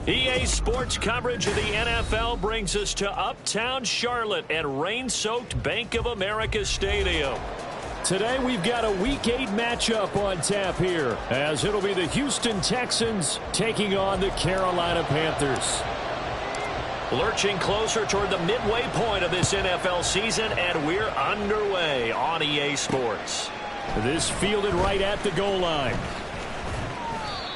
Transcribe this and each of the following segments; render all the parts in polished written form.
EA Sports coverage of the NFL brings us to Uptown Charlotte and rain-soaked Bank of America Stadium. Today we've got a Week 8 matchup on tap here, as it'll be the Houston Texans taking on the Carolina Panthers. Lurching closer toward the midway point of this NFL season, and we're underway on EA Sports. This fielded right at the goal line.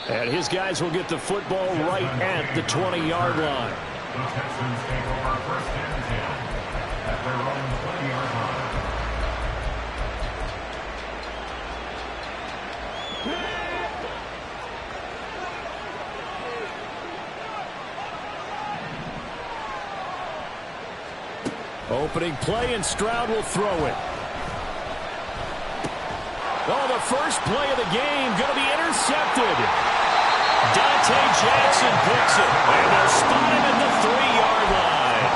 And his guys will get the football right at the 20-yard line. The Texans take over first and 10 at their own 20-yard line. Opening play, and Stroud will throw it. Oh, the first play of the game going to be intercepted. Dante Jackson picks it, and they'll spot him at the 3-yard line.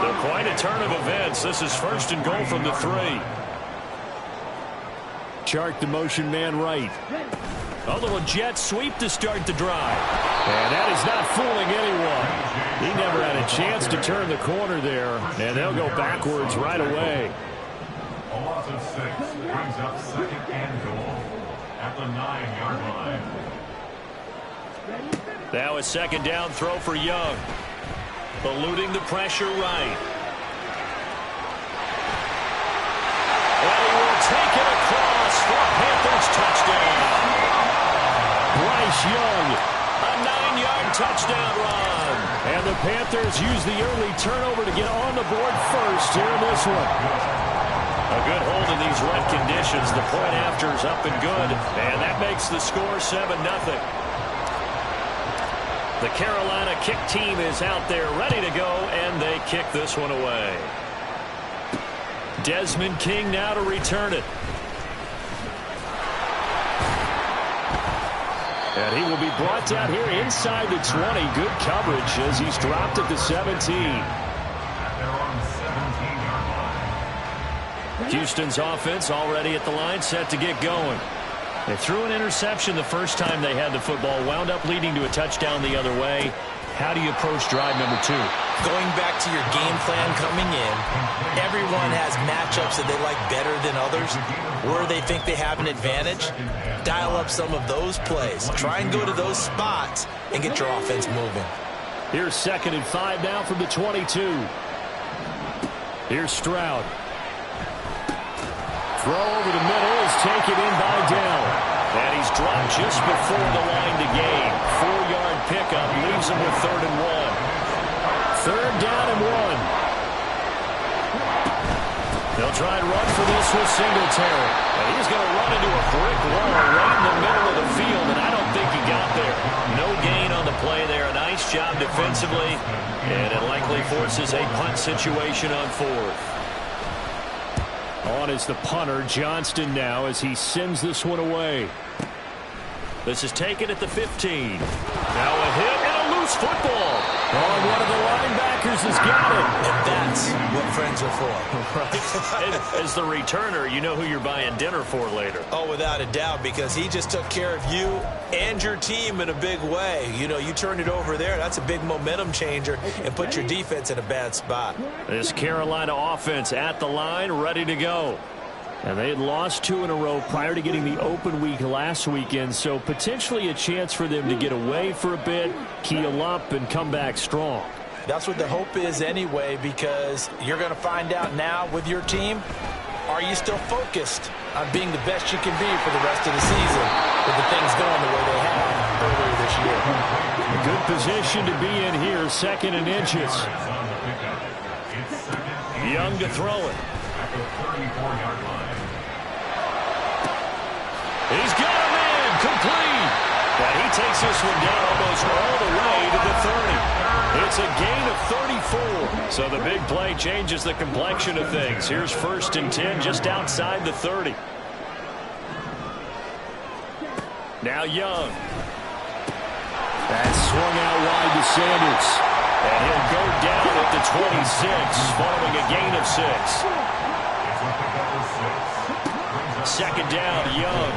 They're quite a turn of events. This is first and goal from the 3. Chart the motion man right. A little jet sweep to start the drive. And that is not fooling anyone. He never had a chance to turn the corner there, and they'll go backwards right away. A loss of 6 brings up second and goal at the 9-yard line. Now a second down throw for Young. Eluding the pressure right. And he will take it across for a Panthers touchdown. Bryce Young, a 9-yard touchdown run. And the Panthers use the early turnover to get on the board first here in this one. A good hold in these wet conditions. The point after is up and good, and that makes the score 7-0. The Carolina kick team is out there ready to go, and they kick this one away. Desmond King now to return it. And he will be brought down here inside the 20. Good coverage as he's dropped at the 17. Houston's offense already at the line, set to get going. They threw an interception the first time they had the football, wound up leading to a touchdown the other way. How do you approach drive number 2? Going back to your game plan coming in, everyone has matchups that they like better than others, where they think they have an advantage. Dial up some of those plays. Try and go to those spots and get your offense moving. Here's 2nd and 5 now from the 22. Here's Stroud. Throw over the middle is taken in by Dell. And he's dropped just before the line to gain. 4-yard pickup leaves him with 3rd and 1. 3rd down and 1. They'll try and run for this with Singletary. And he's going to run into a brick wall right in the middle of the field, and I don't think he got there. No gain on the play there. A nice job defensively, and it likely forces a punt situation on 4th. On is the punter, Johnston, now as he sends this one away. This is taken at the 15. Now a hit and a loose football. Oh, one of the linebackers has got it. And that's what friends are for. Right. As the returner, you know who you're buying dinner for later. Oh, without a doubt, because he just took care of you and your team in a big way. You know, you turned it over there. That's a big momentum changer and put your defense in a bad spot. This Carolina offense at the line, ready to go. And they had lost 2 in a row prior to getting the open week last weekend, so potentially a chance for them to get away for a bit, keel up, and come back strong. That's what the hope is anyway, because you're going to find out now with your team, are you still focused on being the best you can be for the rest of the season with the things going the way they have earlier this year? A good position to be in here, 2nd and inches. Young to throw it. He's got a man, complete. And he takes this one down almost all the way to the 30. It's a gain of 34. So the big play changes the complexion of things. Here's 1st and 10 just outside the 30. Now Young. That's swung out wide to Sanders. And he'll go down at the 26 following a gain of 6. Second down, Young.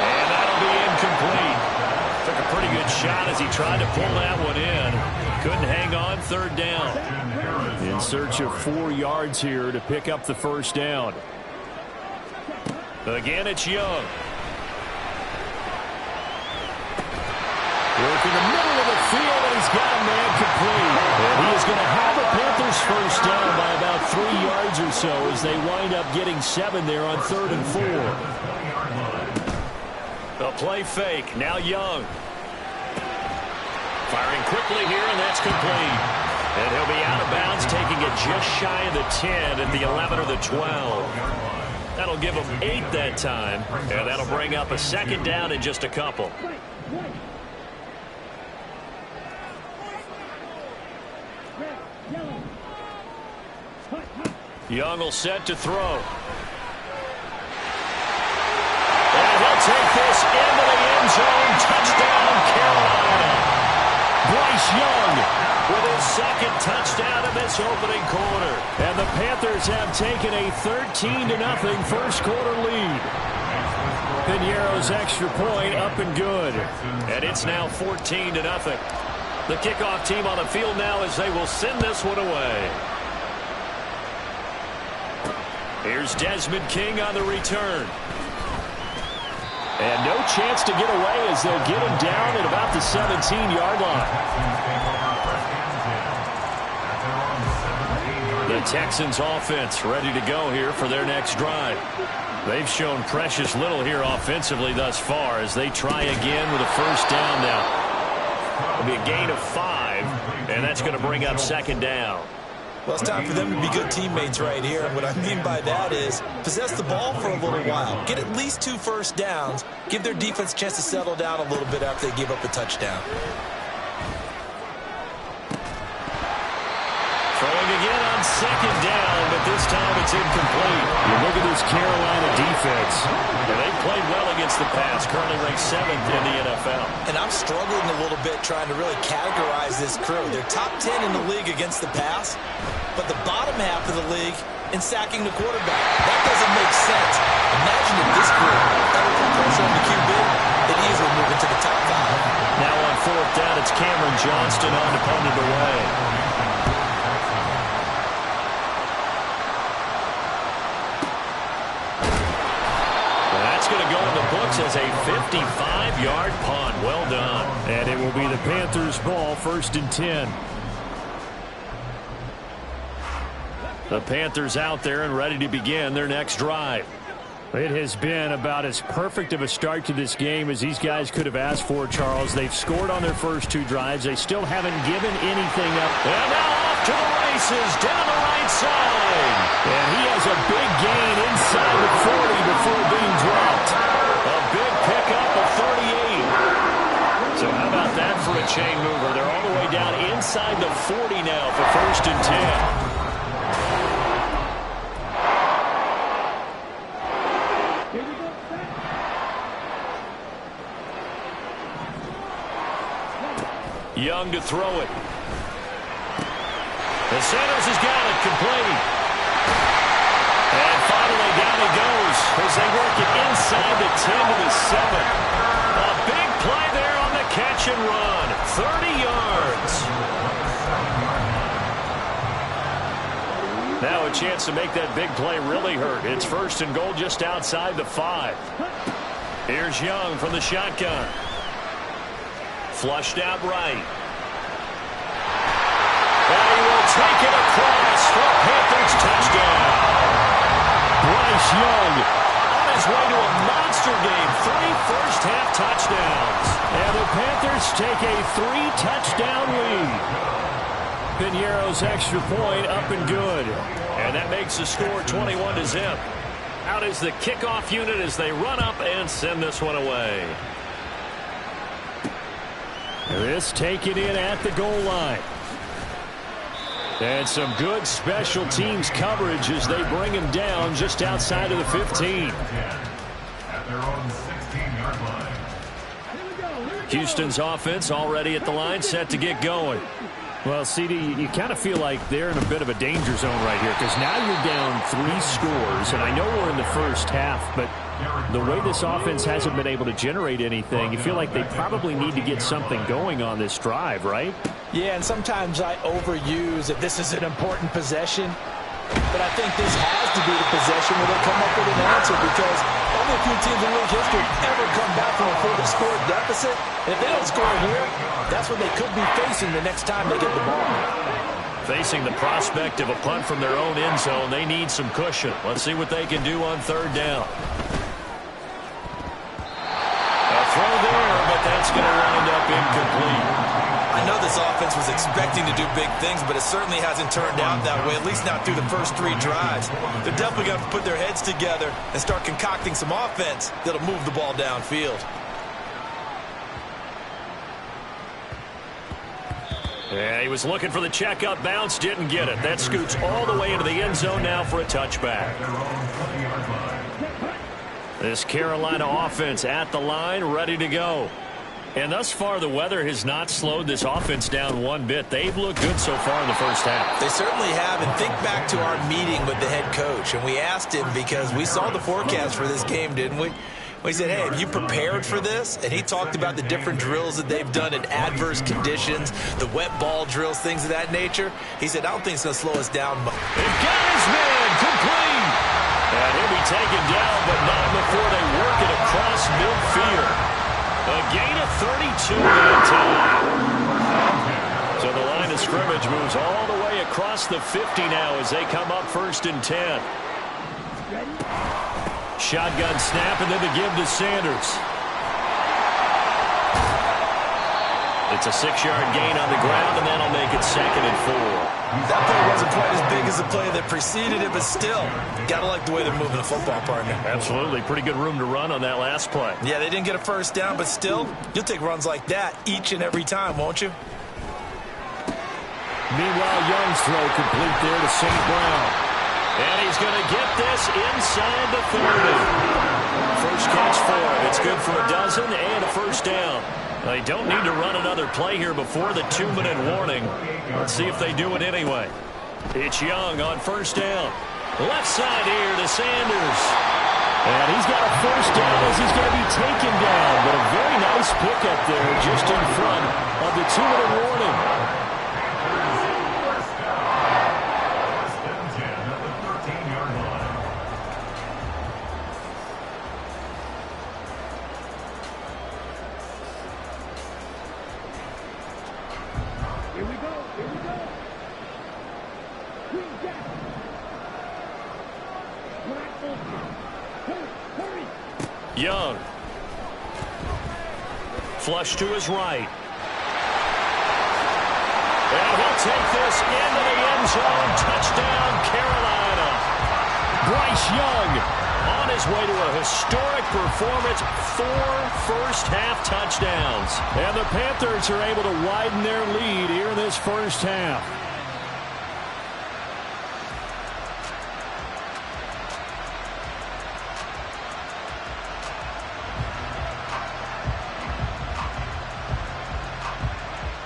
And that'll be incomplete. Took a pretty good shot as he tried to pull that one in. Couldn't hang on. Third down. In search of 4 yards here to pick up the first down. Again, it's Young. Working the middle of the field, and he's got a man complete. And he is going to have the Panthers first down by about 3 yards or so as they wind up getting 7 there on 3rd and 4. A play fake. Now Young. Firing quickly here, and that's complete. And he'll be out of bounds, taking it just shy of the 10 at the 11 or the 12. That'll give him 8 that time, and that'll bring up a second down in just a couple. Young will set to throw. And he'll take this into the end zone. Touchdown, Carolina. Bryce Young with his second touchdown in this opening quarter. And the Panthers have taken a 13-0 first quarter lead. Piñeiro's extra point up and good. And it's now 14-0. The kickoff team on the field now as they will send this one away. Here's Desmond King on the return. And no chance to get away as they'll get him down at about the 17-yard line. The Texans offense ready to go here for their next drive. They've shown precious little here offensively thus far as they try again with a first down now. It'll be a gain of 5, and that's going to bring up second down. Well, it's time for them to be good teammates right here. And what I mean by that is possess the ball for a little while. Get at least 2 first downs. Give their defense a chance to settle down a little bit after they give up a touchdown. Throwing again on second down, but this time it's incomplete. You look at this Carolina defense. And they played well against the pass, currently ranked 7th in the NFL. And I'm struggling a little bit trying to really categorize this crew. They're top 10 in the league against the pass, but the bottom half of the league in sacking the quarterback. That doesn't make sense. Imagine if this crew ever put pressure on the QB, they'd easily move into the top 5. Now on 4th down, it's Cameron Johnston on to punt it away. Going to go in the books as a 55-yard punt. Well done. And it will be the Panthers' ball, 1st and 10. The Panthers out there and ready to begin their next drive. It has been about as perfect of a start to this game as these guys could have asked for, Charles. They've scored on their first 2 drives. They still haven't given anything up. And now off to the races down the right side. And he has a big gain inside the 40 before being dropped. A big pickup of 38. So how about that for a chain mover? They're all the way down inside the 40 now for 1st and 10. Young to throw it. The Sanders has got it complete. And finally down he goes as they work it inside the 10 to the 7. A big play there on the catch and run. 30 yards. Now a chance to make that big play really hurt. It's 1st and goal just outside the 5. Here's Young from the shotgun. Flushed out right. And he will take it across for a Panthers touchdown. Bryce Young on his way to a monster game. 3 first-half touchdowns. And the Panthers take a 3-touchdown lead. Piñeiro's extra point up and good. And that makes the score 21-0. Out is the kickoff unit as they run up and send this one away. This taken in at the goal line. And some good special teams coverage as they bring him down just outside of the 15. At their own 16-yard line. Houston's offense already at the line, set to get going. Well, CD, you kind of feel like they're in a bit of a danger zone right here because now you're down 3 scores, and I know we're in the first half, but the way this offense hasn't been able to generate anything, you feel like they probably need to get something going on this drive, right? Yeah, and sometimes I overuse that this is an important possession, but I think this has to be the possession where they come up with an answer because only a few teams in league history ever come back from a 40-score deficit. And if they don't score here, that's what they could be facing the next time they get the ball. Facing the prospect of a punt from their own end zone, they need some cushion. Let's see what they can do on 3rd down. A throw there, but that's going to wind up incomplete. I know this offense was expecting to do big things, but it certainly hasn't turned out that way, at least not through the first 3 drives. They're definitely going to have to put their heads together and start concocting some offense that'll move the ball downfield. Yeah, he was looking for the checkup bounce, didn't get it. That scoots all the way into the end zone now for a touchback. This Carolina offense at the line, ready to go. And thus far, the weather has not slowed this offense down one bit. They've looked good so far in the first half. They certainly have. And think back to our meeting with the head coach. And we asked him because we saw the forecast for this game, didn't we? We said, hey, have you prepared for this? And he talked about the different drills that they've done in adverse conditions, the wet ball drills, things of that nature. He said, I don't think it's going to slow us down much. They've got his man complete. And he'll be taken down, but not before they work it across midfield. A gain of 32 that time. So the line of scrimmage moves all the way across the 50 now as they come up 1st and 10. Shotgun snap and then the give to Sanders. It's a 6-yard gain on the ground, and that'll make it 2nd and 4. That play wasn't quite as big as the play that preceded it, but still, gotta like the way they're moving the football, partner. Absolutely. Pretty good room to run on that last play. Yeah, they didn't get a first down, but still, you'll take runs like that each and every time, won't you? Meanwhile, Young's throw complete there to St. Brown. And he's going to get this inside the 30. First catch for him. It's good for a dozen and a first down. They don't need to run another play here before the 2-minute warning. Let's see if they do it anyway. It's Young on first down. Left side here to Sanders. And he's got a first down as he's going to be taken down. But a very nice pickup there just in front of the 2-minute warning. Young. Flush to his right. And he'll take this into the end zone. Touchdown, Carolina. Bryce Young on his way to a historic performance. 4 first-half touchdowns. And the Panthers are able to widen their lead here in this first half.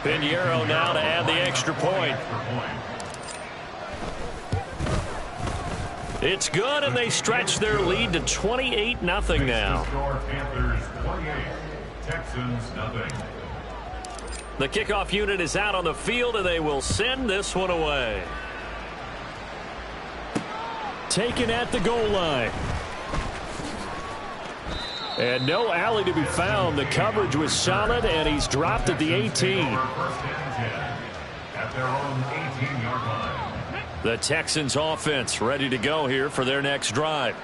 Pinheiro now to add the extra point. It's good, and they stretch their lead to 28-0 now. Panthers 28, Texans nothing. The kickoff unit is out on the field, and they will send this one away. Taken at the goal line. And no alley to be found. The coverage was solid, and he's dropped at the 18. At their own 18-yard line. The Texans offense ready to go here for their next drive.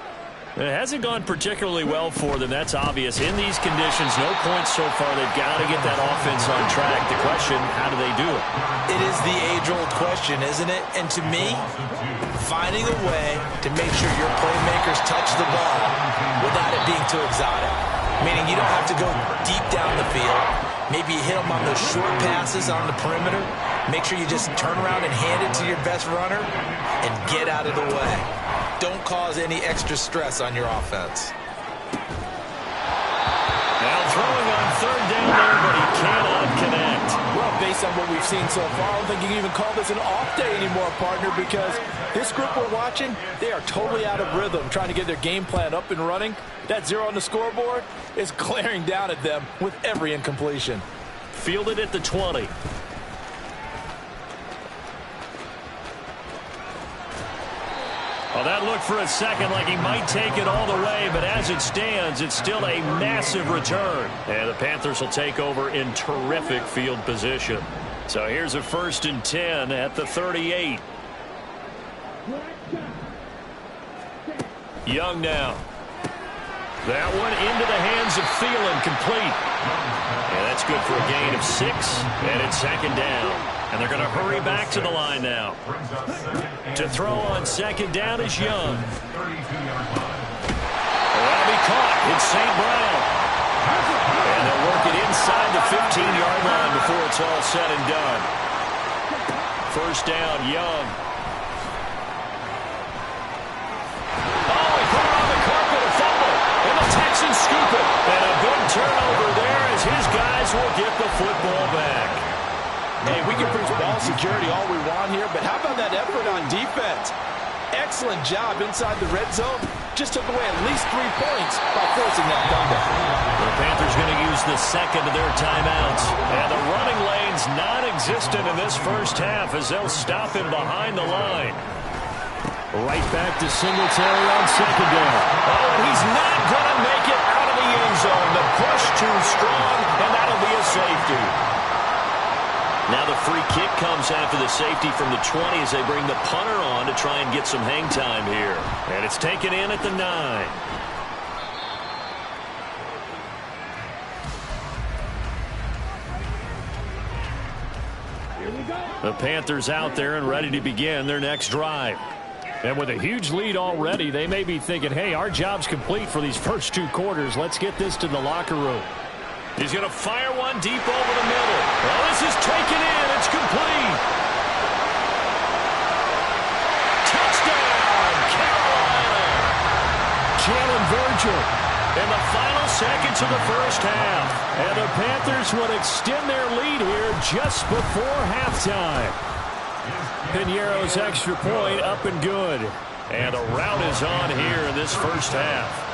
It hasn't gone particularly well for them. That's obvious. In these conditions, no points so far. They've got to get that offense on track. The question, how do they do it? It is the age-old question, isn't it? And to me, finding a way to make sure your playmakers touch the ball without it being too exotic. Meaning you don't have to go deep down the field. Maybe you hit them on those short passes on the perimeter. Make sure you just turn around and hand it to your best runner and get out of the way. Don't cause any extra stress on your offense. Now throwing on third down there, but he cannot connect. Well based on what we've seen so far, I don't think you can even call this an off day anymore, partner, because this group we're watching, they are totally out of rhythm, trying to get their game plan up and running. That 0 on the scoreboard is glaring down at them with every incompletion. Fielded at the 20. Well, that looked for a second like he might take it all the way, but as it stands, it's still a massive return. And the Panthers will take over in terrific field position. So here's a 1st and 10 at the 38. Young now. That one into the hands of Thielen, complete. And that's good for a gain of 6, and it's 2nd down. And they're going to hurry back to the line now. To throw on 2nd down is Young. That'll be caught. It's St. Brown. And they'll work it inside the 15-yard line before it's all said and done. 1st down, Young. Oh, he put it on the carpet, a fumble. And the Texans scoop it. And a big turnover there as his guys will get the football back. Hey, we can preach ball security all we want here, but how about that effort on defense? Excellent job inside the red zone. Just took away at least 3 points by forcing that fumble. The Panthers going to use the 2nd of their timeouts. And the running lane's non-existent in this first half as they'll stop him behind the line. Right back to Singletary on 2nd down. Oh, and he's not going to make it out of the end zone. The push too strong, and that'll be a safety. Now the free kick comes after the safety from the 20 as they bring the punter on to try and get some hang time here. And it's taken in at the 9. The Panthers out there and ready to begin their next drive. And with a huge lead already, they may be thinking, hey, our job's complete for these first 2 quarters. Let's get this to the locker room. He's going to fire one deep over the middle. Well, this is taken in. It's complete. Touchdown, Carolina. Jalen Virgil in the final seconds of the first half. And the Panthers would extend their lead here just before halftime. Piñeiro's extra point up and good. And a rout is on here in this first half.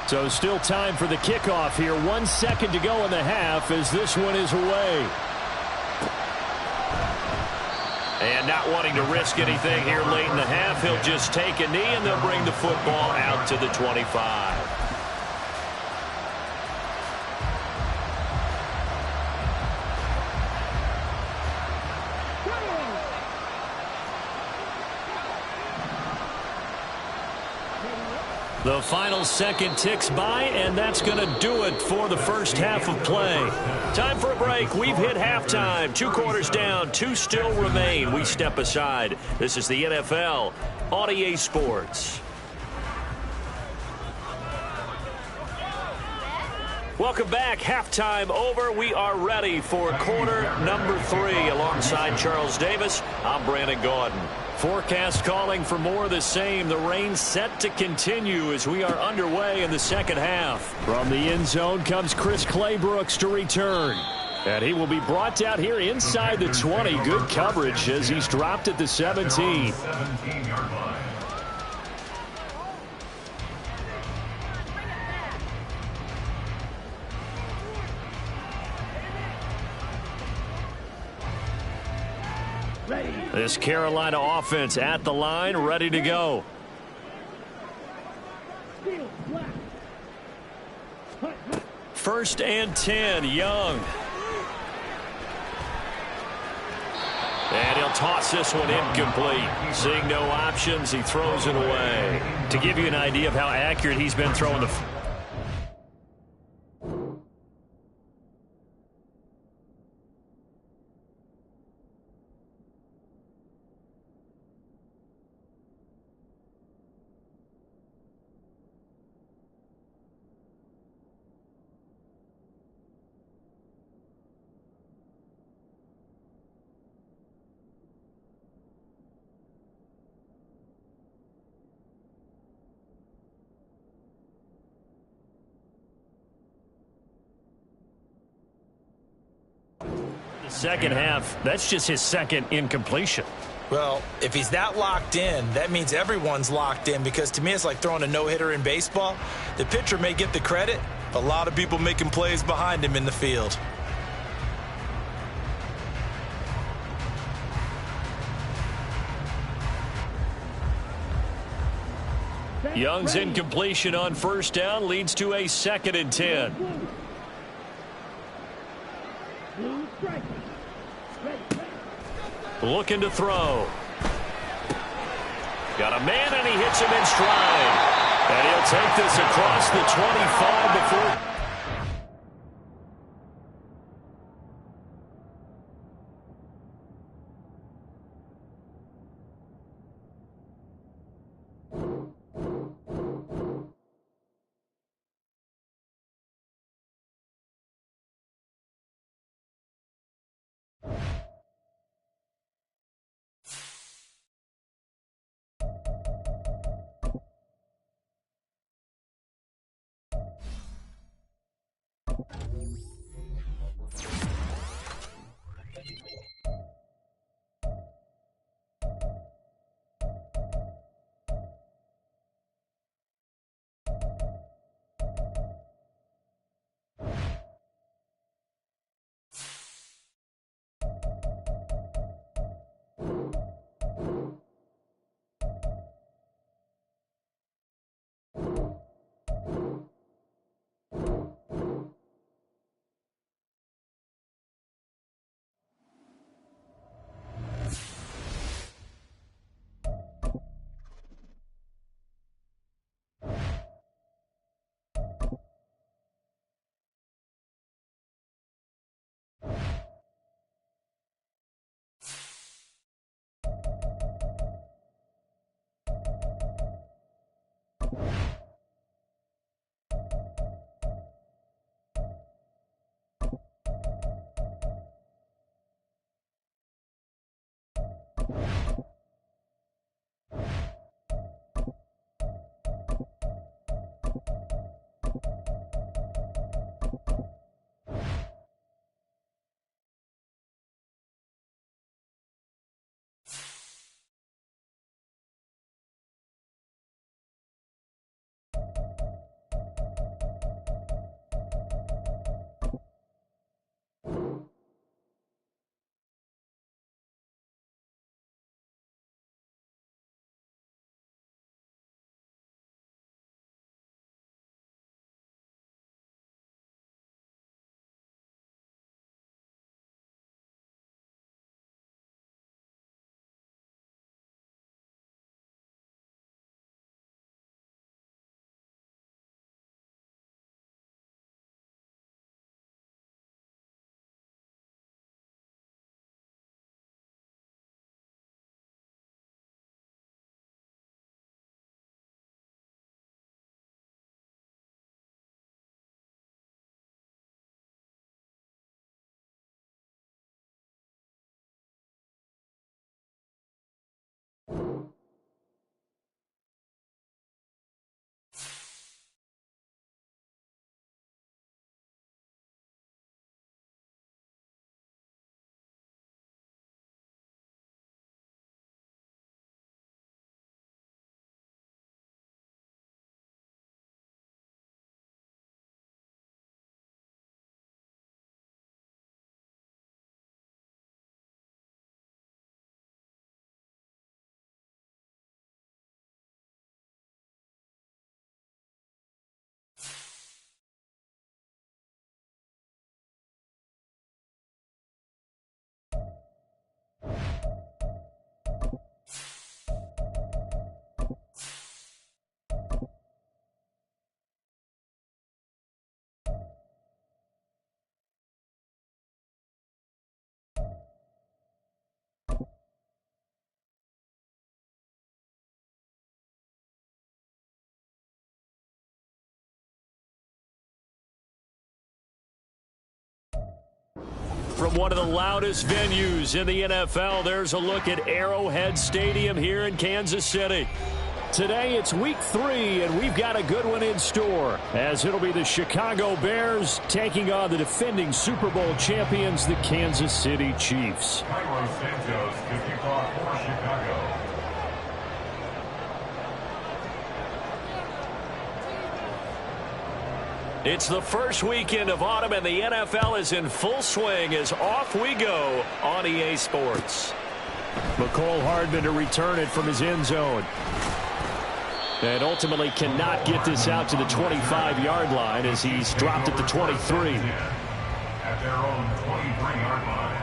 So still time for the kickoff here. 1 second to go in the half as this one is away. And not wanting to risk anything here late in the half, he'll just take a knee and they'll bring the football out to the 25. The final second ticks by, and that's going to do it for the first half of play. Time for a break. We've hit halftime. 2 quarters down, 2 still remain. We step aside. This is the NFL on EA Sports. Welcome back. Halftime over. We are ready for quarter number 3. Alongside Charles Davis, I'm Brandon Gaudin. Forecast calling for more of the same. The rain set to continue as we are underway in the second half. From the end zone comes Chris Claybrooks to return. And he will be brought down here inside the 20. Good coverage as he's dropped at the 17. This Carolina offense at the line, ready to go. First and 10, Young. And he'll toss this one incomplete. Seeing no options, he throws it away. To give you an idea of how accurate he's been throwing the Second half, that's just his second incompletion. Well, if he's that locked in, that means everyone's locked in, because to me it's like throwing a no-hitter in baseball. The pitcher may get the credit, a lot of people making plays behind him in the field. Young's incompletion on first down leads to a 2nd and 10. Looking to throw. Got a man, and he hits him in stride. And he'll take this across the 25 before. From one of the loudest venues in the NFL, there's a look at Arrowhead Stadium here in Kansas City. Today it's week 3, and we've got a good one in store, as it'll be the Chicago Bears taking on the defending Super Bowl champions, the Kansas City Chiefs. Cairo Santos to kick off for Chicago. It's the first weekend of autumn, and the NFL is in full swing as off we go on EA Sports. McCole Hardman to return it from his end zone. And ultimately cannot get this out to the 25-yard line as he's dropped at the 23. At their own 23-yard line.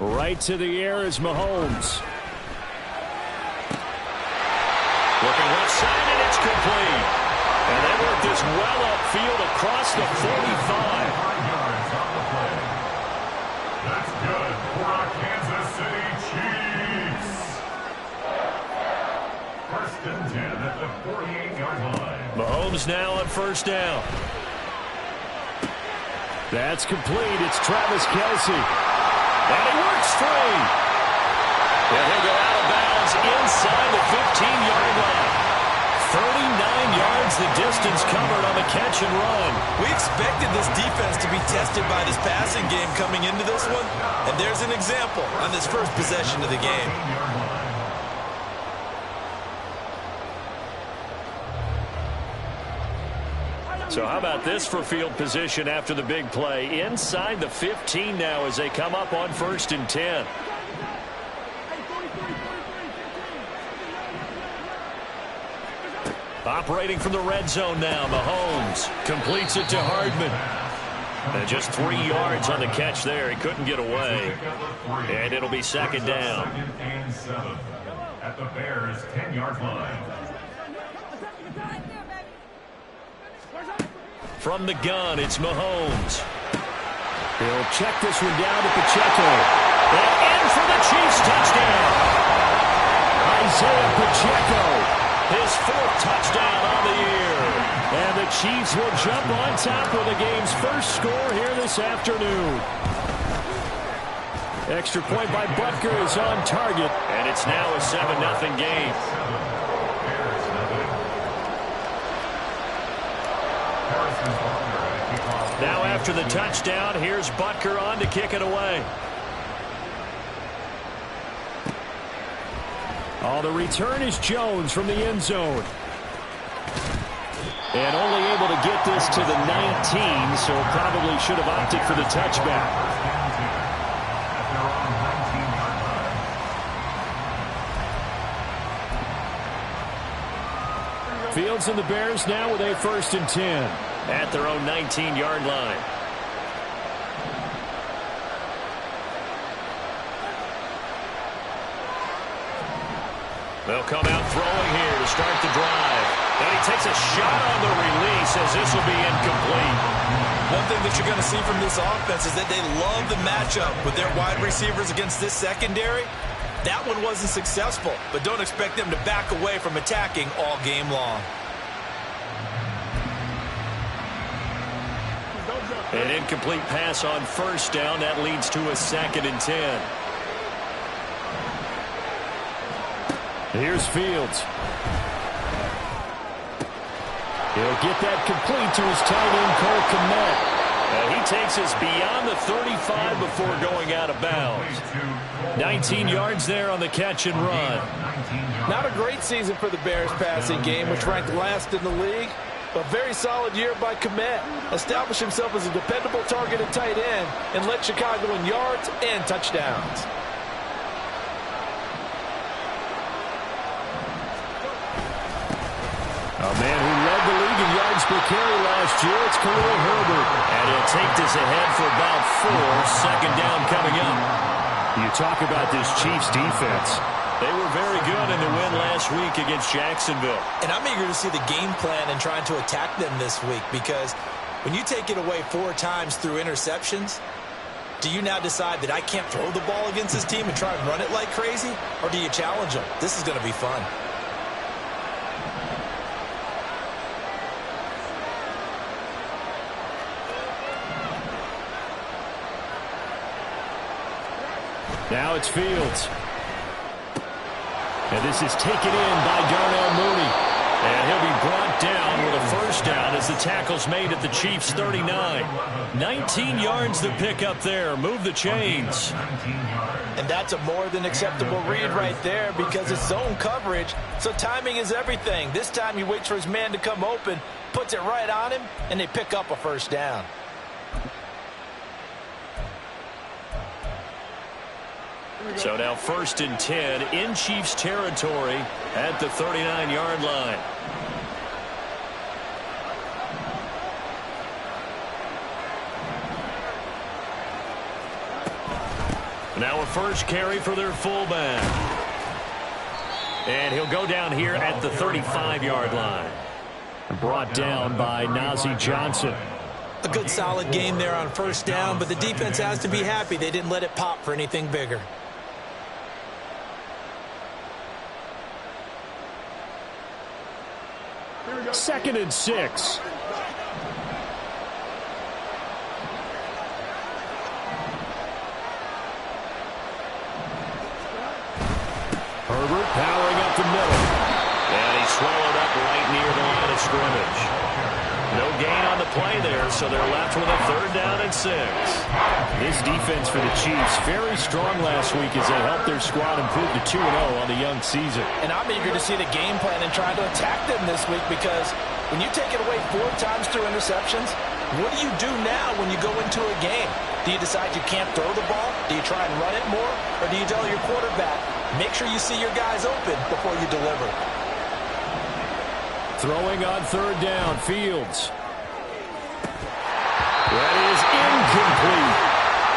Right to the air is Mahomes. Looking left side, and it's complete. And they work this well upfield across the 45. That's good for our Kansas City Chiefs. First and 10 at the 48-yard line. Mahomes now on first down. That's complete. It's Travis Kelce. And he works free. And he'll go out of bounds inside the 15-yard line. 39 yards the distance covered on the catch and run. We expected this defense to be tested by this passing game coming into this one. And there's an example on this first possession of the game. So how about this for field position after the big play? Inside the 15 now as they come up on first and 10. Operating from the red zone now, Mahomes completes it to Hardman. And just 3 yards on the catch there. He couldn't get away. And it'll be second down. Second and 7 at the Bears' 10-yard line. From the gun, it's Mahomes. He'll check this one down to Pacheco. And in for the Chiefs touchdown. Isaiah Pacheco, his 4th touchdown on the year. And the Chiefs will jump on top with the game's first score here this afternoon. Extra point by Butker is on target, and it's now a 7-0 game. Now after the touchdown, here's Butker on to kick it away. Oh, the return is Jones from the end zone. And only able to get this to the 19, so probably should have opted for the touchback. Fields and the Bears now with a first and 10 at their own 19-yard line. They'll come out throwing here to start the drive. And he takes a shot on the release as this will be incomplete. One thing that you're going to see from this offense is that they love the matchup with their wide receivers against this secondary. That one wasn't successful, but don't expect them to back away from attacking all game long. An incomplete pass on first down. That leads to a 2nd and 10. Here's Fields. He'll get that complete to his tight end, Cole Kmet. And he takes us beyond the 35 before going out of bounds. 19 yards there on the catch and run. Not a great season for the Bears passing game, which ranked last in the league. A very solid year by Kmet. Established himself as a dependable target at tight end and led Chicago in yards and touchdowns. A man who led the league in yards per carry last year, it's Khalil Herbert. And he'll take this ahead for about 4. Second down coming up. You talk about this Chiefs defense. They were very good in the win last week against Jacksonville. And I'm eager to see the game plan and trying to attack them this week, because when you take it away 4 times through interceptions, Do you now decide that I can't throw the ball against this team and try and run it like crazy? Or do you challenge them? This is going to be fun. Now it's Fields. And this is taken in by Darnell Mooney. And he'll be brought down with a first down as the tackle's made at the Chiefs' 39. 19 yards to pick up there. Move the chains. And that's a more than acceptable read right there because it's zone coverage, so timing is everything. This time he waits for his man to come open, puts it right on him, and they pick up a first down. So now 1st and 10 in Chiefs territory at the 39-yard line. Now a first carry for their fullback. And he'll go down here at the 35-yard line. Brought down by Nazeeh Johnson. A good solid game there on first down, but the defense has to be happy they didn't let it pop for anything bigger. Second and 6. Herbert powering up the middle. And he's swallowed up right near the line of scrimmage. No gain on the play there, so they're left with a 3rd down and 6. This defense for the Chiefs, very strong last week as they helped their squad improve to 2-0 on the young season. And I'm eager to see the game plan and try to attack them this week because when you take it away 4 times through interceptions, what do you do now when you go into a game? Do you decide you can't throw the ball? Do you try and run it more? Or do you tell your quarterback, make sure you see your guys open before you deliver? Throwing on 3rd down, Fields. That is incomplete.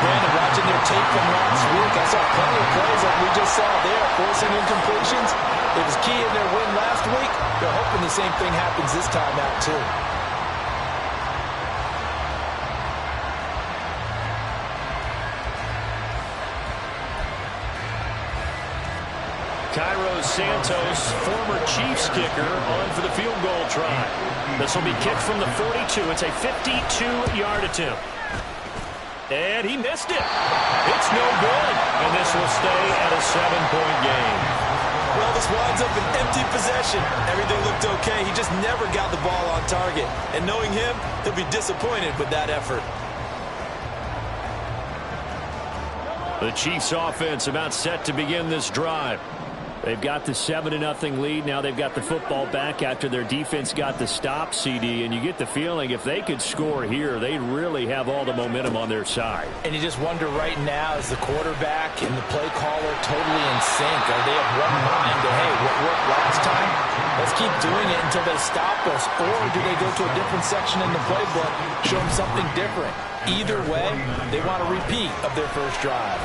Brandon, watching their tape from last week, I saw plenty of plays like we just saw there, forcing incompletions. It was key in their win last week. They're hoping the same thing happens this time out, too. Cairo Santos, former Chiefs kicker, on for the field goal try. This will be kicked from the 42. It's a 52-yard attempt. And he missed it. It's no good. And this will stay at a 7-point game. Well, this winds up an empty possession. Everything looked okay. He just never got the ball on target. And knowing him, he'll be disappointed with that effort. The Chiefs offense about set to begin this drive. They've got the 7-0 lead. Now they've got the football back after their defense got the stop, CD. And you get the feeling if they could score here, they'd really have all the momentum on their side. And you just wonder right now, is the quarterback and the play caller totally in sync? Are they of one mind to, hey, what worked last time? Let's keep doing it until they stop us. Or do they go to a different section in the playbook, show them something different? Either way, they want a repeat of their first drive.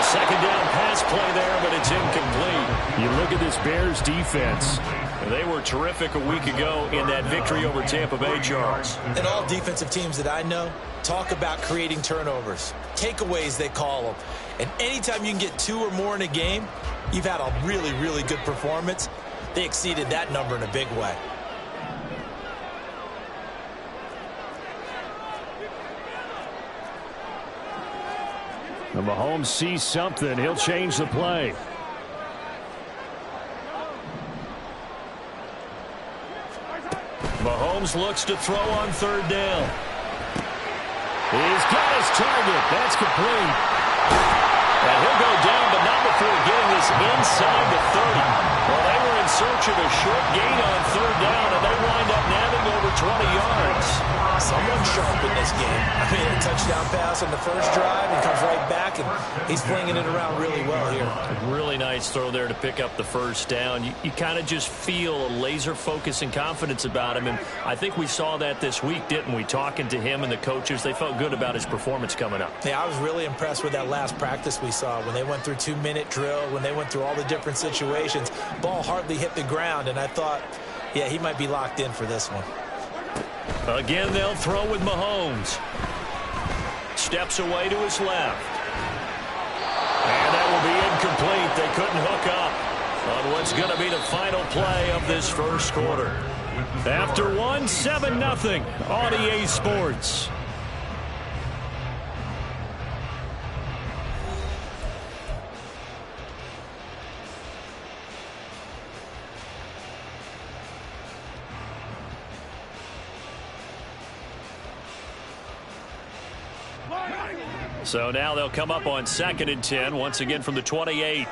Second down pass play there, but it's incomplete. You look at this Bears defense. They were terrific a week ago in that victory over Tampa Bay, Charles. And all defensive teams that I know talk about creating turnovers. Takeaways, they call them. And anytime you can get 2 or more in a game, you've had a really, really good performance. They exceeded that number in a big way. And Mahomes sees something. He'll change the play. Mahomes looks to throw on 3rd down. He's got his target. That's complete. And he'll go down, but not before getting this inside the 30. Well, they were in search of a short gain on 3rd down, and they wind up nabbing over 20 yards. Someone sharp in this game. I mean, a touchdown pass on the first drive and comes right back, and he's flinging it around really well here. A really nice throw there to pick up the first down. You kind of just feel a laser focus and confidence about him, and I think we saw that this week, didn't we? Talking to him and the coaches, they felt good about his performance coming up. Yeah, I was really impressed with that last practice we saw when they went through 2-minute drill, when they went through all the different situations. Ball hardly hit the ground, and I thought, Yeah, he might be locked in for this one. Again, they'll throw with Mahomes. Steps away to his left. And that will be incomplete. They couldn't hook up on what's going to be the final play of this first quarter. After one, 7-0 on EA Sports. So now they'll come up on 2nd and 10, once again from the 28.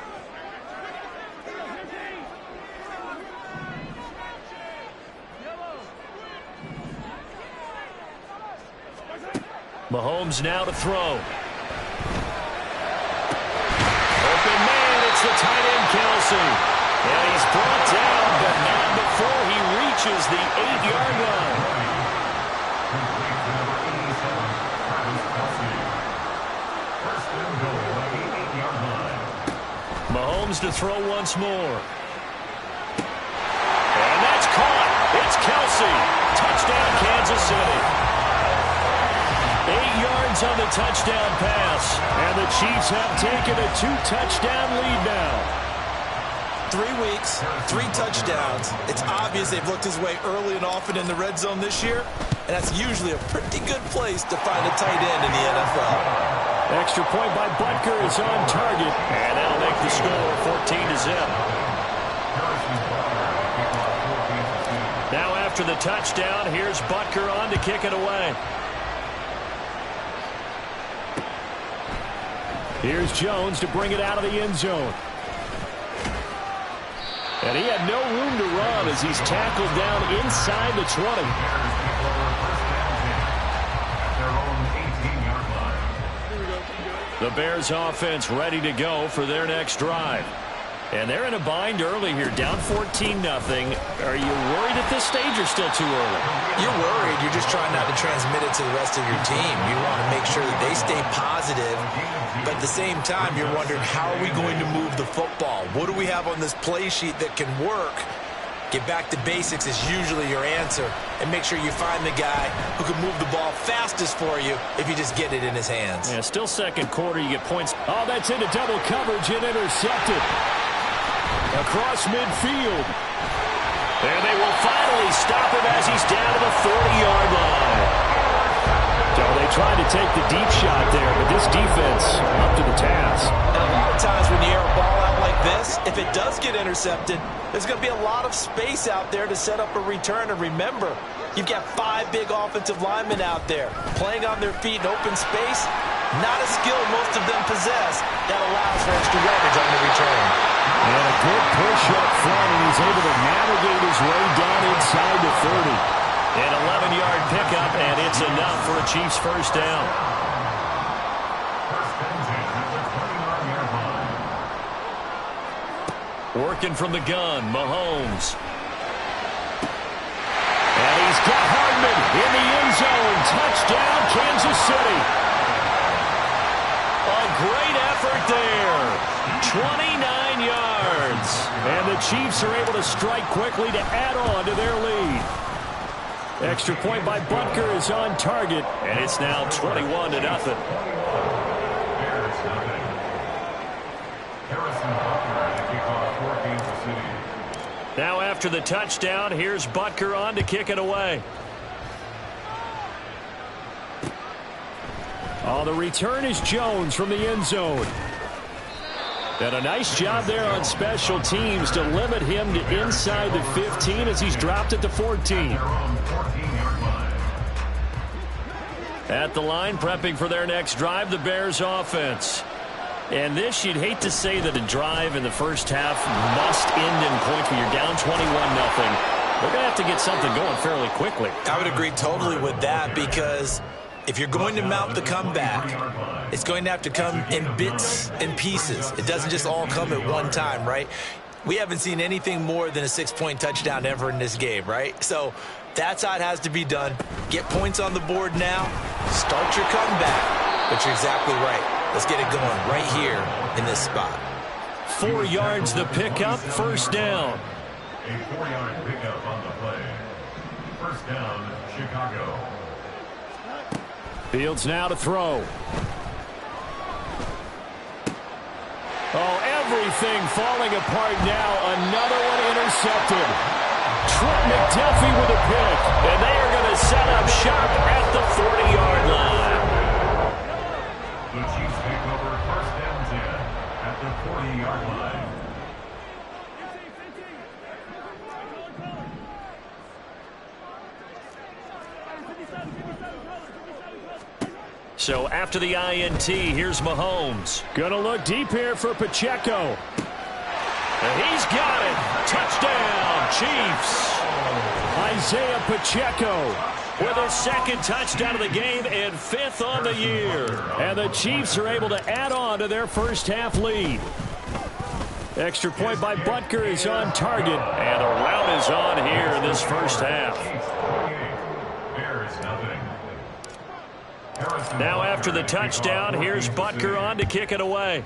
Mahomes now to throw. Open man, it's the tight end Kelsey. And he's brought down, but not before he reaches the 8-yard line. Mahomes to throw once more. And that's caught. It's Kelsey. Touchdown, Kansas City. 8 yards on the touchdown pass. And the Chiefs have taken a 2-touchdown lead now. 3 weeks, 3 touchdowns. It's obvious they've looked his way early and often in the red zone this year. And that's usually a pretty good place to find a tight end in the NFL. Extra point by Butker is on target. And that'll make the score 14-0. Now after the touchdown, here's Butker on to kick it away. Here's Jones to bring it out of the end zone. And he had no room to run as he's tackled down inside the 20. The Bears offense ready to go for their next drive. And they're in a bind early here, down 14-0. Are you worried at this stage or still too early? You're worried. You're just trying not to transmit it to the rest of your team. You want to make sure that they stay positive. But at the same time, you're wondering, how are we going to move the football? What do we have on this play sheet that can work? Get back to basics is usually your answer. And make sure you find the guy who can move the ball fastest for you if you just get it in his hands. Yeah, still second quarter, you get points. Oh, that's into double coverage and intercepted. Across midfield. And they will finally stop him as he's down to the 40-yard line. So they tried to take the deep shot there, but this defense up to the task. And a lot of times when you air a ball out like this, if it does get intercepted, there's going to be a lot of space out there to set up a return. And remember, you've got 5 big offensive linemen out there playing on their feet in open space. Not a skill most of them possess that allows for extra yardage on the return. And a good push up front, and he's able to navigate his way down inside the 30. An 11-yard pickup, and it's enough for a Chiefs first down. Working from the gun, Mahomes. And he's got Hardman in the end zone. Touchdown, Kansas City. A great effort there. 29 yards. And the Chiefs are able to strike quickly to add on to their lead. Extra point by Butker is on target, and it's now 21-0. Now after the touchdown, here's Butker on to kick it away. Oh, the return is Jones from the end zone. And a nice job there on special teams to limit him to inside the 15 as he's dropped at the 14. At the line, prepping for their next drive, the Bears offense. And this, you'd hate to say that a drive in the first half must end in points when you're down 21-0. They're going to have to get something going fairly quickly. I would agree totally with that, because if you're going to mount the comeback, it's going to have to come in bits and pieces. It doesn't just all come at one time, right? We haven't seen anything more than a 6-point touchdown ever in this game, right? So that's how it has to be done. Get points on the board now. Start your comeback. But you're exactly right. Let's get it going right here in this spot. 4 yards the pickup, first down. A 4-yard pickup on the play. First down, Chicago. Fields now to throw. Oh, everything falling apart now. Another one intercepted. Trent McDuffie with a pick. And they are going to set up shop at the 40-yard line. The Chiefs take over first down 10 at the 40-yard line. So after the INT, here's Mahomes. Gonna look deep here for Pacheco. And he's got it. Touchdown, Chiefs. Isaiah Pacheco with his second touchdown of the game and 5th on the year. And the Chiefs are able to add on to their first half lead. Extra point by Butker is on target. And the rout is on here in this first half. Now after the touchdown, here's Butker on to kick it away.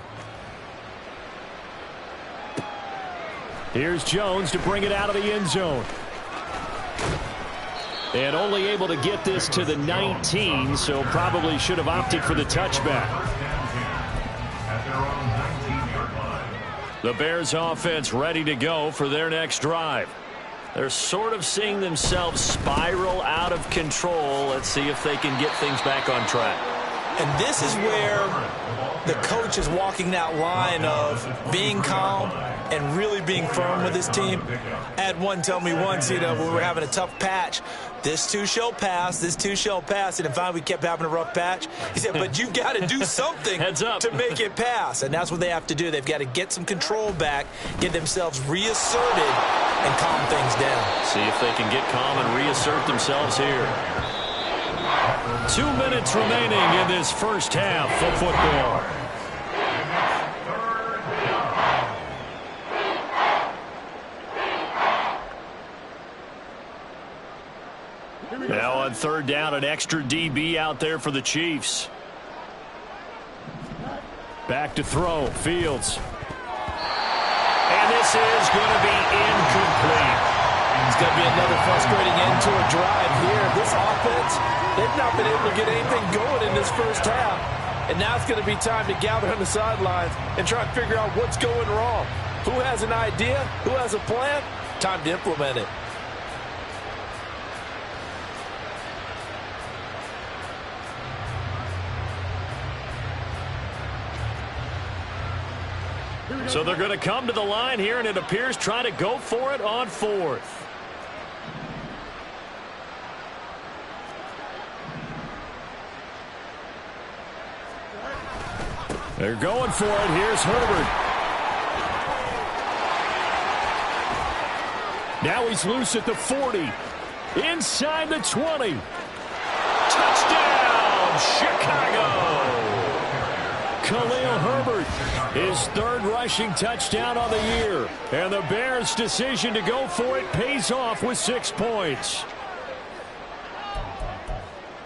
Here's Jones to bring it out of the end zone. And only able to get this to the 19, so probably should have opted for the touchback. The Bears offense ready to go for their next drive. They're sort of seeing themselves spiral out of control. Let's see if they can get things back on track. And this is where the coach is walking that line of being calm and really being firm with his team. I had one tell me once, when we were having a tough patch, this too shall pass, this too shall pass. And finally we kept having a rough patch. He said, but you've got to do something to make it pass. And that's what they have to do. They've got to get some control back, get themselves reasserted, and calm things down. See if they can get calm and reassert themselves here. 2 minutes remaining in this first half of football. Now on third down, an extra DB out there for the Chiefs. Back to throw, Fields. And this is going to be incomplete. It's going to be another frustrating end to a drive here. This offense, they've not been able to get anything going in this first half. And now it's going to be time to gather on the sidelines and try to figure out what's going wrong. Who has an idea? Who has a plan? Time to implement it. So they're going to come to the line here, and it appears trying to go for it on 4th. They're going for it. Here's Herbert. Now he's loose at the 40. Inside the 20. Touchdown, Chicago. Khalil Herbert, his 3rd rushing touchdown on the year. And the Bears' decision to go for it pays off with 6 points.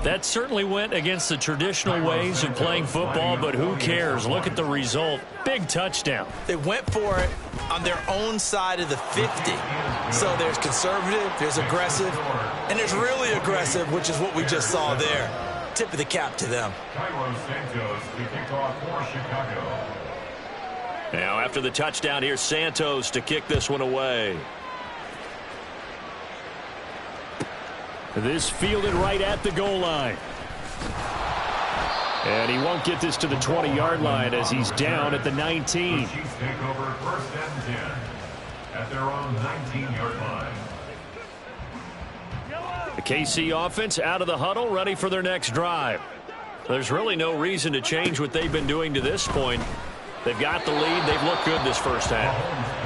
That certainly went against the traditional ways of playing football, but who cares? Look at the result. Big touchdown. They went for it on their own side of the 50. So there's conservative, there's aggressive, and there's really aggressive, which is what we just saw there. Tip of the cap to them. Now after the touchdown, here's Santos to kick this one away. This fielded right at the goal line. And he won't get this to the 20-yard line as he's down at the 19. The Chiefs take over first and 10 at their own 19-yard line. The KC offense out of the huddle, ready for their next drive. There's really no reason to change what they've been doing to this point. They've got the lead. They've looked good this first half.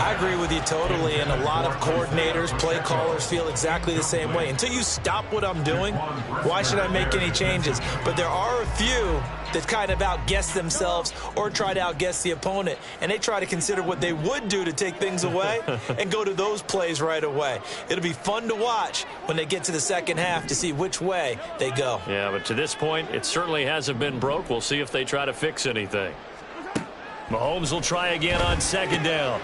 I agree with you totally, and a lot of coordinators, play callers feel exactly the same way. Until you stop what I'm doing, why should I make any changes? But there are a few that kind of outguess themselves or try to outguess the opponent, and they try to consider what they would do to take things away and go to those plays right away. It'll be fun to watch when they get to the second half to see which way they go. Yeah, but to this point, it certainly hasn't been broke. We'll see if they try to fix anything. Mahomes will try again on second down.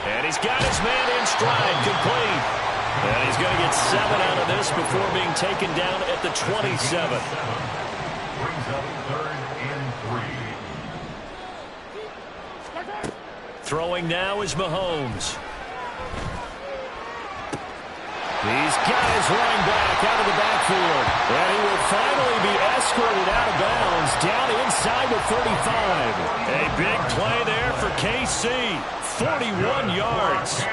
And he's got his man in stride, complete. And he's going to get 7 out of this before being taken down at the 27. Brings up 3rd and 3. Throwing now is Mahomes. He's got his running back out of the backfield. And he will finally be escorted out of bounds down inside the 35. A big play there for KC. 41 yards.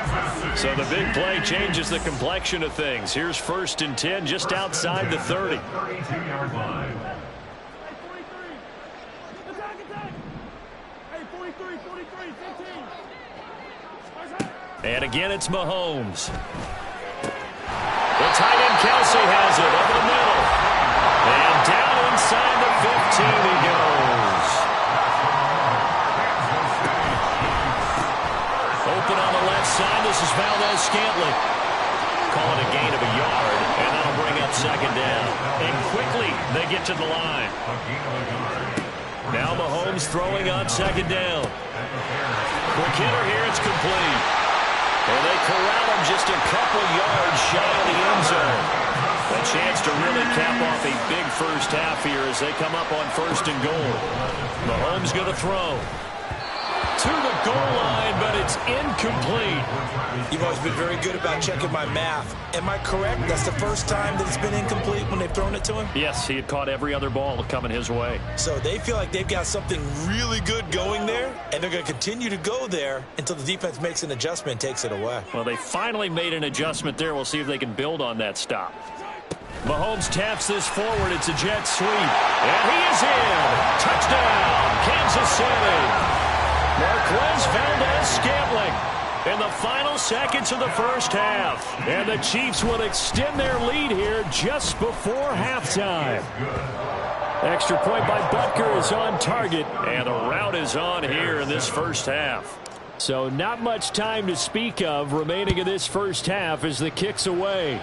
So the big play changes the complexion of things. Here's 1st and 10 just outside the 30. 32-yard line. And again, it's Mahomes. The tight end Kelsey has it over the middle. And down inside the 15 he goes. Open on the left side. This is Valdez-Scantling. Call it a gain of a yard, and that'll bring up 2nd down. And quickly they get to the line. Now Mahomes throwing on 2nd down. Quick hitter here. It's complete. And they corral him just a couple yards shy of the end zone. A chance to really cap off a big first half here as they come up on 1st and goal. Mahomes going to throw. To the goal line, but it's incomplete. You've always been very good about checking my math. Am I correct? That's the first time that it's been incomplete when they've thrown it to him? Yes, he had caught every other ball coming his way. So they feel like they've got something really good going there, and they're going to continue to go there until the defense makes an adjustment and takes it away. Well, they finally made an adjustment there. We'll see if they can build on that stop. Mahomes taps this forward. It's a jet sweep. And he is in. Touchdown, Kansas City. Marquez Valdez-Scantling in the final seconds of the first half. And the Chiefs will extend their lead here just before halftime. Extra point by Butker is on target. And the route is on here in this first half. So not much time to speak of remaining in this first half as the kick's away.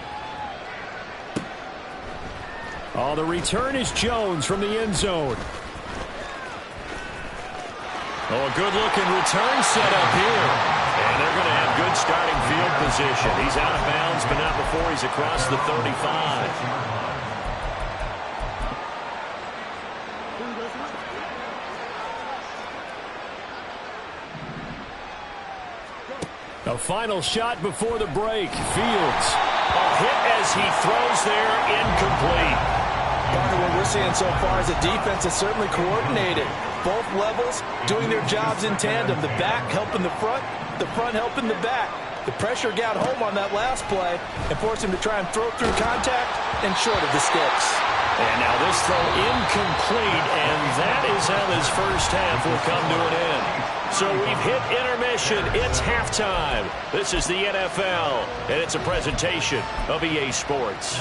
Oh, the return is Jones from the end zone. Oh, a good-looking return set up here. And they're going to have good starting field position. He's out of bounds, but not before he's across the 35. A final shot before the break. Fields. A hit as he throws there, incomplete. Part of what we're seeing so far is the defense is certainly coordinated. Both levels doing their jobs in tandem. The back helping the front helping the back. The pressure got home on that last play and forced him to try and throw through contact and short of the sticks. And now this throw incomplete, and that is how this first half will come to an end. So we've hit intermission. It's halftime. This is the NFL, and it's a presentation of EA Sports.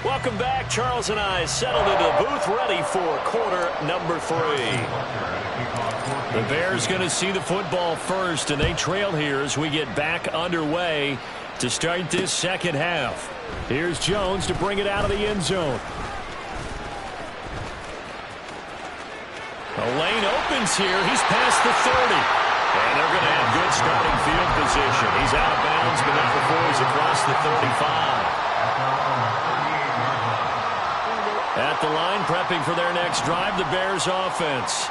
Welcome back. Charles and I settled into the booth ready for quarter number 3. The Bears going to see the football first, and they trail here as we get back underway to start this second half. Here's Jones to bring it out of the end zone. A lane opens here. He's past the 30. And they're going to have good starting field position. He's out of bounds, but not before he's across the 35. At the line, prepping for their next drive, the Bears offense.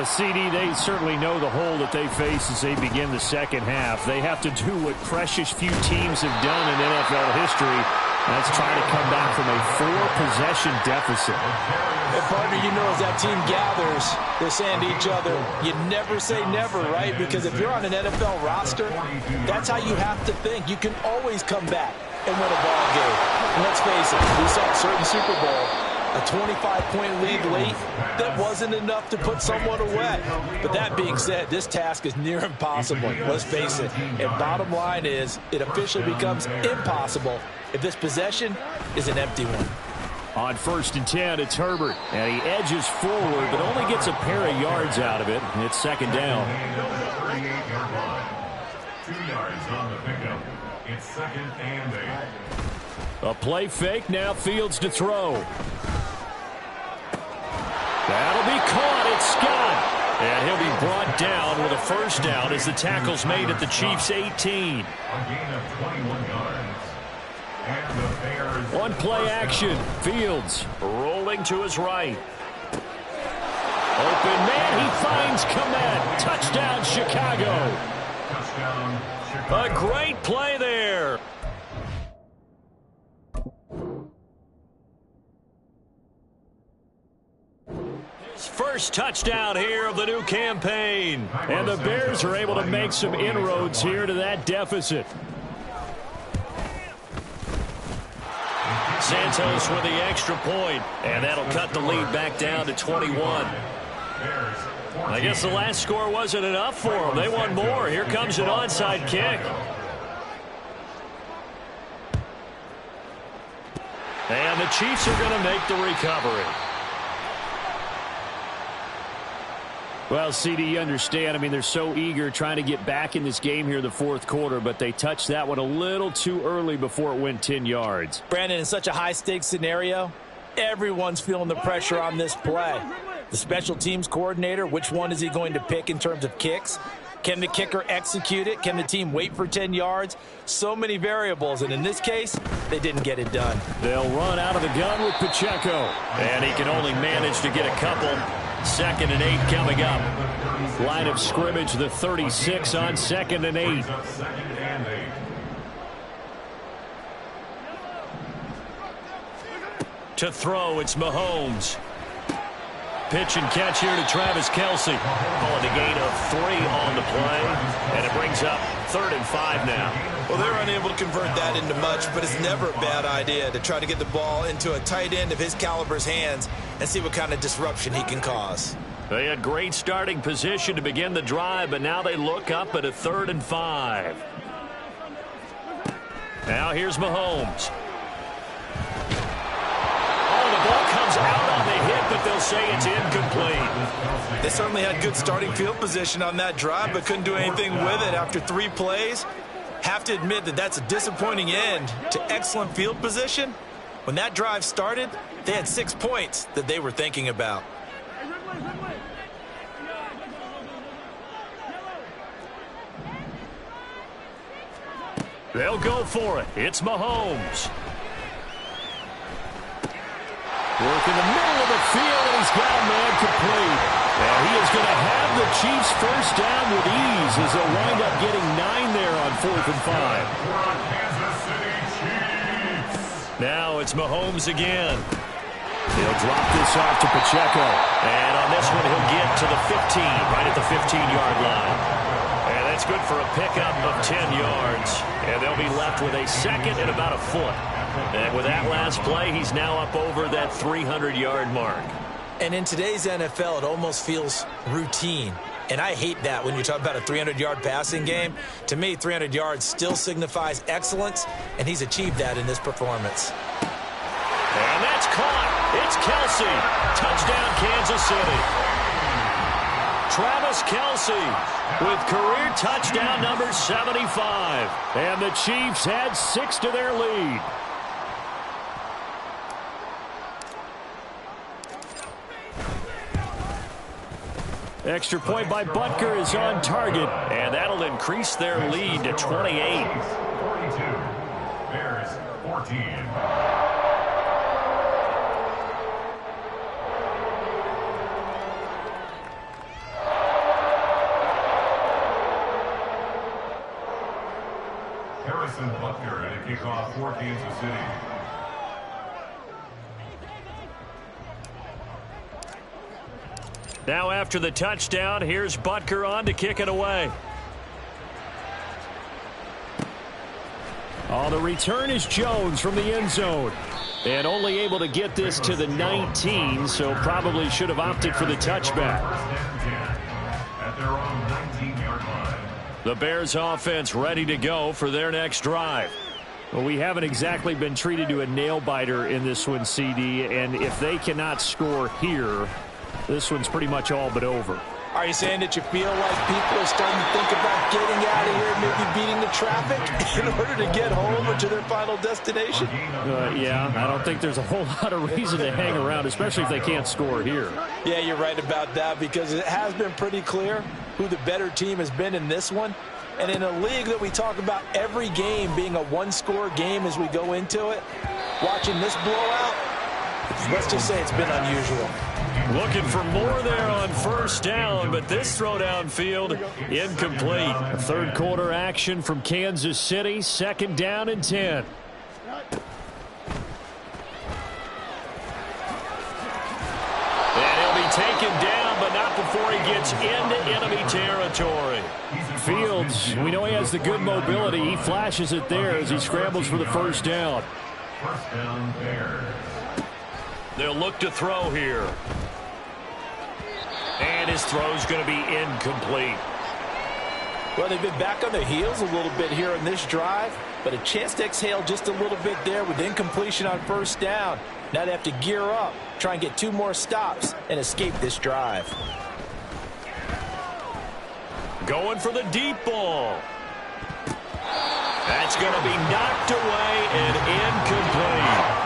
CD, they certainly know the hole that they face as they begin the second half. They have to do what precious few teams have done in NFL history. That's trying to come back from a 4-possession deficit. And partner, you know, as that team gathers, they're saying to each other, you never say never, right? Because if you're on an NFL roster, that's how you have to think. You can always come back and win a ball game. And let's face it, we saw a certain Super Bowl, a 25-point lead late, that wasn't enough to put someone away. But that being said, this task is near impossible. Let's face it. And bottom line is, it officially becomes impossible if this possession is an empty one. On 1st and 10, it's Herbert. And he edges forward, but only gets a pair of yards out of it. And it's second down. 2 yards yards on the pickup. It's 2nd and 8. A play fake, now Fields to throw. That'll be caught. It's Scott. And he'll be brought down with a first down as the tackle's made at the Chiefs' 18. A gain of 21 yards. And the Bears. On play action, Fields rolling to his right. Open man, he finds Komet. Touchdown, Chicago. Touchdown, Chicago. A great play there. His first touchdown here of the new campaign. And the Bears are able to make some inroads here to that deficit. Santos with the extra point, and that'll cut the lead back down to 21. I guess the last score wasn't enough for them. They want more. Here comes an onside kick. And the Chiefs are going to make the recovery. Well, CD, you understand. I mean, they're so eager trying to get back in this game here in the fourth quarter, but they touched that one a little too early before it went 10 yards. Brandon, in such a high-stakes scenario, everyone's feeling the pressure on this play. The special teams coordinator, which one is he going to pick in terms of kicks? Can the kicker execute it? Can the team wait for 10 yards? So many variables, and in this case, they didn't get it done. They'll run out of the gun with Pacheco, and he can only manage to get a couple. 2nd and 8 coming up. Line of scrimmage, the 36 on 2nd and 8. To throw, it's Mahomes. Pitch and catch here to Travis Kelce. Calling a gain of 3 on the play, and it brings up 3rd and 5 now. Well, they're unable to convert that into much, but it's never a bad idea to try to get the ball into a tight end of his caliber's hands and see what kind of disruption he can cause. They had great starting position to begin the drive, but now they look up at a 3rd and 5. Now here's Mahomes. Oh, the ball comes out on the hit, but they'll say it's incomplete. They certainly had good starting field position on that drive, but couldn't do anything with it after 3 plays. Have to admit that that's a disappointing end to excellent field position. When that drive started, they had 6 points that they were thinking about. They'll go for it. It's Mahomes. Work in the middle of the field, and he's got a man complete. And he is going to have the Chiefs first down with ease as they'll wind up getting 9 there on 4th and 5. Now it's Mahomes again. He'll drop this off to Pacheco. And on this one, he'll get to the 15, right at the 15-yard line. And that's good for a pickup of 10 yards. And they'll be left with a 2nd and about a foot. And with that last play, he's now up over that 300-yard mark. And in today's NFL, it almost feels routine. And I hate that when you talk about a 300-yard passing game. To me, 300 yards still signifies excellence, and he's achieved that in this performance. And that's caught. It's Kelce. Touchdown, Kansas City. Travis Kelce with career touchdown number 75. And the Chiefs had 6 to their lead. Extra point by Butker is on target, and that'll increase their lead to 28. 42. Bears 14. Harrison Butker at a kickoff for Kansas City. Now after the touchdown, here's Butker on to kick it away. Oh, the return is Jones from the end zone. And only able to get this to the 19, so probably should have opted for the touchback. At their own 19-yard line. The Bears offense ready to go for their next drive. Well, we haven't exactly been treated to a nail-biter in this one, CD, and if they cannot score here, this one's pretty much all but over. Are you saying that you feel like people are starting to think about getting out of here, maybe beating the traffic in order to get home or to their final destination? Yeah, I don't think there's a whole lot of reason to hang around, especially if they can't score here. Yeah, you're right about that, because it has been pretty clear who the better team has been in this one. And in a league that we talk about every game being a one-score game as we go into it, watching this blowout, let's just say it's been unusual. Looking for more there on first down, but this throw downfield incomplete. A third quarter action from Kansas City, 2nd down and 10. And he'll be taken down, but not before he gets into enemy territory. Fields, we know he has the good mobility. He flashes it there as he scrambles for the first down. First down, Bears. They'll look to throw here. And his throw's going to be incomplete. Well, they've been back on their heels a little bit here on this drive, but a chance to exhale just a little bit there with incompletion on first down. Now they have to gear up, try and get 2 more stops, and escape this drive. Going for the deep ball. That's going to be knocked away and incomplete.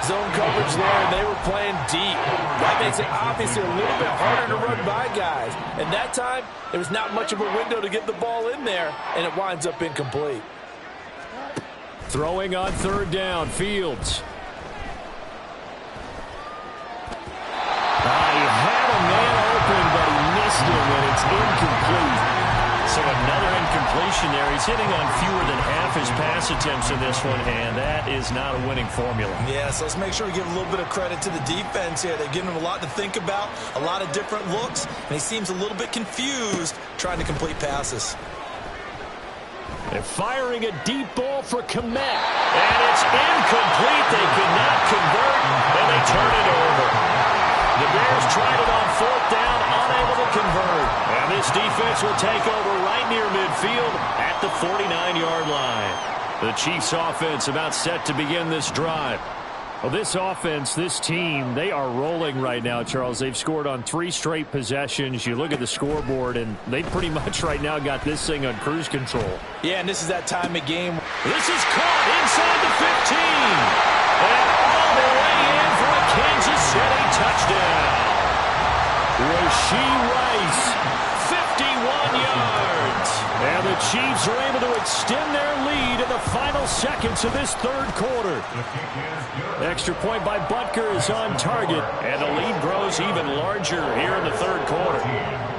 Zone coverage there, and they were playing deep. That makes it obviously a little bit harder to run by guys. And that time, there was not much of a window to get the ball in there, and it winds up incomplete. Throwing on 3rd down, Fields. He had a man open, but he missed him, and it's incomplete. So another incompletion there. He's hitting on fewer than half his pass attempts in this one, and that is not a winning formula. Yeah, so let's make sure we give a little bit of credit to the defense here. They've given him a lot to think about, a lot of different looks, and he seems a little bit confused trying to complete passes. They're firing a deep ball for Kmet, and it's incomplete. They could not convert, and they turn it over. The Bears tried it on 4th down, unable to convert. And this defense will take over right near midfield at the 49-yard line. The Chiefs' offense about set to begin this drive. Well, this offense, this team, they are rolling right now, Charles. They've scored on 3 straight possessions. You look at the scoreboard, and they pretty much right now got this thing on cruise control. Yeah, and this is that time of game. This is caught inside the 15. And all the way in for a Kansas City touchdown. Rashee Rice, 51 yards. And the Chiefs are able to extend their lead in the final seconds of this 3rd quarter. Extra point by Butker is on target, and the lead grows even larger here in the 3rd quarter.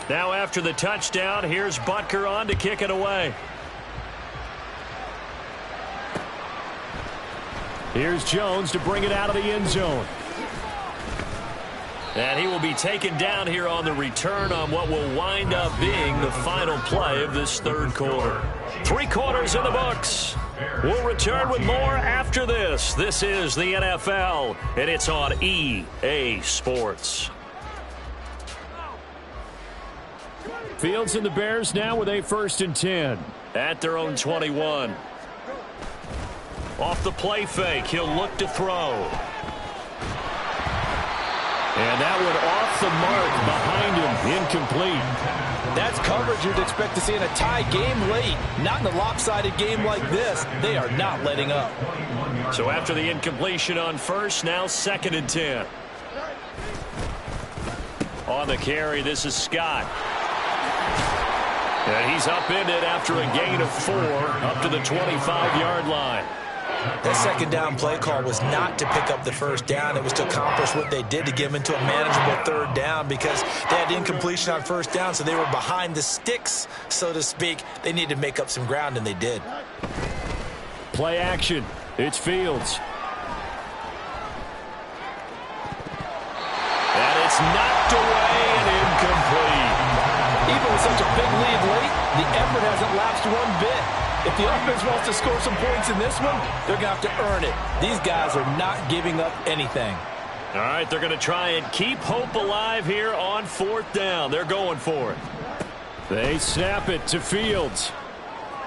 Now after the touchdown, here's Butker on to kick it away. Here's Jones to bring it out of the end zone. And he will be taken down here on the return on what will wind up being the final play of this 3rd quarter. 3 quarters in the books. We'll return with more after this. This is the NFL, and it's on EA Sports. Fields and the Bears now with a 1st and 10 at their own 21. Off the play fake, he'll look to throw. And that one off the mark behind him, incomplete. That's coverage you'd expect to see in a tie game late. Not in a lopsided game like this. They are not letting up. So after the incompletion on 1st, now 2nd and 10. On the carry, this is Scott. And he's upended after a gain of 4 up to the 25-yard line. That 2nd down play call was not to pick up the 1st down. It was to accomplish what they did to get them into a manageable 3rd down because they had incompletion on 1st down, so they were behind the sticks, so to speak. They needed to make up some ground, and they did. Play action. It's Fields. And it's knocked away and incomplete. Even with such a big lead late, the effort hasn't lapsed one bit. If the offense wants to score some points in this one, they're going to have to earn it. These guys are not giving up anything. All right, they're going to try and keep hope alive here on 4th down. They're going for it. They snap it to Fields.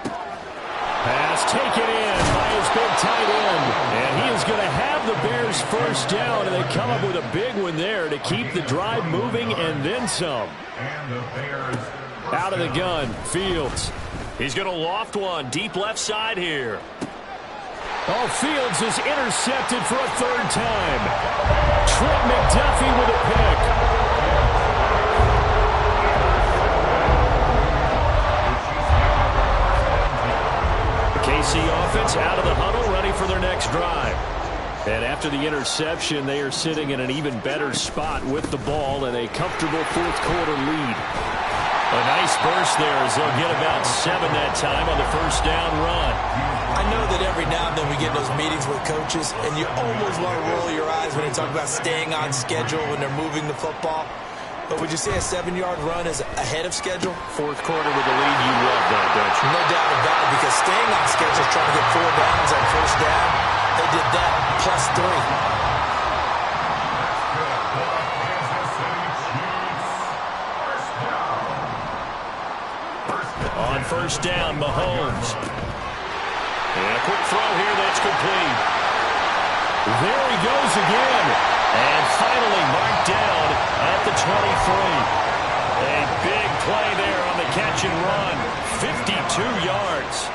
Pass taken in by his big tight end. And he is going to have the Bears first down, and they come up with a big one there to keep the drive moving and then some. And the Bears out of the gun, Fields. He's going to loft one deep left side here. Oh, Fields is intercepted for a third time. Trent McDuffie with a pick. KC offense out of the huddle, ready for their next drive. And after the interception, they are sitting in an even better spot with the ball and a comfortable fourth quarter lead. A nice burst there as they'll get about 7 that time on the first down run. I know that every now and then we get those meetings with coaches, and you almost want to roll your eyes when they talk about staying on schedule when they're moving the football. But would you say a 7-yard run is ahead of schedule? Fourth quarter with the lead, you love that, don't you? No doubt about it, because staying on schedule, trying to get 4 downs on first down, they did that plus 3. On first down, Mahomes. And a quick throw here that's complete. There he goes again. And finally marked down at the 23. A big play there on the catch and run. 52 yards.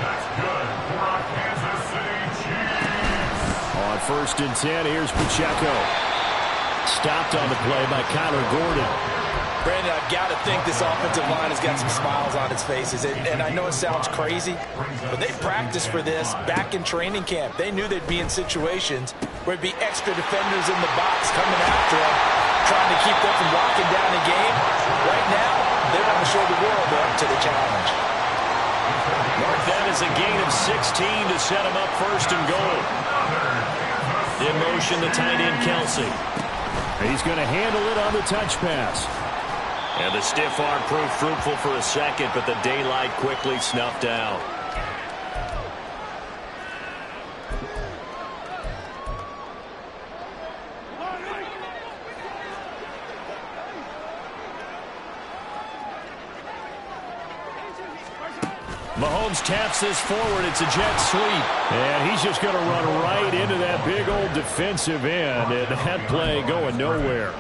That's good for our Kansas City Chiefs. On first and 10, here's Pacheco. Stopped on the play by Kyler Gordon. Brandon, I've got to think this offensive line has got some smiles on its faces. And I know it sounds crazy, but they practiced for this back in training camp. They knew they'd be in situations where it'd be extra defenders in the box coming after them, trying to keep them from locking down the game. Right now, they want to show the world they're up to the challenge. Mark that as a gain of 16 to set him up first and goal. In motion, the tight end, Kelsey. He's going to handle it on the touch pass. And the stiff arm proved fruitful for a second, but the daylight quickly snuffed out. Mahomes taps this forward. It's a jet sweep. And he's just going to run right into that big old defensive end. And that play going nowhere.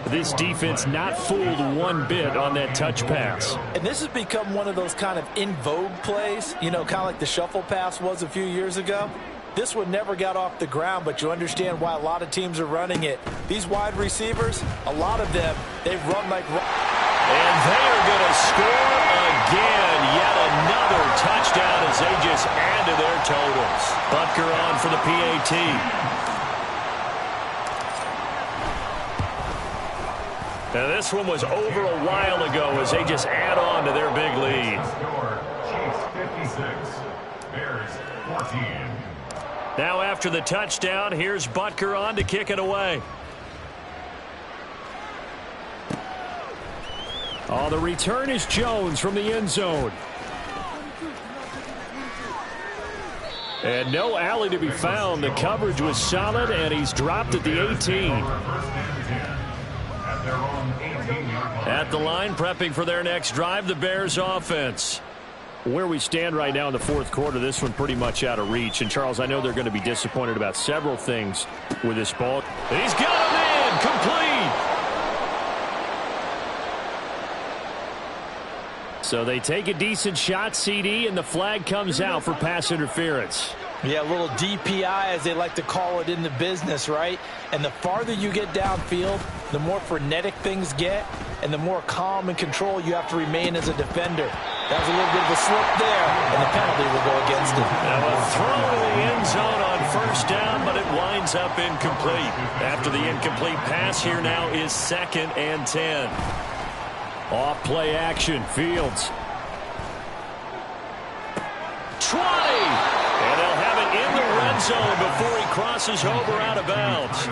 This defense not fooled one bit on that touch pass. And this has become one of those kind of in vogue plays, you know, kind of like the shuffle pass was a few years ago. This one never got off the ground, but you understand why a lot of teams are running it. These wide receivers, a lot of them, they've run like... And they are going to score again. Yet another touchdown as they just add to their totals. Butker on for the PAT. Now this one was over a while ago as they just add on to their big lead. Chiefs 56, Bears 14. Now after the touchdown, here's Butker on to kick it away. Oh, the return is Jones from the end zone. And no alley to be found. The coverage was solid, and he's dropped at the 18. At the line, prepping for their next drive, the Bears offense. Where we stand right now in the fourth quarter, this one pretty much out of reach. And, Charles, I know they're going to be disappointed about several things with this ball. He's got him in, complete. So they take a decent shot, CD, and the flag comes out for pass interference. Yeah, a little DPI, as they like to call it in the business, right? And the farther you get downfield, the more frenetic things get, and the more calm and control you have to remain as a defender. That was a little bit of a slip there, and the penalty will go against him. Now a throw to the end zone on first down, but it winds up incomplete. After the incomplete pass, here now is 2nd and 10. Off play action, Fields. 20! And they'll have it in the red zone before he crosses over out of bounds.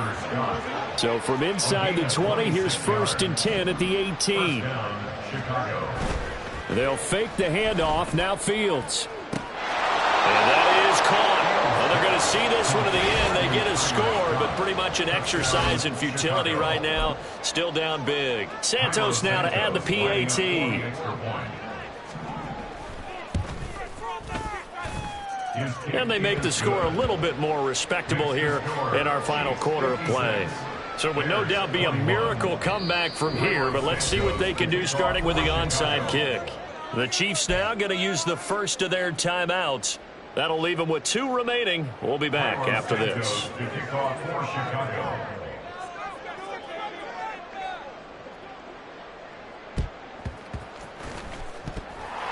So from inside the 20, here's 1st and 10 at the 18. They'll fake the handoff, now Fields. And that is caught. Well, they're going to see this one to the end. They they get a score, but pretty much an exercise in futility right now. Still down big. Santos now to add the PAT. And they make the score a little bit more respectable here in our final quarter of play. So it would no doubt be a miracle comeback from here, but let's see what they can do starting with the onside kick. The Chiefs now going to use the first of their timeouts. That'll leave them with 2 remaining. We'll be back after this.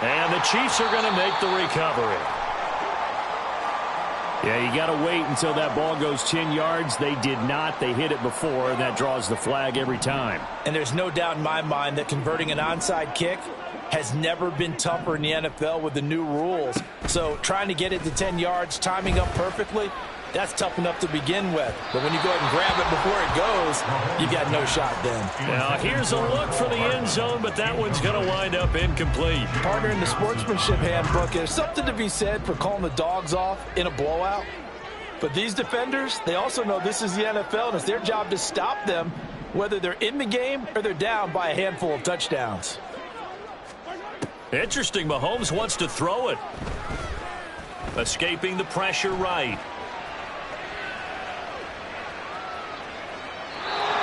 And the Chiefs are going to make the recovery. Yeah, you got to wait until that ball goes 10 yards. They did not. They hit it before, and that draws the flag every time. And there's no doubt in my mind that converting an onside kick has never been tougher in the NFL with the new rules. So trying to get it to 10 yards, timing up perfectly, that's tough enough to begin with. But when you go ahead and grab it before it goes, you got no shot then. Now here's a look for the end zone, but that one's going to wind up incomplete. Partner, in the sportsmanship handbook, there's something to be said for calling the dogs off in a blowout. But these defenders, they also know this is the NFL, and it's their job to stop them, whether they're in the game or they're down by a handful of touchdowns. Interesting, Mahomes wants to throw it. Escaping the pressure right.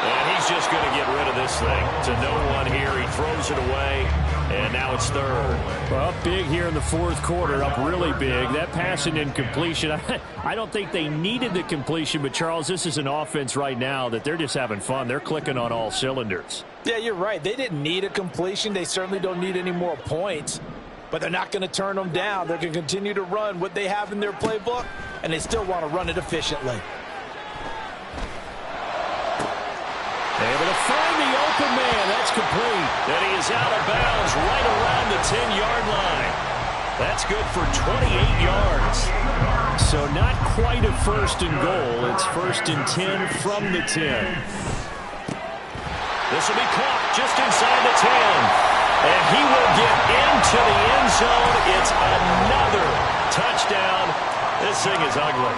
And he's just going to get rid of this thing. To no one here. He throws it away, and now it's third. Well, up big here in the fourth quarter, up really big. That pass and incompletion, I don't think they needed the completion, but, Charles, this is an offense right now that they're just having fun. They're clicking on all cylinders. Yeah, you're right. They didn't need a completion. They certainly don't need any more points, but they're not going to turn them down. They're going to continue to run what they have in their playbook, and they still want to run it efficiently. Able to find the open man. That's complete. And he is out of bounds right around the 10-yard line. That's good for 28 yards. So not quite a first and goal. It's first and 10 from the 10. This will be caught just inside the 10. And he will get into the end zone. It's another touchdown. This thing is ugly.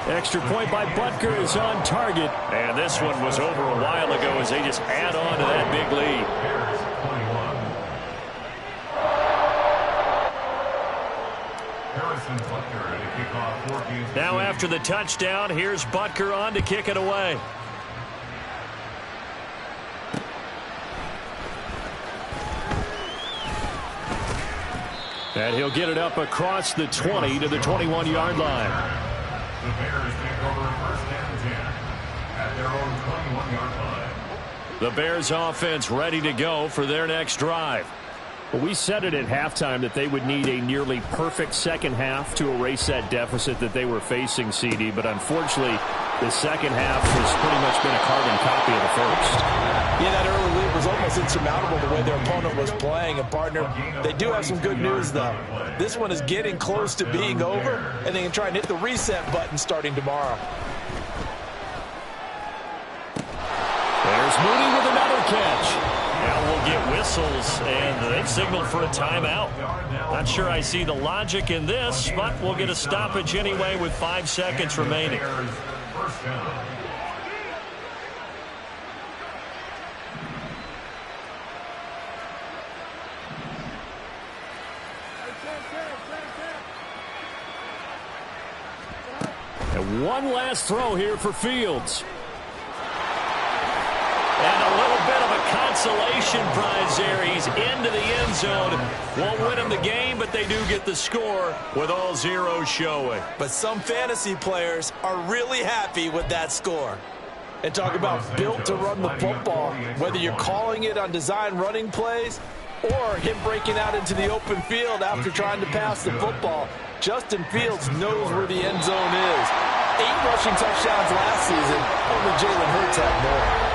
Extra point by Butker is on target. And this one was over a while ago as they just add on to that big lead. Now after the touchdown, here's Butker on to kick it away. And he'll get it up across the 20 to the 21-yard line. The Bears take over first and 10 at their own 21-yard line. The Bears offense ready to go for their next drive. Well, we said it at halftime that they would need a nearly perfect second half to erase that deficit that they were facing, CD. But unfortunately, the second half has pretty much been a carbon copy of the first. Yeah, that early lead was almost insurmountable the way their opponent was playing. And, partner, they do have some good news, though. This one is getting close to being over, and they can try and hit the reset button starting tomorrow. There's Mooney with another catch. Now we'll get whistles, and they've signaled for a timeout. Not sure I see the logic in this, but we'll get a stoppage anyway with 5 seconds remaining. And one last throw here for Fields. And a little bit of a consolation prize there. He's into the end zone. Won't win him the game, but they do get the score with all zeros showing. But some fantasy players are really happy with that score. And talk about built to run the football, whether you're calling it on design running plays or him breaking out into the open field after trying to pass the football. Justin Fields knows where the end zone is. 8 rushing touchdowns last season. Only Jalen Hurts had more.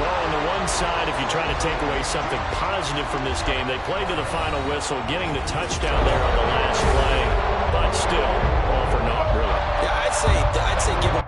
Well, on the one side, if you try to take away something positive from this game, they played to the final whistle, getting the touchdown there on the last play. But still, all for naught, really. Yeah, I'd say give up.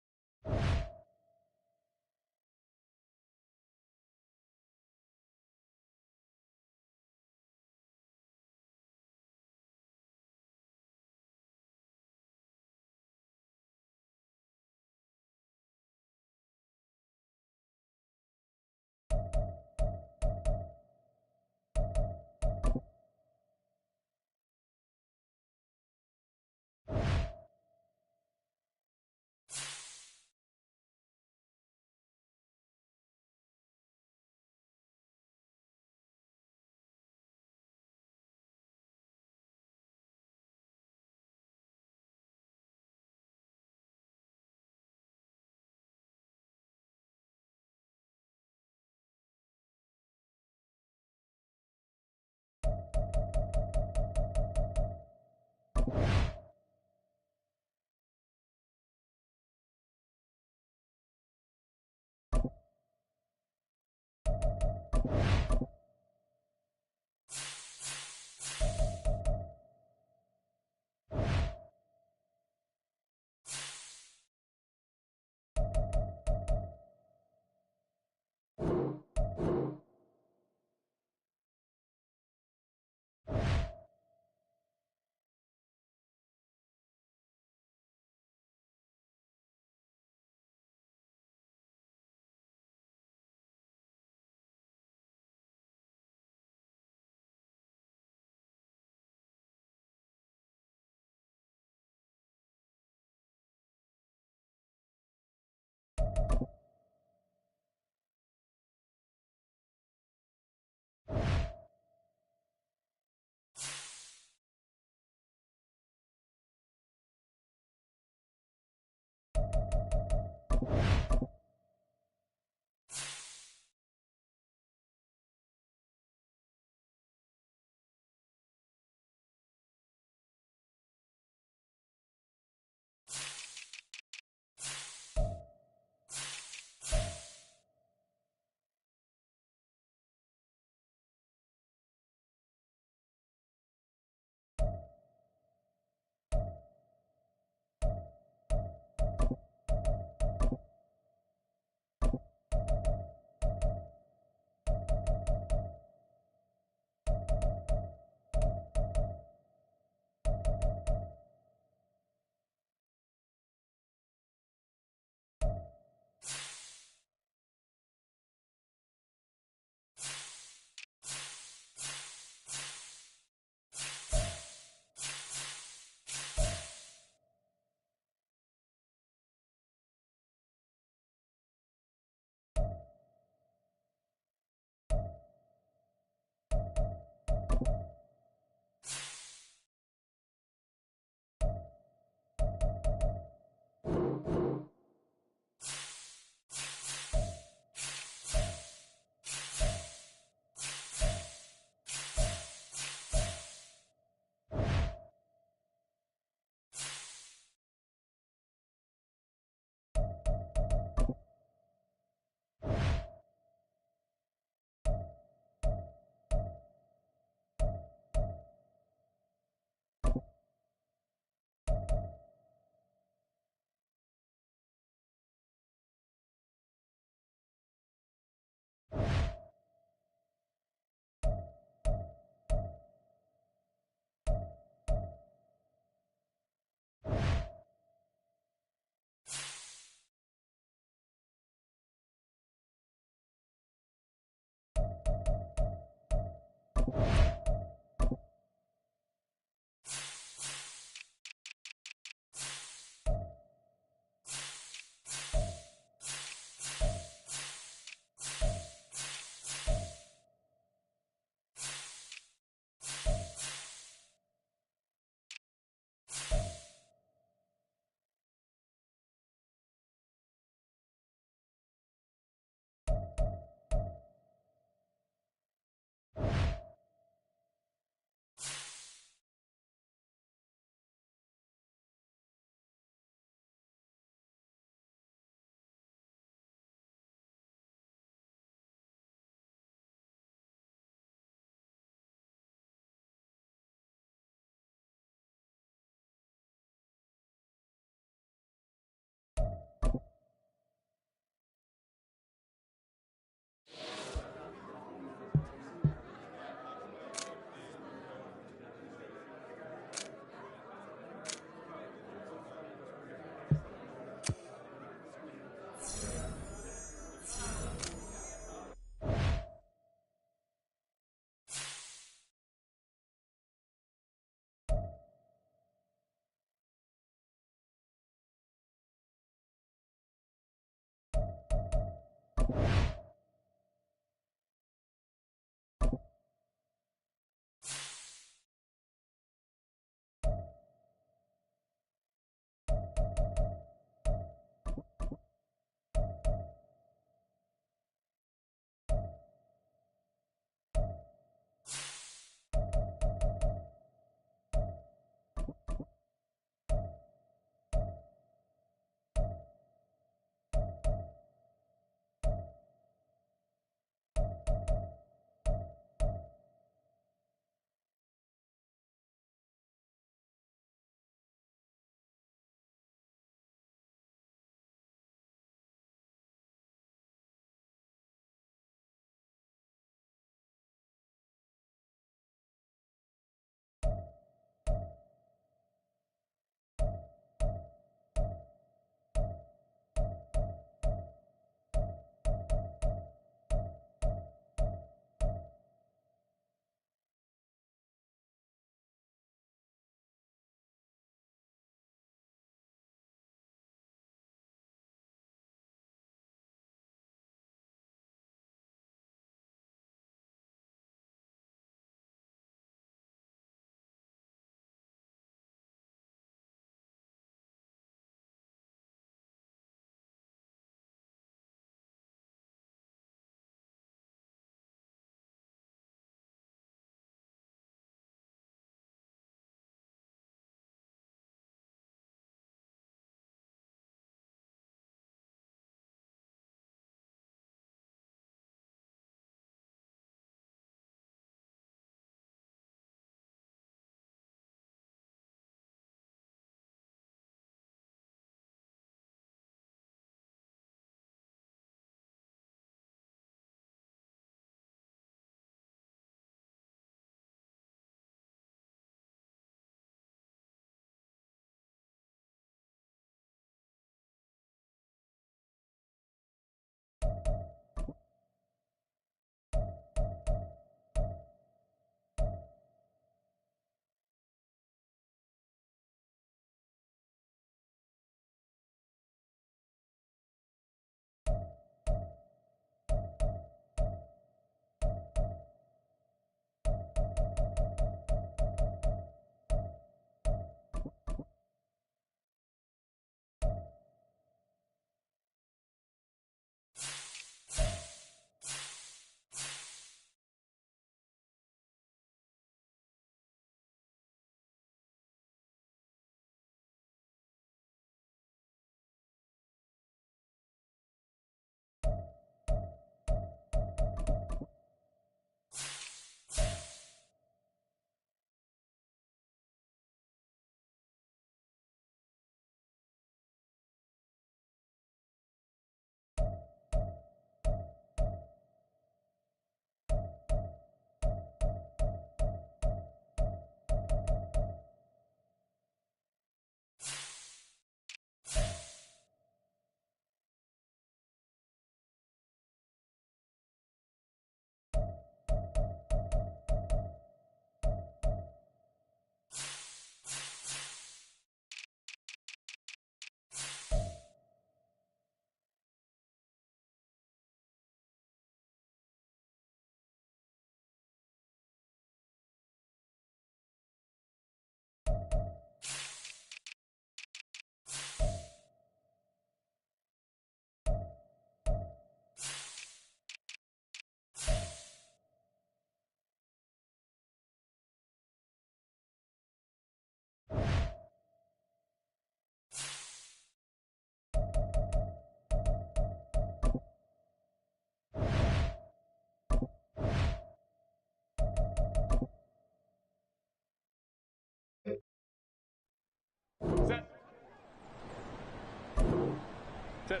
Set.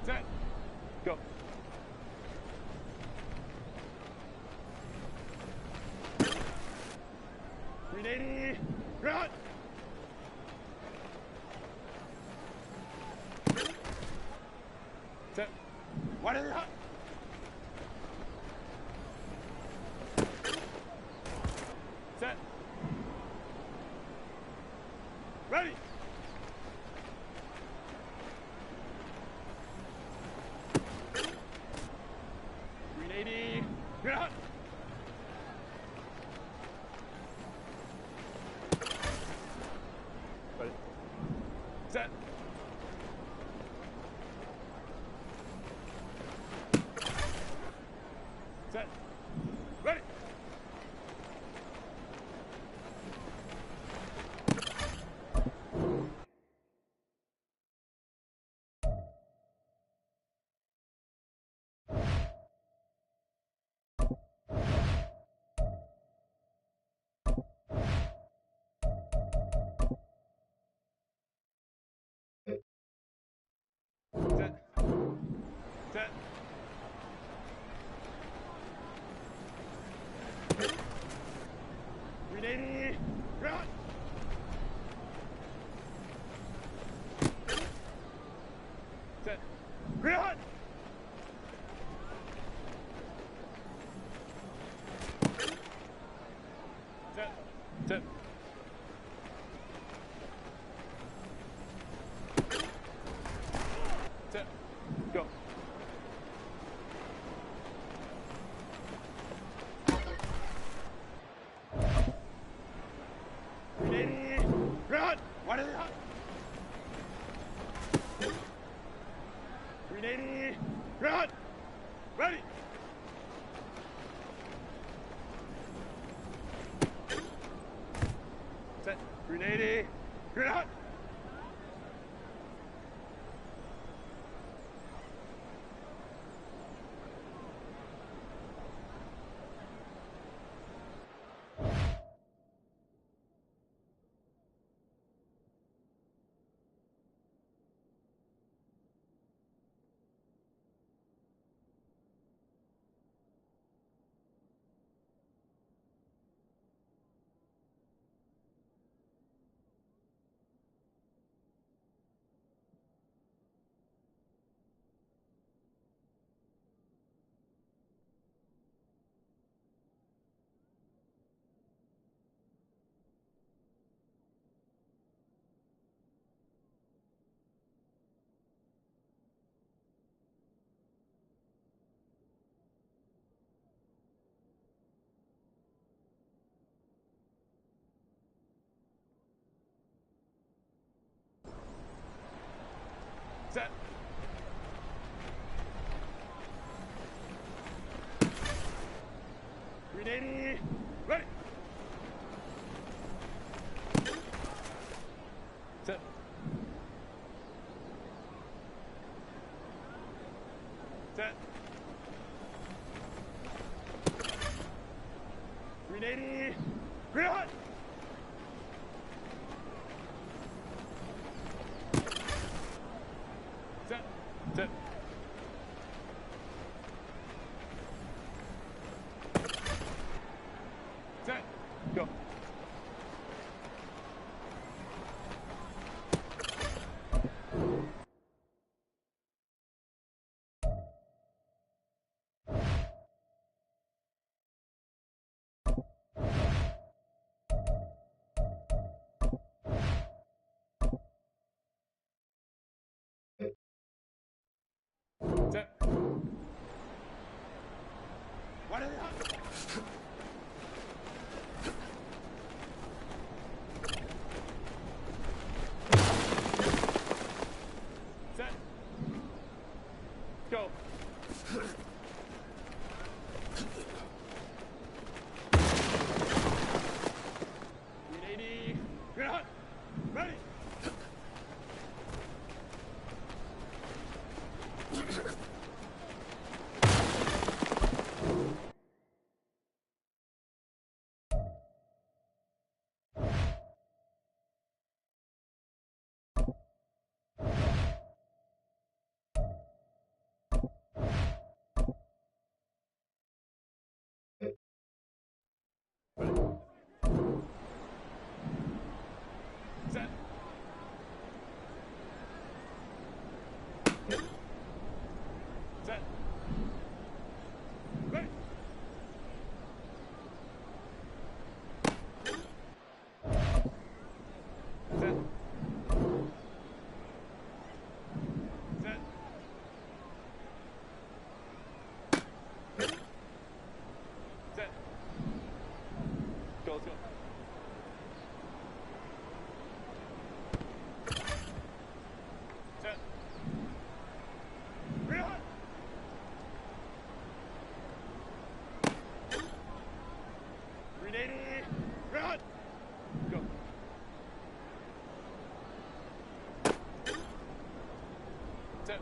Set. Go. Ready. Run. Set. What is it? Set. Ready. Green 80. Run. Ready. Set. Set. Ready. Set. Set. Green 80. Run. Set. Run. Set. Set. Set. Go. Ready. Run. What is it? 380. Run. Ready. Set. 380. Run. Set. Green 80. Ready. Set. Set. Green 80. Run. Set. Set. Set. Go. Set. What is it? Set. Set. Ready. Set. Set. Set. Go, let's go. Set. Reload. Grenade. Reload. Go. Set.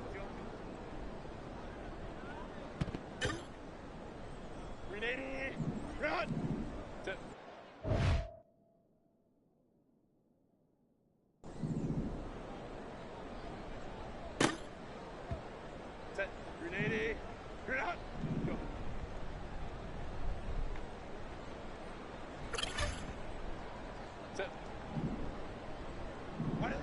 Let's go. Grenade. Reload. Set. Set. Grenade. Reload. Go. Set. What is it?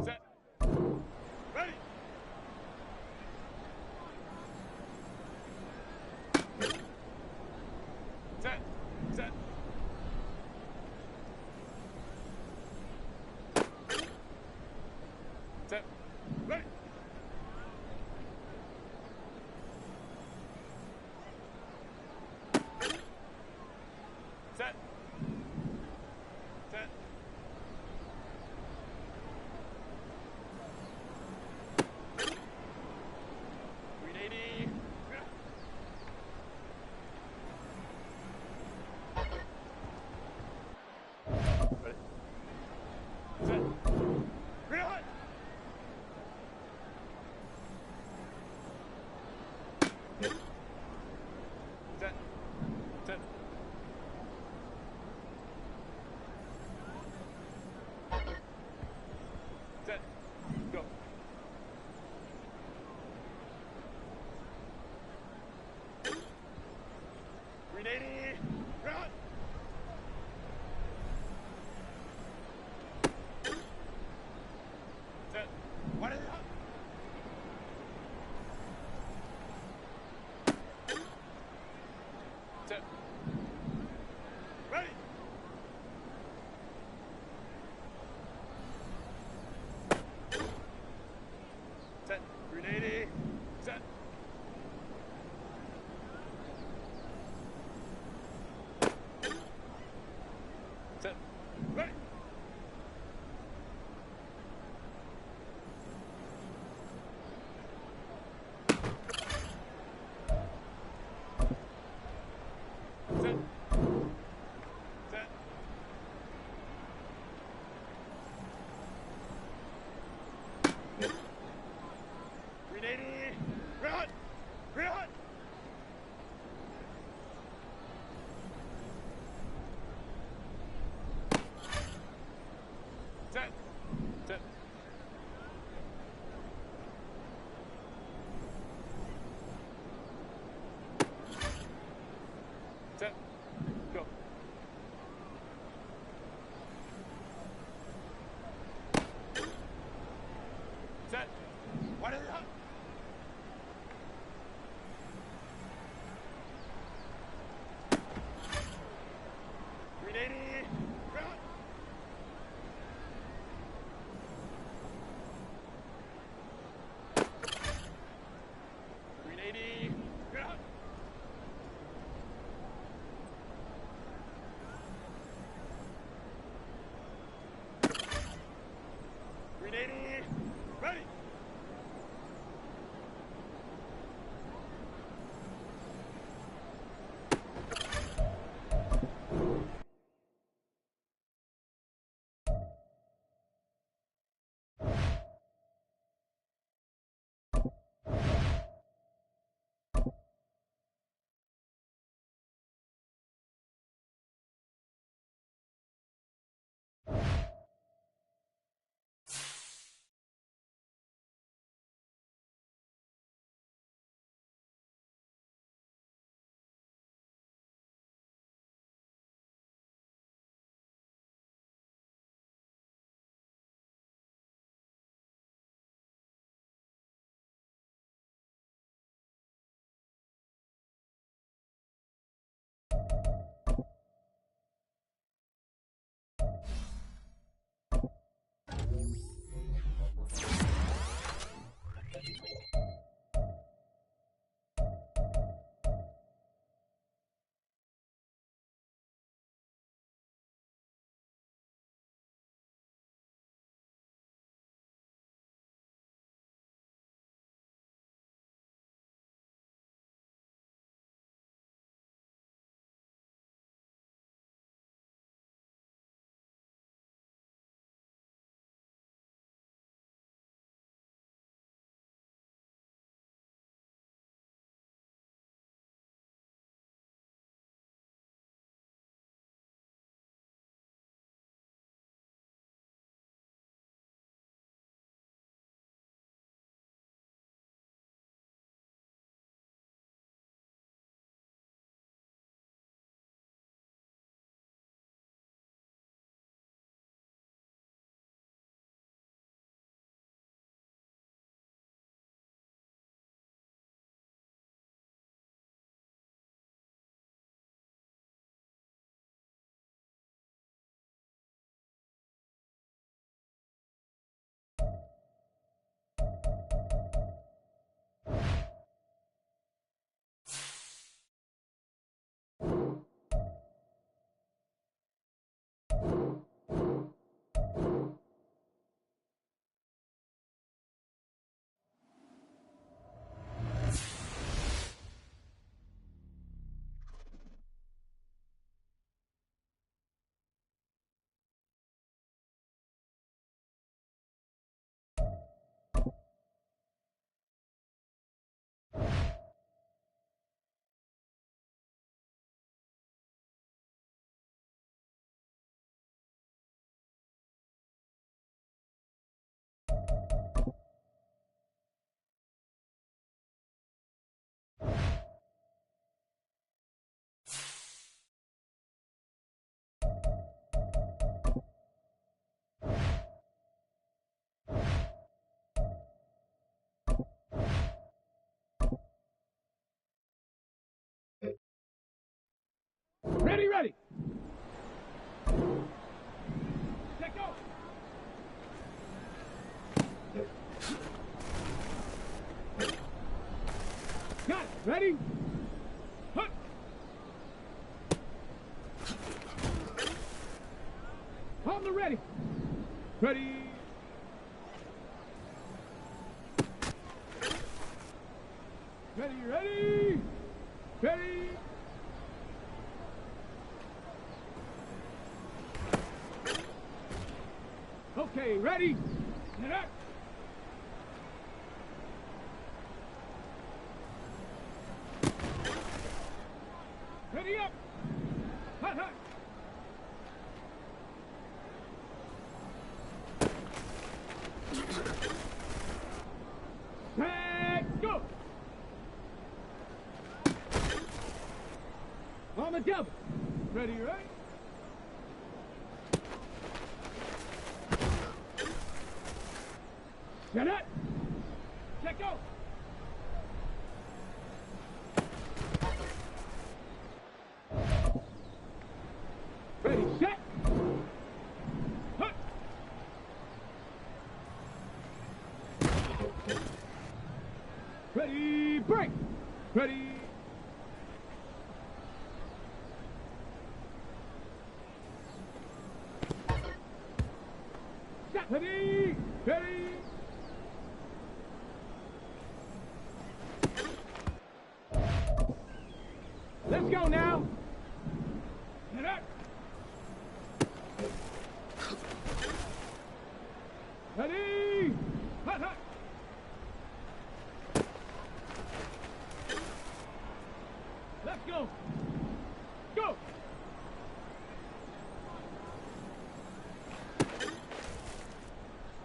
Set. Ready. Set. Set. Set. Ready. Set. Set. Grenade. Ready. Set. Reload. Set. Set. Set. Go. Grenade. Reload. Set. What is it? Set. Ready. Set. Grenade. Set. Ready? Hut. On the ready. Ready. Ready, ready. Ready. Okay, ready. Set up. Ready up. Hut, hut. Set, go. On the double. Ready, right? Set up. Set go. Ready, set. Hut. Ready, break. Ready. Set. Ready. Ready. Let's go now. Set up. Ready. Hut, hut. Let's go. Go.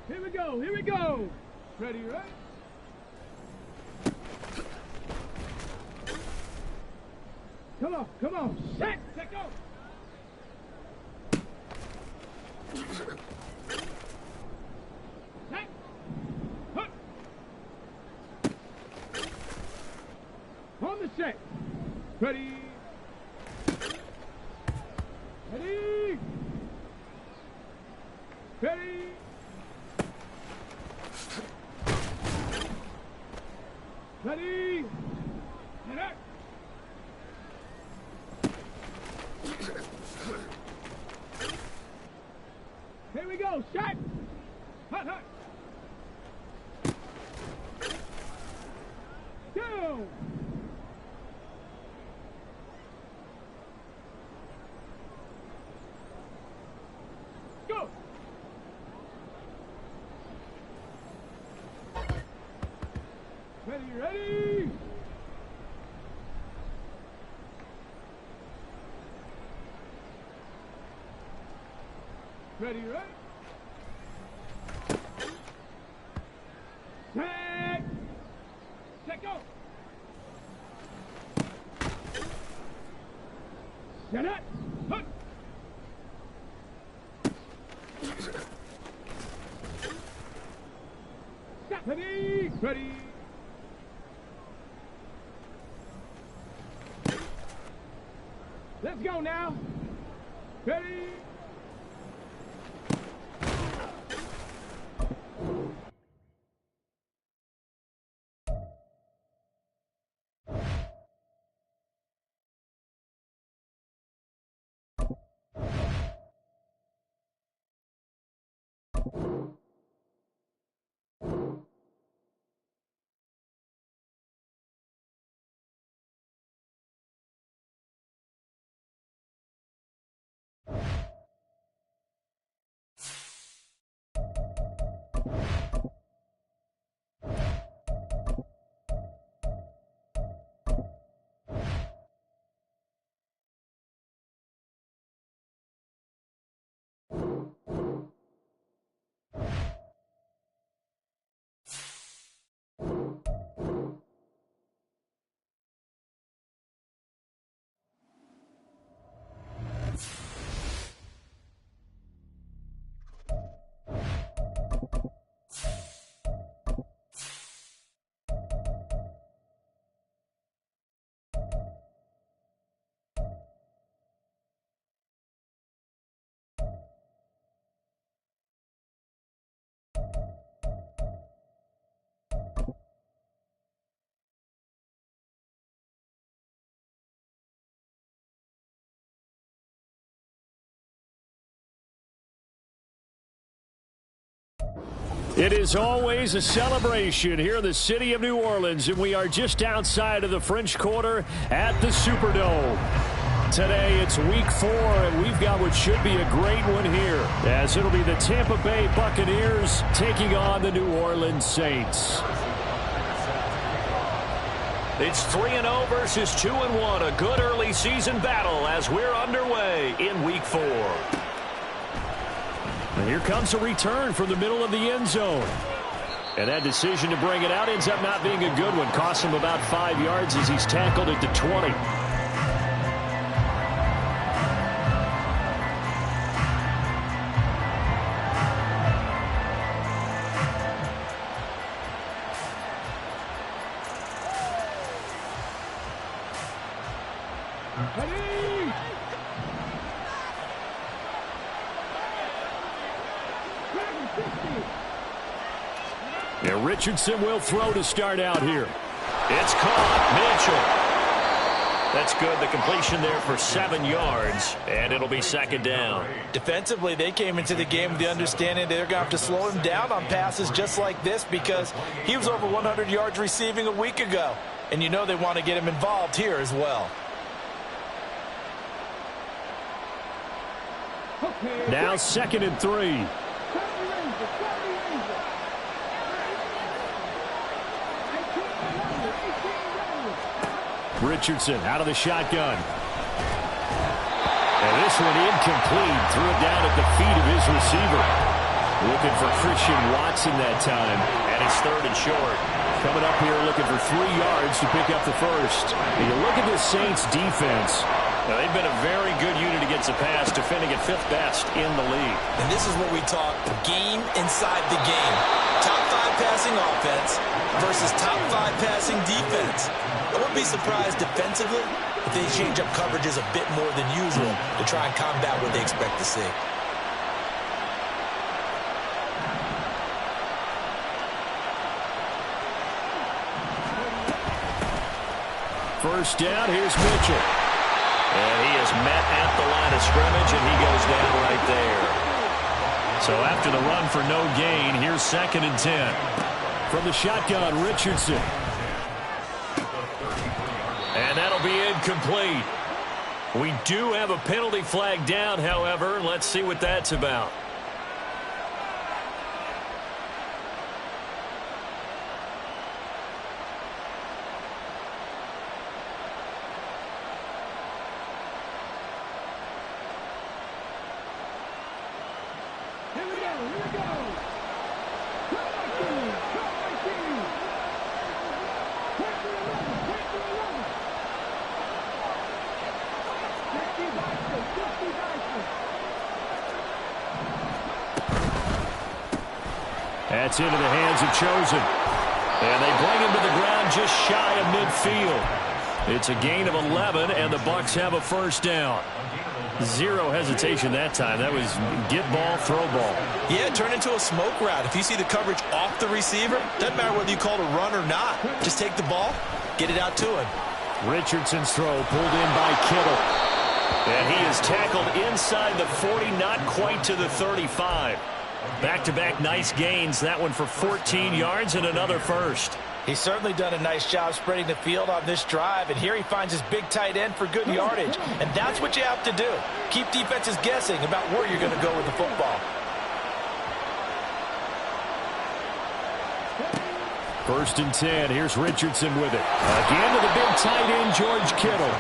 Here we go. Here we go. Ready, right? Come on. Come on. Set. Set go. Set. Hut. On the set. Ready. Ready. Ready. Ready. Set up. Here we go. Shot. Hut, hut. Down. Go. Ready, ready. Ready, right? Set. Set, go. Set up. Hut. Stop. Ready. Ready. Let's go now. Ready. It is always a celebration here in the city of New Orleans, and we are just outside of the French Quarter at the Superdome. Today it's week 4, and we've got what should be a great one here, as it'll be the Tampa Bay Buccaneers taking on the New Orleans Saints. It's 3-0 versus 2-1, a good early season battle as we're underway in week 4. And here comes a return from the middle of the end zone. And that decision to bring it out ends up not being a good one. Costs him about 5 yards as he's tackled at the 20. Yeah, Richardson will throw to start out here. It's caught. Mitchell. That's good. The completion there for 7 yards, and it'll be second down. Defensively, they came into the game with the understanding they're going to have to slow him down on passes just like this because he was over 100 yards receiving a week ago. And you know they want to get him involved here as well. Now 2nd and 3. Richardson out of the shotgun. And this one incomplete. Threw it down at the feet of his receiver. Looking for Christian Watson that time. And it's 3rd and short. Coming up here looking for 3 yards to pick up the first. And you look at this Saints defense. Now, they've been a very good unit against the pass, defending at 5th best in the league. And this is what we talk game inside the game. Top 5 passing offense versus top 5 passing defense. I wouldn't be surprised defensively if they change up coverages a bit more than usual to try and combat what they expect to see. First down, here's Mitchell. And he is met at the line of scrimmage, and he goes down right there. So after the run for no gain, here's 2nd and 10. From the shotgun, Richardson. And that'll be incomplete. We do have a penalty flag down, however. Let's see what that's about. That's into the hands of Chosen. And they bring him to the ground just shy of midfield. It's a gain of 11, and the Bucs have a first down. Zero hesitation that time. That was get ball, throw ball. Yeah, it turned into a smoke route. If you see the coverage off the receiver, doesn't matter whether you call it a run or not. Just take the ball, get it out to him. Richardson's throw pulled in by Kittle. And he is tackled inside the 40, not quite to the 35. Back-to-back nice gains. That one for 14 yards and another first. He's certainly done a nice job spreading the field on this drive, and here he finds his big tight end for good yardage. And that's what you have to do. Keep defenses guessing about where you're going to go with the football. First and 10. Here's Richardson with it. Again to the big tight end, George Kittle.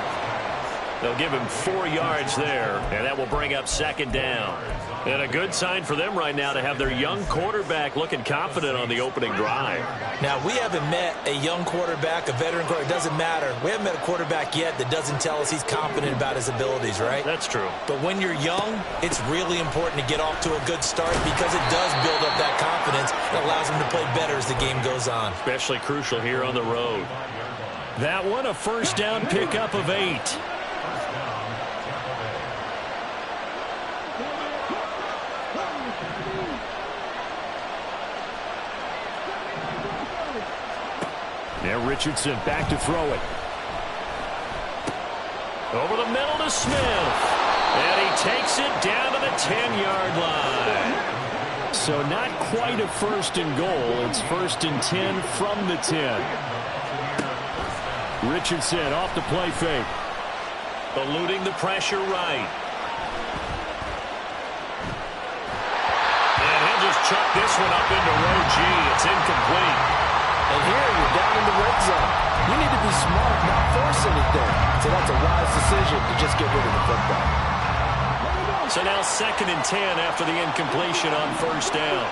They'll give him 4 yards there, and that will bring up 2nd down. And a good sign for them right now to have their young quarterback looking confident on the opening drive. Now, we haven't met a young quarterback, a veteran quarterback. It doesn't matter. We haven't met a quarterback yet that doesn't tell us he's confident about his abilities, right? That's true. But when you're young, it's really important to get off to a good start because it does build up that confidence and allows him to play better as the game goes on. Especially crucial here on the road. That one, a first down pickup of 8. Now Richardson back to throw it. Over the middle to Smith. And he takes it down to the 10-yard line. So not quite a first and goal. It's first and 10 from the 10. Richardson off the play fake. Eluding the pressure right. And he'll just chuck this one up into row G. It's incomplete. And here you're down in the red zone. You need to be smart, not force anything. So that's a wise decision to just get rid of the football. So now second and 10 after the incompletion on first down.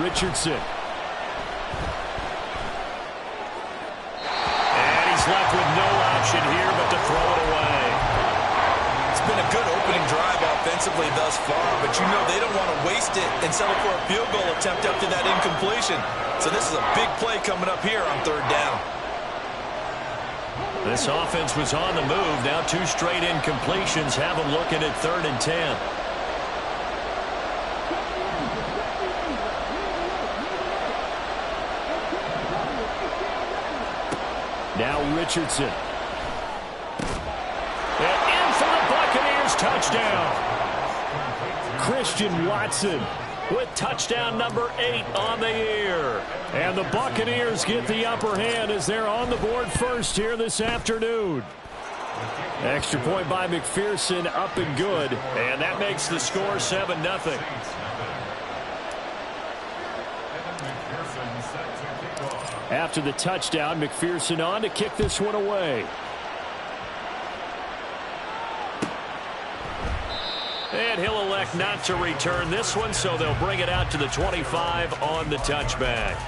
Richardson. And he's left with no option here but to throw it away. It's been a good opening drive offensively thus far, but you know they don't want to waste it and settle for a field goal attempt after that incompletion. So this is a big play coming up here on third down. This offense was on the move. Now 2 straight incompletions have them looking at third and 10. Now Richardson. And in for the Buccaneers touchdown. Christian Watson with touchdown number 8 on the year. And the Buccaneers get the upper hand as they're on the board first here this afternoon. Extra point by McPherson, up and good. And that makes the score 7-0. After the touchdown, McPherson on to kick this one away. And he'll elect not to return this one, so they'll bring it out to the 25 on the touchback.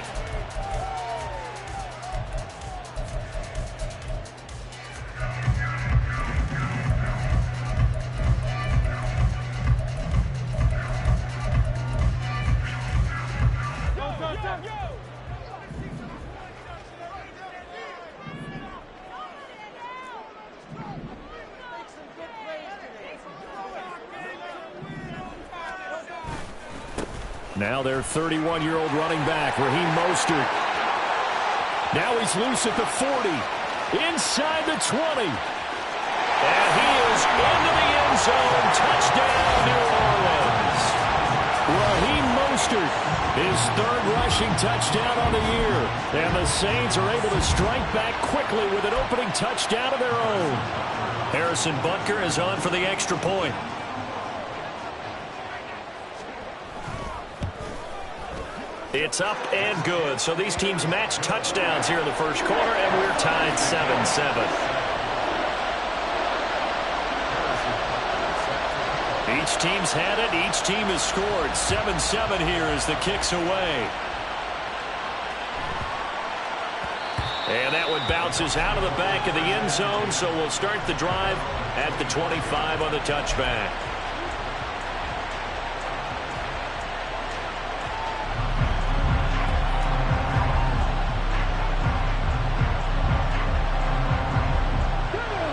Now their 31-year-old running back, Raheem Mostert. Now he's loose at the 40. Inside the 20. And he is into the end zone. Touchdown, New Orleans. Raheem Mostert, his 3rd rushing touchdown on the year. And the Saints are able to strike back quickly with an opening touchdown of their own. Harrison Butker is on for the extra point. It's up and good. So these teams match touchdowns here in the first quarter, and we're tied 7-7. Each team's had it. Each team has scored. 7-7 here as the kick's away. And that one bounces out of the back of the end zone, so we'll start the drive at the 25 on the touchback.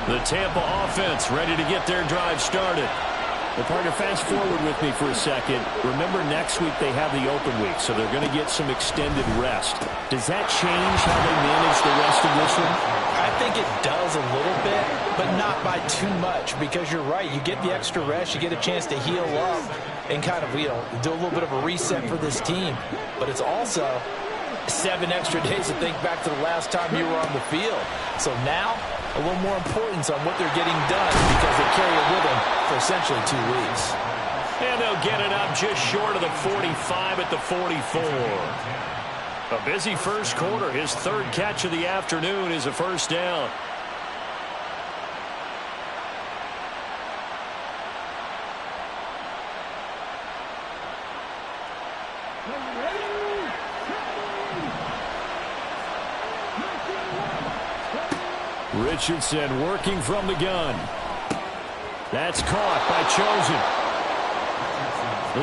The Tampa offense ready to get their drive started. Well, partner, fast forward with me for a second. Remember, next week they have the open week, so they're going to get some extended rest. Does that change how they manage the rest of this one? I think it does a little bit, but not by too much, because you're right. You get the extra rest. You get a chance to heal up and kind of, do a little bit of a reset for this team. But it's also 7 extra days to think back to the last time you were on the field. So now, a little more importance on what they're getting done because they carry it with them for essentially 2 weeks. And they'll get it up just short of the 45 at the 44. A busy first quarter. His 3rd catch of the afternoon is a first down. Richardson working from the gun. That's caught by Chosen.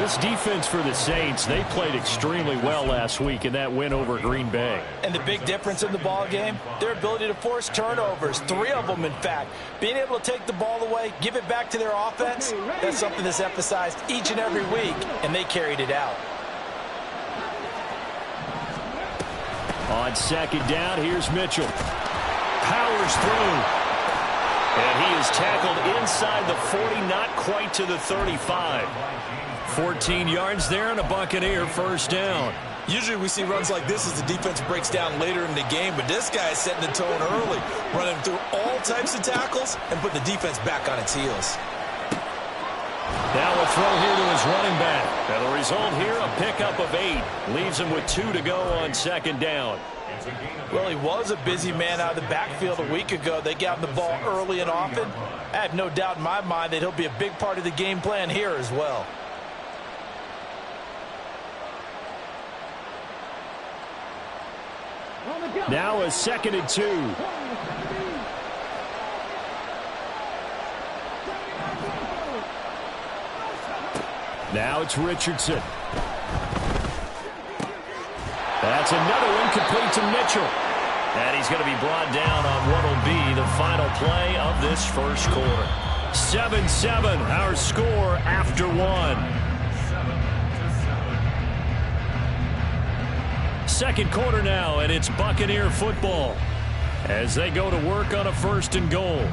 This defense for the Saints, they played extremely well last week in that win over Green Bay. And the big difference in the ball game, their ability to force turnovers, 3 of them in fact. Being able to take the ball away, give it back to their offense, that's something that's emphasized each and every week, and they carried it out. On second down, here's Mitchell. Powers through. And he is tackled inside the 40, not quite to the 35. 14 yards there and a Buccaneer first down. Usually we see runs like this as the defense breaks down later in the game, but this guy is setting the tone early, running through all types of tackles and putting the defense back on its heels. Now a throw here to his running back. And the result here, a pickup of 8. Leaves him with 2 to go on second down. Well, he was a busy man out of the backfield a week ago. They got him the ball early and often. I have no doubt in my mind that he'll be a big part of the game plan here as well. Now a 2nd and 2. Now it's Richardson. That's another incomplete to Mitchell. And he's going to be brought down on what will be the final play of this first quarter. 7-7, our score after 1. Second quarter now, and it's Buccaneer football as they go to work on a 1st and goal.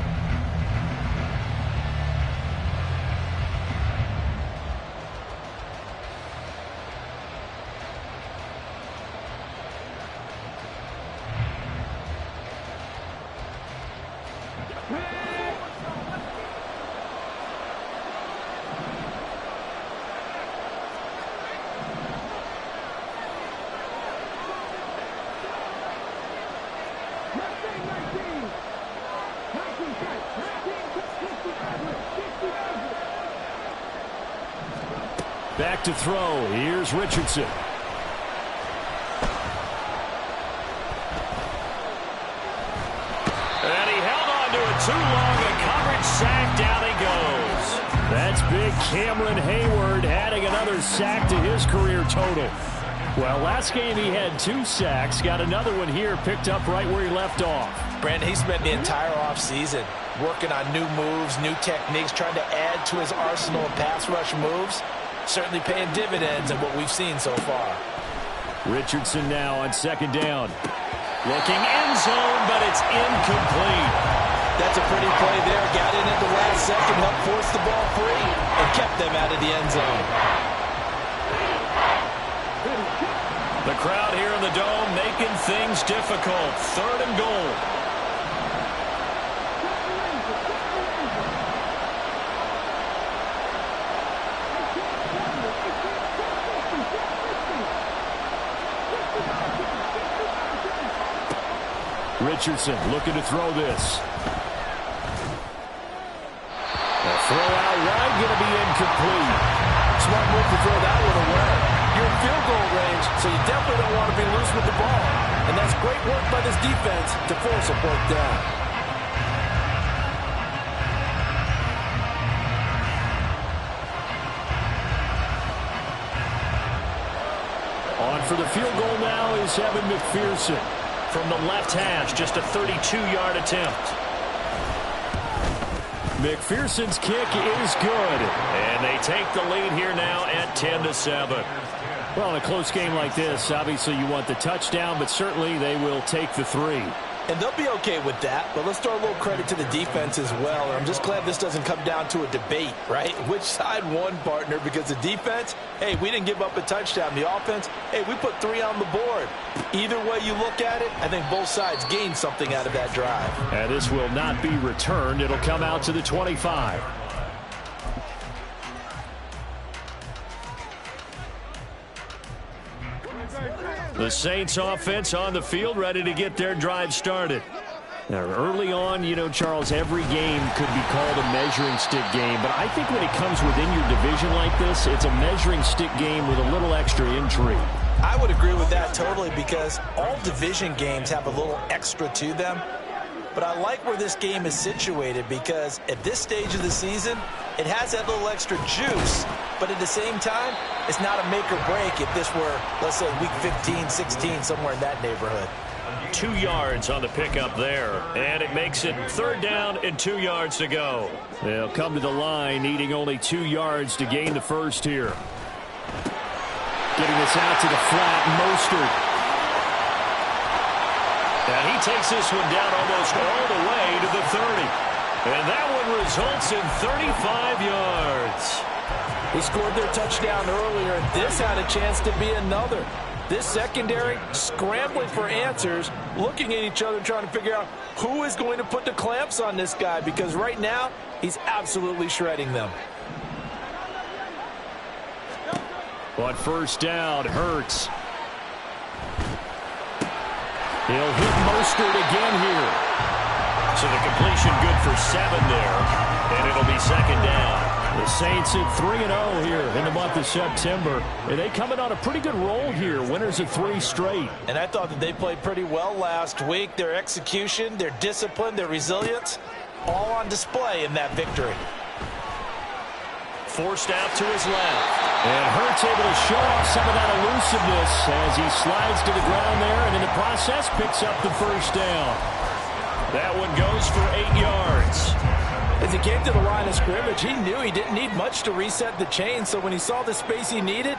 Back to throw. Here's Richardson. And he held on to it too long. A coverage sack. Down he goes. That's big Cameron Hayward adding another sack to his career total. Well, last game he had 2 sacks. Got another one here picked up right where he left off. Brandon, he spent the entire offseason working on new moves, new techniques, trying to add to his arsenal of pass rush moves. Certainly paying dividends in what we've seen so far. Richardson now on 2nd down. Looking end zone, but it's incomplete. That's a pretty play there. Got in at the last second, helped force the ball free, and kept them out of the end zone. The crowd here in the Dome making things difficult. 3rd and goal. Richardson looking to throw this. A throw out wide, going to be incomplete. Smart move to throw that one away. You're in field goal range, so you definitely don't want to be loose with the ball. And that's great work by this defense to force a fourth down. On for the field goal now is Evan McPherson. From the left hash, just a 32-yard attempt. McPherson's kick is good. And they take the lead here now at 10-7. Well, in a close game like this, obviously you want the touchdown, but certainly they will take the 3. And they'll be okay with that, but let's throw a little credit to the defense as well. And I'm just glad this doesn't come down to a debate, right? Which side won, partner? Because the defense, hey, we didn't give up a touchdown. The offense, hey, we put 3 on the board. Either way you look at it, I think both sides gained something out of that drive. And this will not be returned. It'll come out to the 25. The Saints offense on the field, ready to get their drive started. Now, early on, you know, Charles, every game could be called a measuring stick game. But I think when it comes within your division like this, it's a measuring stick game with a little extra intrigue. I would agree with that totally because all division games have a little extra to them. But I like where this game is situated because at this stage of the season, it has that little extra juice. But at the same time, it's not a make or break if this were, let's say, week 15, 16, somewhere in that neighborhood. 2 yards on the pickup there. And it makes it 3rd down and 2 yards to go. They'll come to the line needing only 2 yards to gain the first here. Getting this out to the flat, Mostert. And he takes this one down almost all the way to the 30. And that one results in 35 yards. They scored their touchdown earlier, and this had a chance to be another. This secondary scrambling for answers, looking at each other, trying to figure out who is going to put the clamps on this guy, because right now he's absolutely shredding them. On first down, Hurts. He'll hit Mostert again here. So the completion good for 7 there, and it'll be second down. The Saints at 3-0 here in the month of September. And they coming on a pretty good roll here. Winners of 3 straight. And I thought that they played pretty well last week. Their execution, their discipline, their resilience, all on display in that victory. Forced out to his left. And Hurts able to show off some of that elusiveness as he slides to the ground there, and in the process picks up the first down. That one goes for 8 yards. As he came to the line of scrimmage, he knew he didn't need much to reset the chain, so when he saw the space he needed,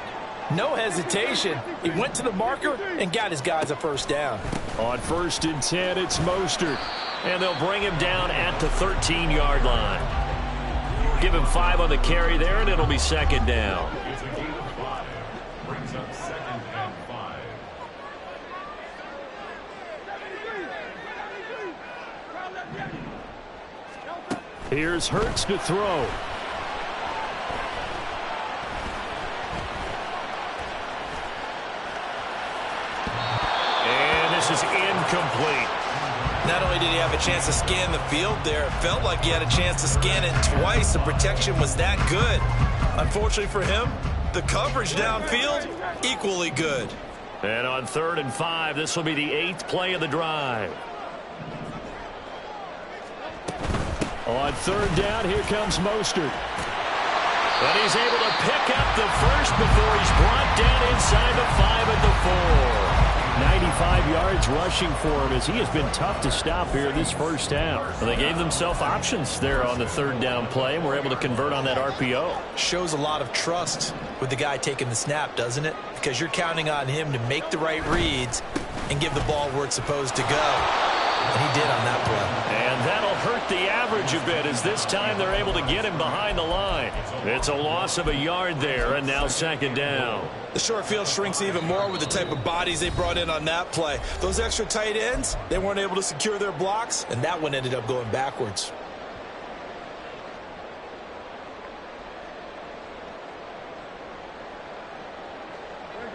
no hesitation. He went to the marker and got his guys a first down. On 1st and 10, it's Mostert. And they'll bring him down at the 13-yard line. Give him 5 on the carry there, and it'll be second down. It's a gain of 5. Brings up 2nd and 5. Here's Hurts to throw. And this is incomplete. Not only did he have a chance to scan the field there, it felt like he had a chance to scan it twice. The protection was that good. Unfortunately for him, the coverage downfield, equally good. And on 3rd and 5, this will be the 8th play of the drive. On 3rd down, here comes Mostert. But he's able to pick up the first before he's brought down inside the 5 at the 4. 95 yards rushing for him as he has been tough to stop here this first half. Well, they gave themselves options there on the 3rd down play and were able to convert on that RPO. Shows a lot of trust with the guy taking the snap, doesn't it? Because you're counting on him to make the right reads and give the ball where it's supposed to go. And he did on that play. And that'll hurt the average a bit as this time they're able to get him behind the line. It's a loss of a yard there, and now second down. The short field shrinks even more with the type of bodies they brought in on that play. Those extra tight ends, they weren't able to secure their blocks, and that one ended up going backwards.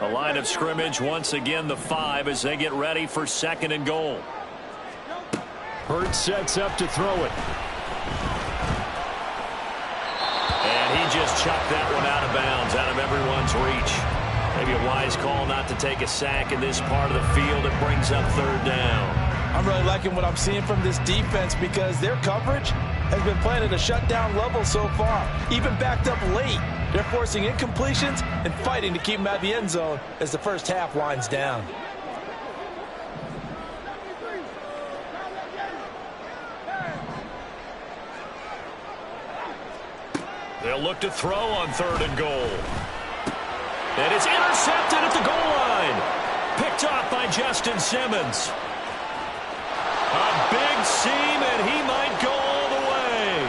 A line of scrimmage, once again the 5 as they get ready for 2nd and goal. Hurts sets up to throw it. And he just chucked that one out of bounds, out of everyone's reach. Maybe a wise call not to take a sack in this part of the field. It brings up 3rd down. I'm really liking what I'm seeing from this defense because their coverage has been playing at a shutdown level so far. Even backed up late. They're forcing incompletions and fighting to keep them out of the end zone as the first half winds down. They'll look to throw on 3rd and goal. And it's intercepted at the goal line. Picked off by Justin Simmons. A big seam, and he might go all the way.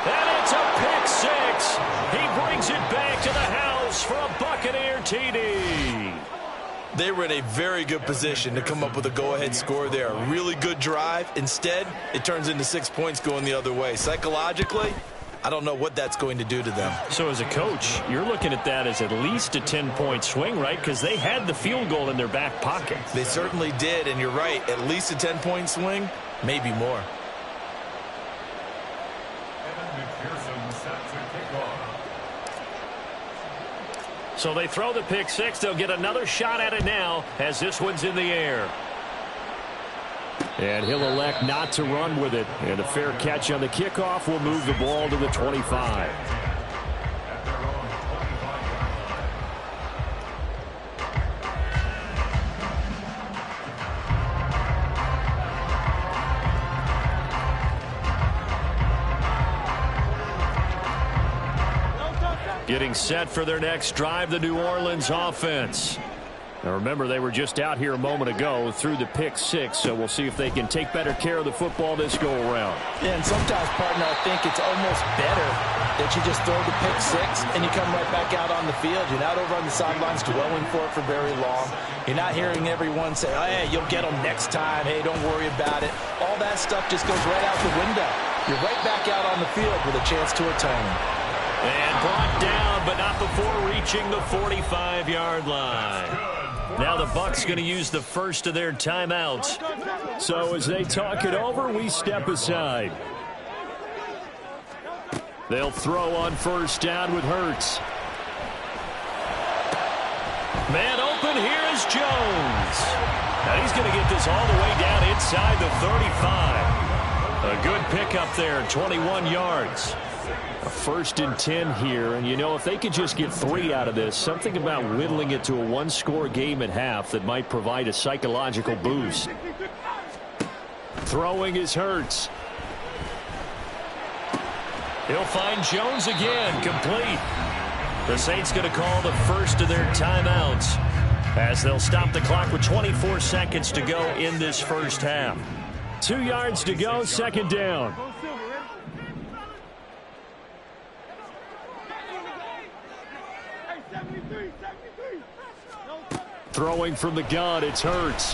And it's a pick 6. He brings it back to the house for a Buccaneer TD. They were in a very good position to come up with a go-ahead score there. A really good drive. Instead, it turns into 6 points going the other way. Psychologically, I don't know what that's going to do to them. So as a coach, you're looking at that as at least a 10-point swing, right? Because they had the field goal in their back pocket. They certainly did, and you're right. At least a 10-point swing, maybe more. So they throw the pick 6. They'll get another shot at it now as this one's in the air. And he'll elect not to run with it. And a fair catch on the kickoff will move the ball to the 25. Getting set for their next drive, the New Orleans offense. Now remember, they were just out here a moment ago through the pick six, so we'll see if they can take better care of the football this go-around. Yeah, and sometimes, partner, I think it's almost better that you just throw the pick six and you come right back out on the field. You're not over on the sidelines dwelling for it for very long. You're not hearing everyone say, oh, hey, you'll get them next time. Hey, don't worry about it. All that stuff just goes right out the window. You're right back out on the field with a chance to atone. And brought down, but not before reaching the 45-yard line. Now the Bucs going to use the first of their timeouts. So as they talk it over, we step aside. They'll throw on first down with Hurts. Man open, here is Jones. Now he's going to get this all the way down inside the 35. A good pickup there, 21 yards. A 1st and 10 here, and you know, if they could just get 3 out of this, something about whittling it to a one-score game at half that might provide a psychological boost. Throwing is Hurts. He'll find Jones again, complete. The Saints going to call the first of their timeouts as they'll stop the clock with 24 seconds to go in this first half. 2 yards to go, second down. Throwing from the gun, it's Hurts.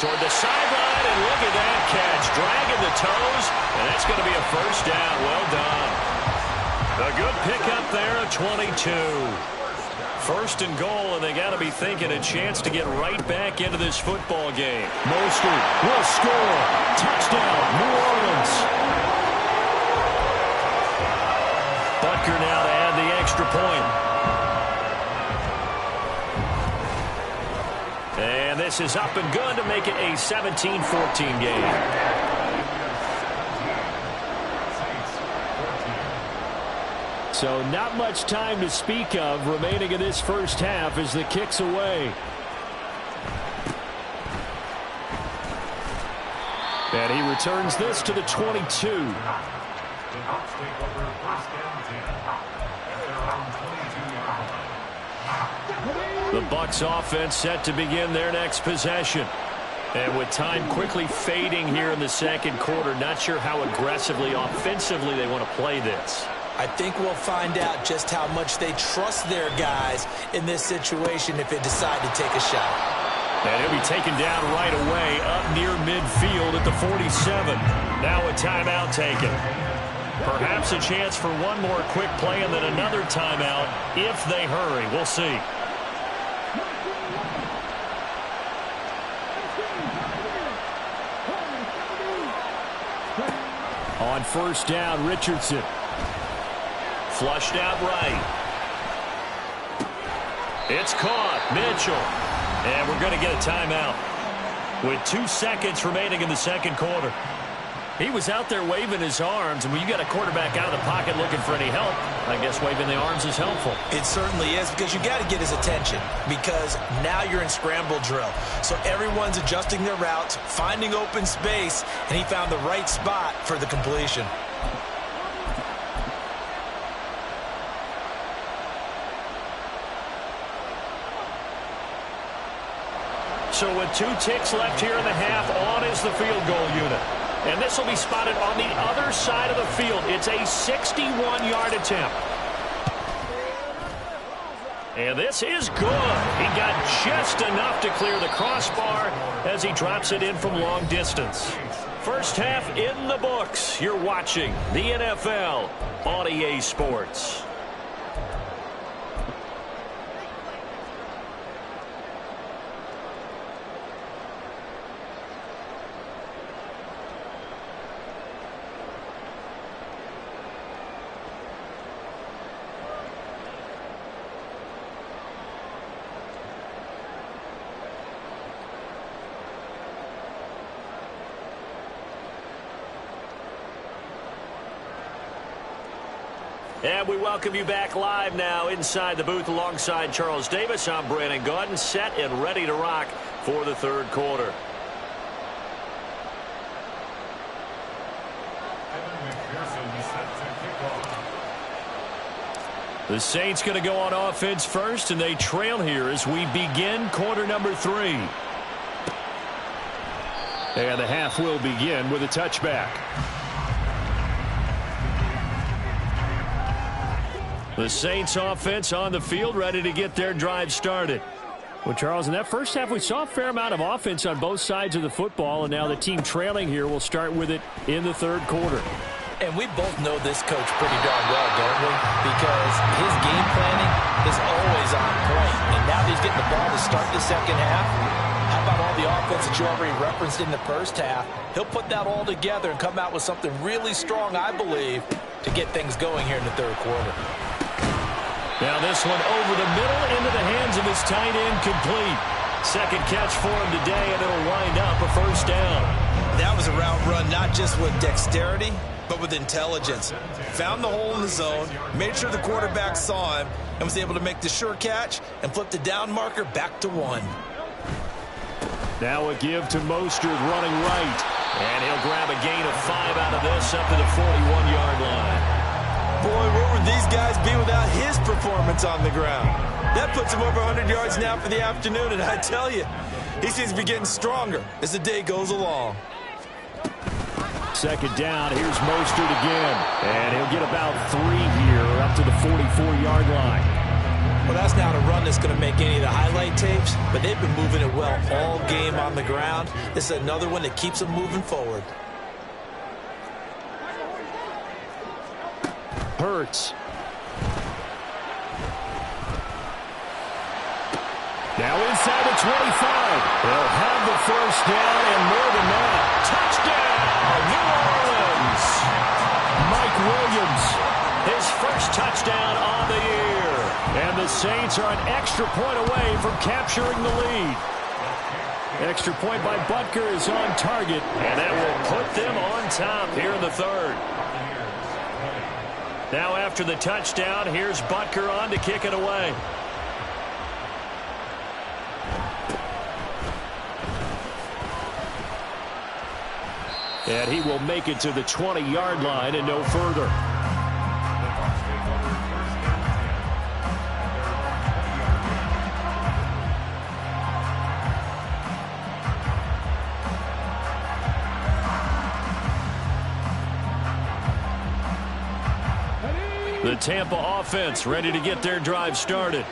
Toward the sideline, and look at that catch. Dragging the toes, and that's going to be a first down. Well done. A good pickup there, a 22. 1st and goal, and they got to be thinking a chance to get right back into this football game. Mostert will score. Touchdown, New Orleans. Butker now to add the extra point. And this is up and good to make it a 17-14 game. So not much time to speak of remaining in this first half as the kick's away. And he returns this to the 22. The Bucs offense set to begin their next possession. And with time quickly fading here in the second quarter, not sure how aggressively, offensively they want to play this. I think we'll find out just how much they trust their guys in this situation if they decide to take a shot. And he'll be taken down right away up near midfield at the 47. Now a timeout taken. Perhaps a chance for one more quick play and then another timeout if they hurry. We'll see. On first down, Richardson. Flushed out right. It's caught. Mitchell. And we're going to get a timeout with 2 seconds remaining in the second quarter. He was out there waving his arms, and when you got a quarterback out of the pocket looking for any help, I guess waving the arms is helpful. It certainly is, because you got to get his attention, because now you're in scramble drill. So everyone's adjusting their routes, finding open space, and he found the right spot for the completion. So with 2 ticks left here in the half, on is the field goal unit. And this will be spotted on the other side of the field. It's a 61-yard attempt. And this is good. He got just enough to clear the crossbar as he drops it in from long distance. First half in the books. You're watching the NFL on EA Sports. And we welcome you back live now inside the booth alongside Charles Davis. I'm Brandon Gaudin, set and ready to rock for the third quarter. The Saints going to go on offense first, and they trail here as we begin quarter number 3. And the half will begin with a touchback. The Saints offense on the field, ready to get their drive started. Well, Charles, in that first half, we saw a fair amount of offense on both sides of the football, and now the team trailing here will start with it in the third quarter. And we both know this coach pretty darn well, don't we? Because his game planning is always on point. And now that he's getting the ball to start the second half, how about all the offense that you already referenced in the first half? He'll put that all together and come out with something really strong, I believe, to get things going here in the third quarter. Now this one over the middle into the hands of his tight end, complete. Second catch for him today, and it'll wind up a first down. That was a route run not just with dexterity, but with intelligence. Found the hole in the zone, made sure the quarterback saw him, and was able to make the sure catch and flip the down marker back to 1. Now a give to Mostert running right. And he'll grab a gain of 5 out of this up to the 41-yard line. Boy, where would these guys be without his performance on the ground? That puts him over 100 yards now for the afternoon, and I tell you, he seems to be getting stronger as the day goes along. Second down, here's Mostert again. And he'll get about 3 here up to the 44-yard line. Well, that's not a run that's going to make any of the highlight tapes, but they've been moving it well all game on the ground. This is another one that keeps them moving forward. Hurts. Now inside the 25. They'll have the first down and more than that. Touchdown, New Orleans. Mike Williams, his first touchdown on the year. And the Saints are an extra point away from capturing the lead. Extra point by Butker is on target, and that will put them on top here in the third. Now after the touchdown, here's Butker on to kick it away. And he will make it to the 20-yard line and no further. The Tampa offense ready to get their drive started.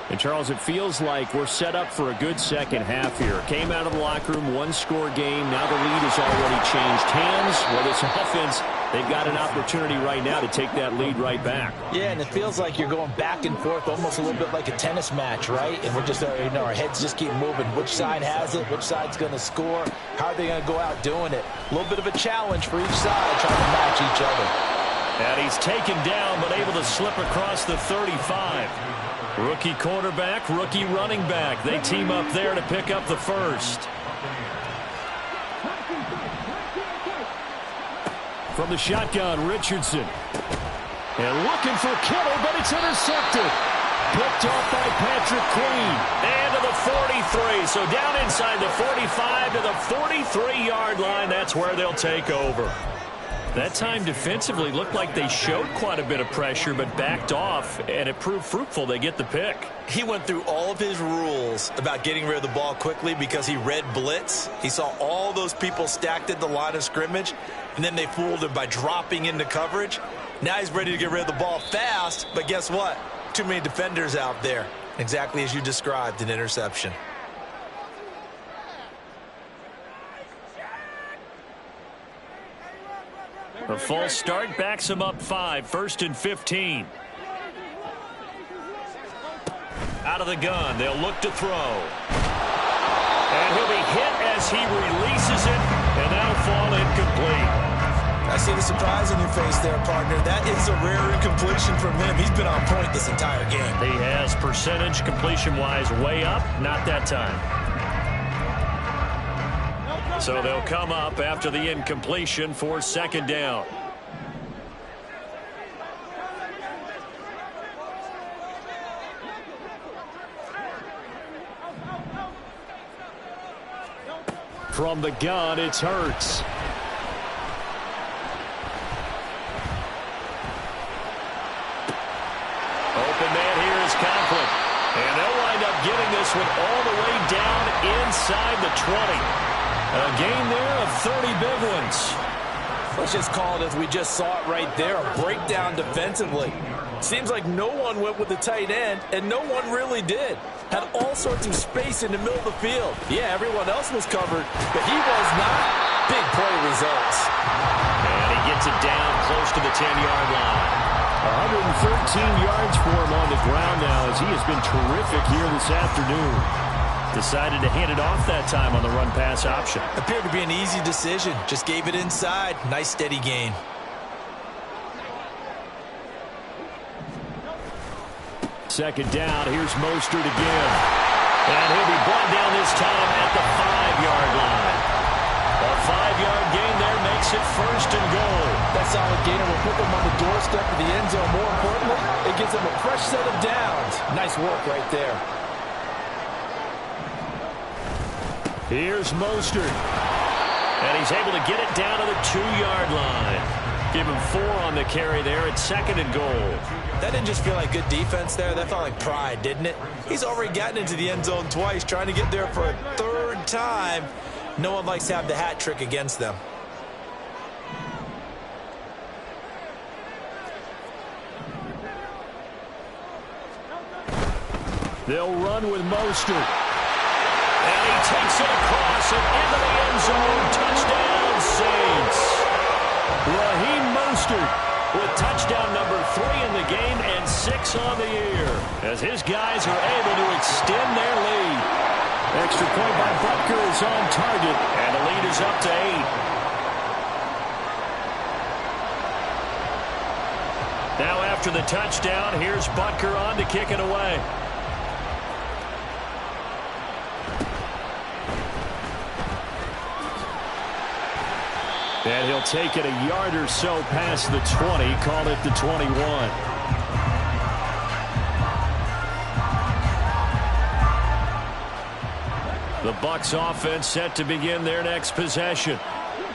And, Charles, it feels like we're set up for a good second half here. Came out of the locker room, one-score game. Now the lead has already changed hands. Well, this offense, they've got an opportunity right now to take that lead right back. Yeah, and it feels like you're going back and forth almost a little bit like a tennis match, right? And we're just, our heads just keep moving. Which side has it? Which side's going to score? How are they going to go out doing it? A little bit of a challenge for each side trying to match each other. And he's taken down but able to slip across the 35. Rookie quarterback, rookie running back. They team up there to pick up the first. From the shotgun, Richardson. And looking for Kittle, but it's intercepted. Picked off by Patrick Queen. And to the 43. So down inside the 45 to the 43-yard line. That's where they'll take over. That time defensively looked like they showed quite a bit of pressure but backed off, and it proved fruitful. They get the pick. He went through all of his rules about getting rid of the ball quickly because he read blitz. He saw all those people stacked at the line of scrimmage, and then they fooled him by dropping into coverage. Now he's ready to get rid of the ball fast, but guess what? Too many defenders out there. Exactly as you described, an interception. A false start backs him up 5, 1st and 15. Out of the gun, they'll look to throw. And he'll be hit as he releases it, and that'll fall incomplete. I see the surprise in your face there, partner. That is a rare incompletion from him. He's been on point this entire game. He has percentage completion-wise way up, not that time. So they'll come up after the incompletion for second down. From the gun, it's Hurts. open man here is Conklin. And they'll wind up getting this one all the way down inside the 20. A gain there of 30 big ones. Let's just call it as we just saw it right there, a breakdown defensively. Seems like no one went with the tight end, and no one really did. Had all sorts of space in the middle of the field. Yeah, everyone else was covered, but he was not. Big play results. And he gets it down close to the 10-yard line. 113 yards for him on the ground now as he has been terrific here this afternoon. Decided to hand it off that time on the run-pass option. Appeared to be an easy decision. Just gave it inside. Nice steady gain. Second down. Here's Mostert again. And he'll be brought down this time at the 5-yard line. A 5-yard gain there makes it first and goal. That solid gainer will put them on the doorstep of the end zone. More importantly, it gives them a fresh set of downs. Nice work right there. Here's Mostert. And he's able to get it down to the 2-yard line. Give him 4 on the carry there at second and goal. That didn't just feel like good defense there. That felt like pride, didn't it? He's already gotten into the end zone twice, trying to get there for a 3rd time. No one likes to have the hat trick against them. They'll run with Mostert. And he takes it across and into the end zone. Touchdown, Saints. Raheem Mostert with touchdown number 3 in the game and 6 on the year as his guys are able to extend their lead. Extra point by Butker is on target, and the lead is up to 8. Now after the touchdown, here's Butker on to kick it away. And he'll take it a yard or so past the 20, call it the 21. The Bucs offense set to begin their next possession.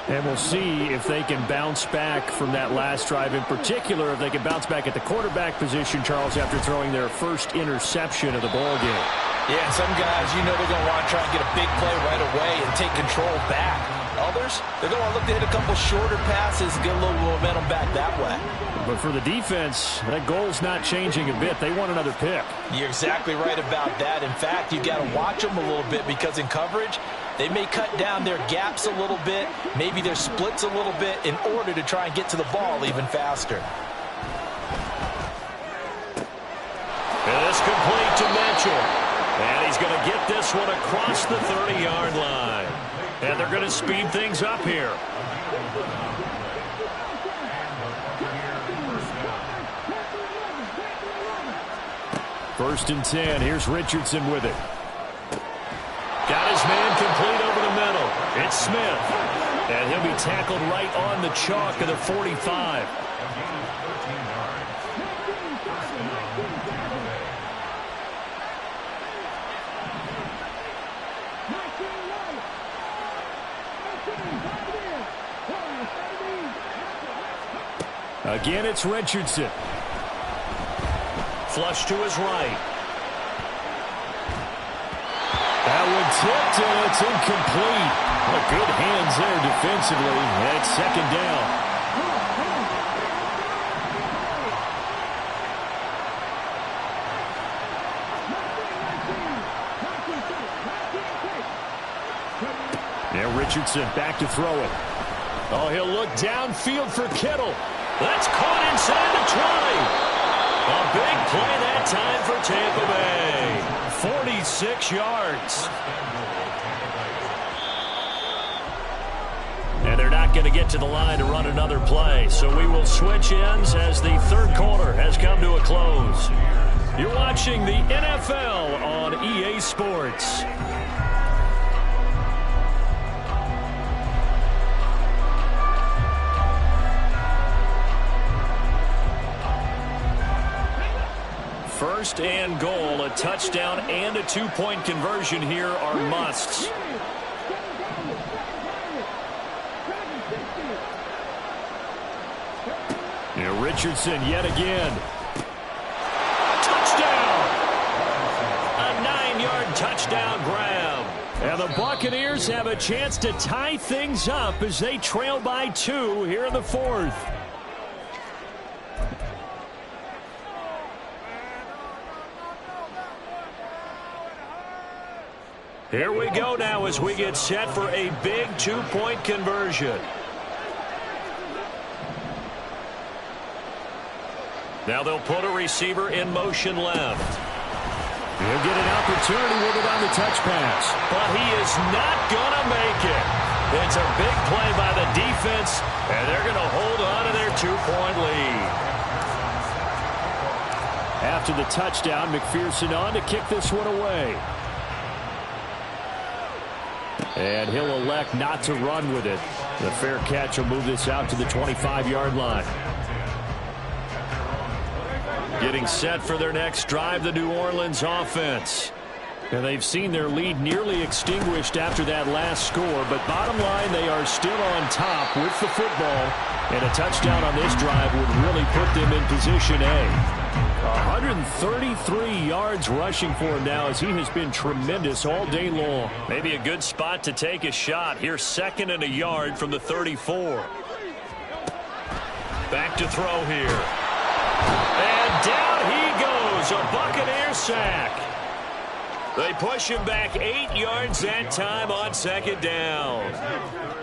And we'll see if they can bounce back from that last drive. In particular, if they can bounce back at the quarterback position, Charles, after throwing their first interception of the ball game. Yeah, some guys, you know they're going to want to try and get a big play right away and take control back. Others, they're going to look to hit a couple shorter passes, get a little momentum back that way. But for the defense, that goal's not changing a bit. They want another pick. You're exactly right about that. In fact, you got to watch them a little bit because in coverage, they may cut down their gaps a little bit, maybe their splits a little bit in order to try and get to the ball even faster. And it's complete to Mitchell. And he's going to get this one across the 30-yard line. And they're going to speed things up here. First and 10. Here's Richardson with it. Got his man complete over the middle. It's Smith. And he'll be tackled right on the chalk of the 45. Again, it's Richardson. Flush to his right. That one tipped, and it's incomplete. Well, good hands there defensively. That's second down. Now Richardson back to throw it. Oh, he'll look downfield for Kittle. That's caught inside the 20. A big play that time for Tampa Bay. 46 yards. And they're not going to get to the line to run another play. So we will switch ends as the third quarter has come to a close. You're watching the NFL on EA Sports. First and goal, a touchdown and a two-point conversion here are musts. Now Richardson yet again. touchdown grab. And the Buccaneers have a chance to tie things up as they trail by 2 here in the 4th. Here we go now as we get set for a big 2-point conversion. Now they'll put a receiver in motion left. He'll get an opportunity with it on the touch pass. But he is not going to make it. It's a big play by the defense, and they're going to hold on to their 2-point lead. After the touchdown, McPherson on to kick this one away. And he'll elect not to run with it. The fair catch will move this out to the 25-yard line. Getting set for their next drive, the New Orleans offense. And they've seen their lead nearly extinguished after that last score, but bottom line, they are still on top with the football, and a touchdown on this drive would really put them in position A. 133 yards rushing for him now as he has been tremendous all day long. Maybe a good spot to take a shot. Here's 2nd and a yard from the 34. Back to throw here. And down he goes, a Buccaneer sack. They push him back 8 yards that time on 2nd down.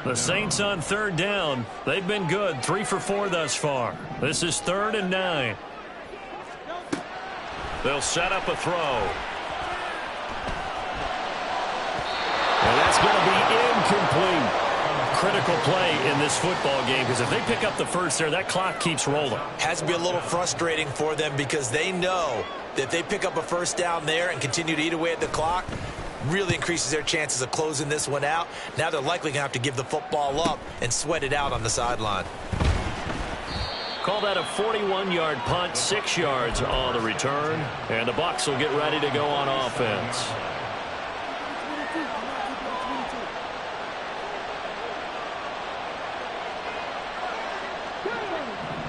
The Saints on 3rd down. They've been good, 3 for 4 thus far. This is 3rd and 9. They'll set up a throw. And that's going to be incomplete. Critical play in this football game because if they pick up the first there, that clock keeps rolling. Has to be a little frustrating for them because they know that if they pick up a first down there and continue to eat away at the clock, really increases their chances of closing this one out. Now they're likely going to have to give the football up and sweat it out on the sideline. Call that a 41-yard punt, 6 yards on the return. And the Bucs will get ready to go on offense.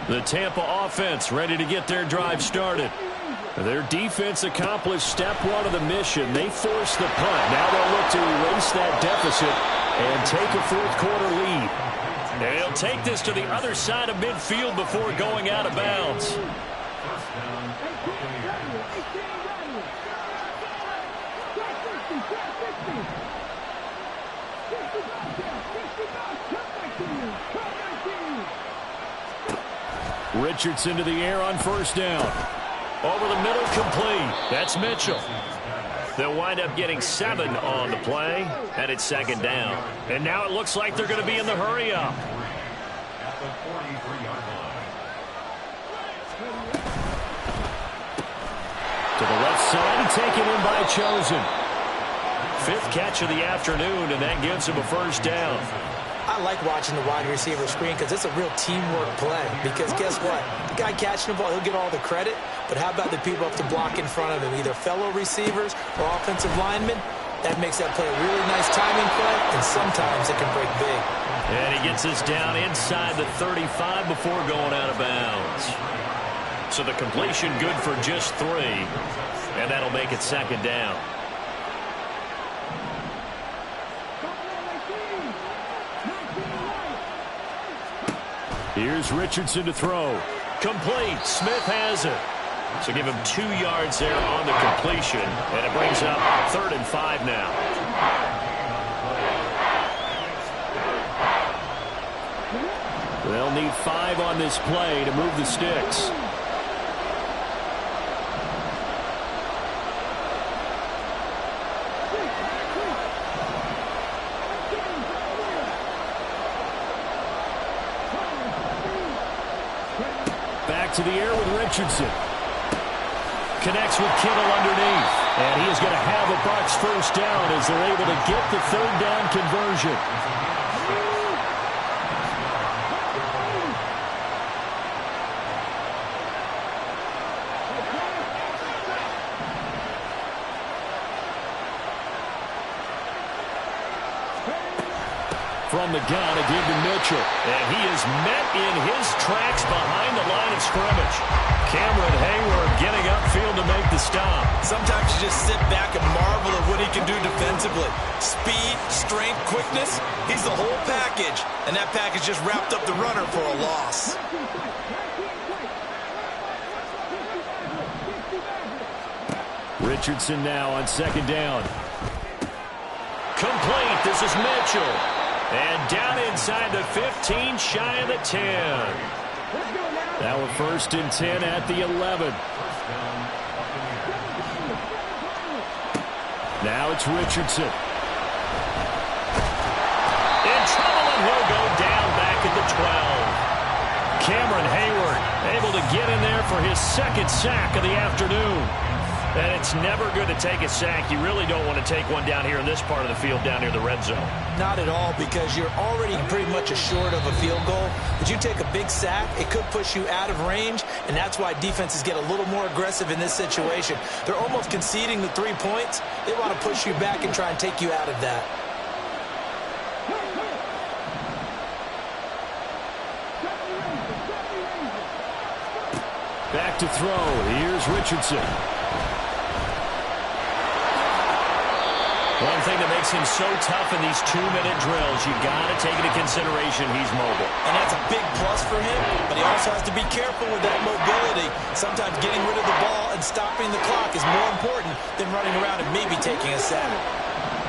The Tampa offense ready to get their drive started. Their defense accomplished step 1 of the mission. They forced the punt. Now they'll look to erase that deficit and take a 4th quarter lead. And he'll take this to the other side of midfield before going out of bounds. Richardson to the air on 1st down. Over the middle, complete. That's Mitchell. They'll wind up getting 7 on the play, and it's 2nd down. And now it looks like they're going to be in the hurry-up. To the left side, taken in by Chosen. 5th catch of the afternoon, and that gives him a 1st down. I like watching the wide receiver screen because it's a real teamwork play. Because guess what? The guy catching the ball, he'll get all the credit. But how about the people up to block in front of him, either fellow receivers or offensive linemen? That makes that play a really nice timing play, and sometimes it can break big. And he gets this down inside the 35 before going out of bounds. So the completion good for just 3, and that'll make it 2nd down. Here's Richardson to throw. Complete. Smith has it. So give him 2 yards there on the completion, and it brings up 3rd and 5 now. They'll need 5 on this play to move the sticks. Back to the air with Richardson. Connects with Kittle underneath. And he is going to have a Bucs 1st down as they're able to get the 3rd down conversion. from the gun to give to Mitchell. And he is met in his tracks behind the line of scrimmage. Cameron Hayward getting upfield to make the stop. Sometimes you just sit back and marvel at what he can do defensively. Speed, strength, quickness. He's the whole package. And that package just wrapped up the runner for a loss. Richardson now on second down. Complete. This is Mitchell. And down inside the 15, shy of the 10. Now a 1st and 10 at the 11. Now it's Richardson. In trouble, and he'll go down back at the 12. Cameron Hayward able to get in there for his 2nd sack of the afternoon. And it's never good to take a sack. You really don't want to take one down here in this part of the field, down near the red zone. Not at all, because you're already pretty much assured of a field goal. But you take a big sack, it could push you out of range, and that's why defenses get a little more aggressive in this situation. They're almost conceding the 3 points. They want to push you back and try and take you out of that. Back to throw. Here's Richardson. One thing that makes him so tough in these 2-minute drills, you got to take into consideration he's mobile. And that's a big plus for him, but he also has to be careful with that mobility. Sometimes getting rid of the ball and stopping the clock is more important than running around and maybe taking a sack.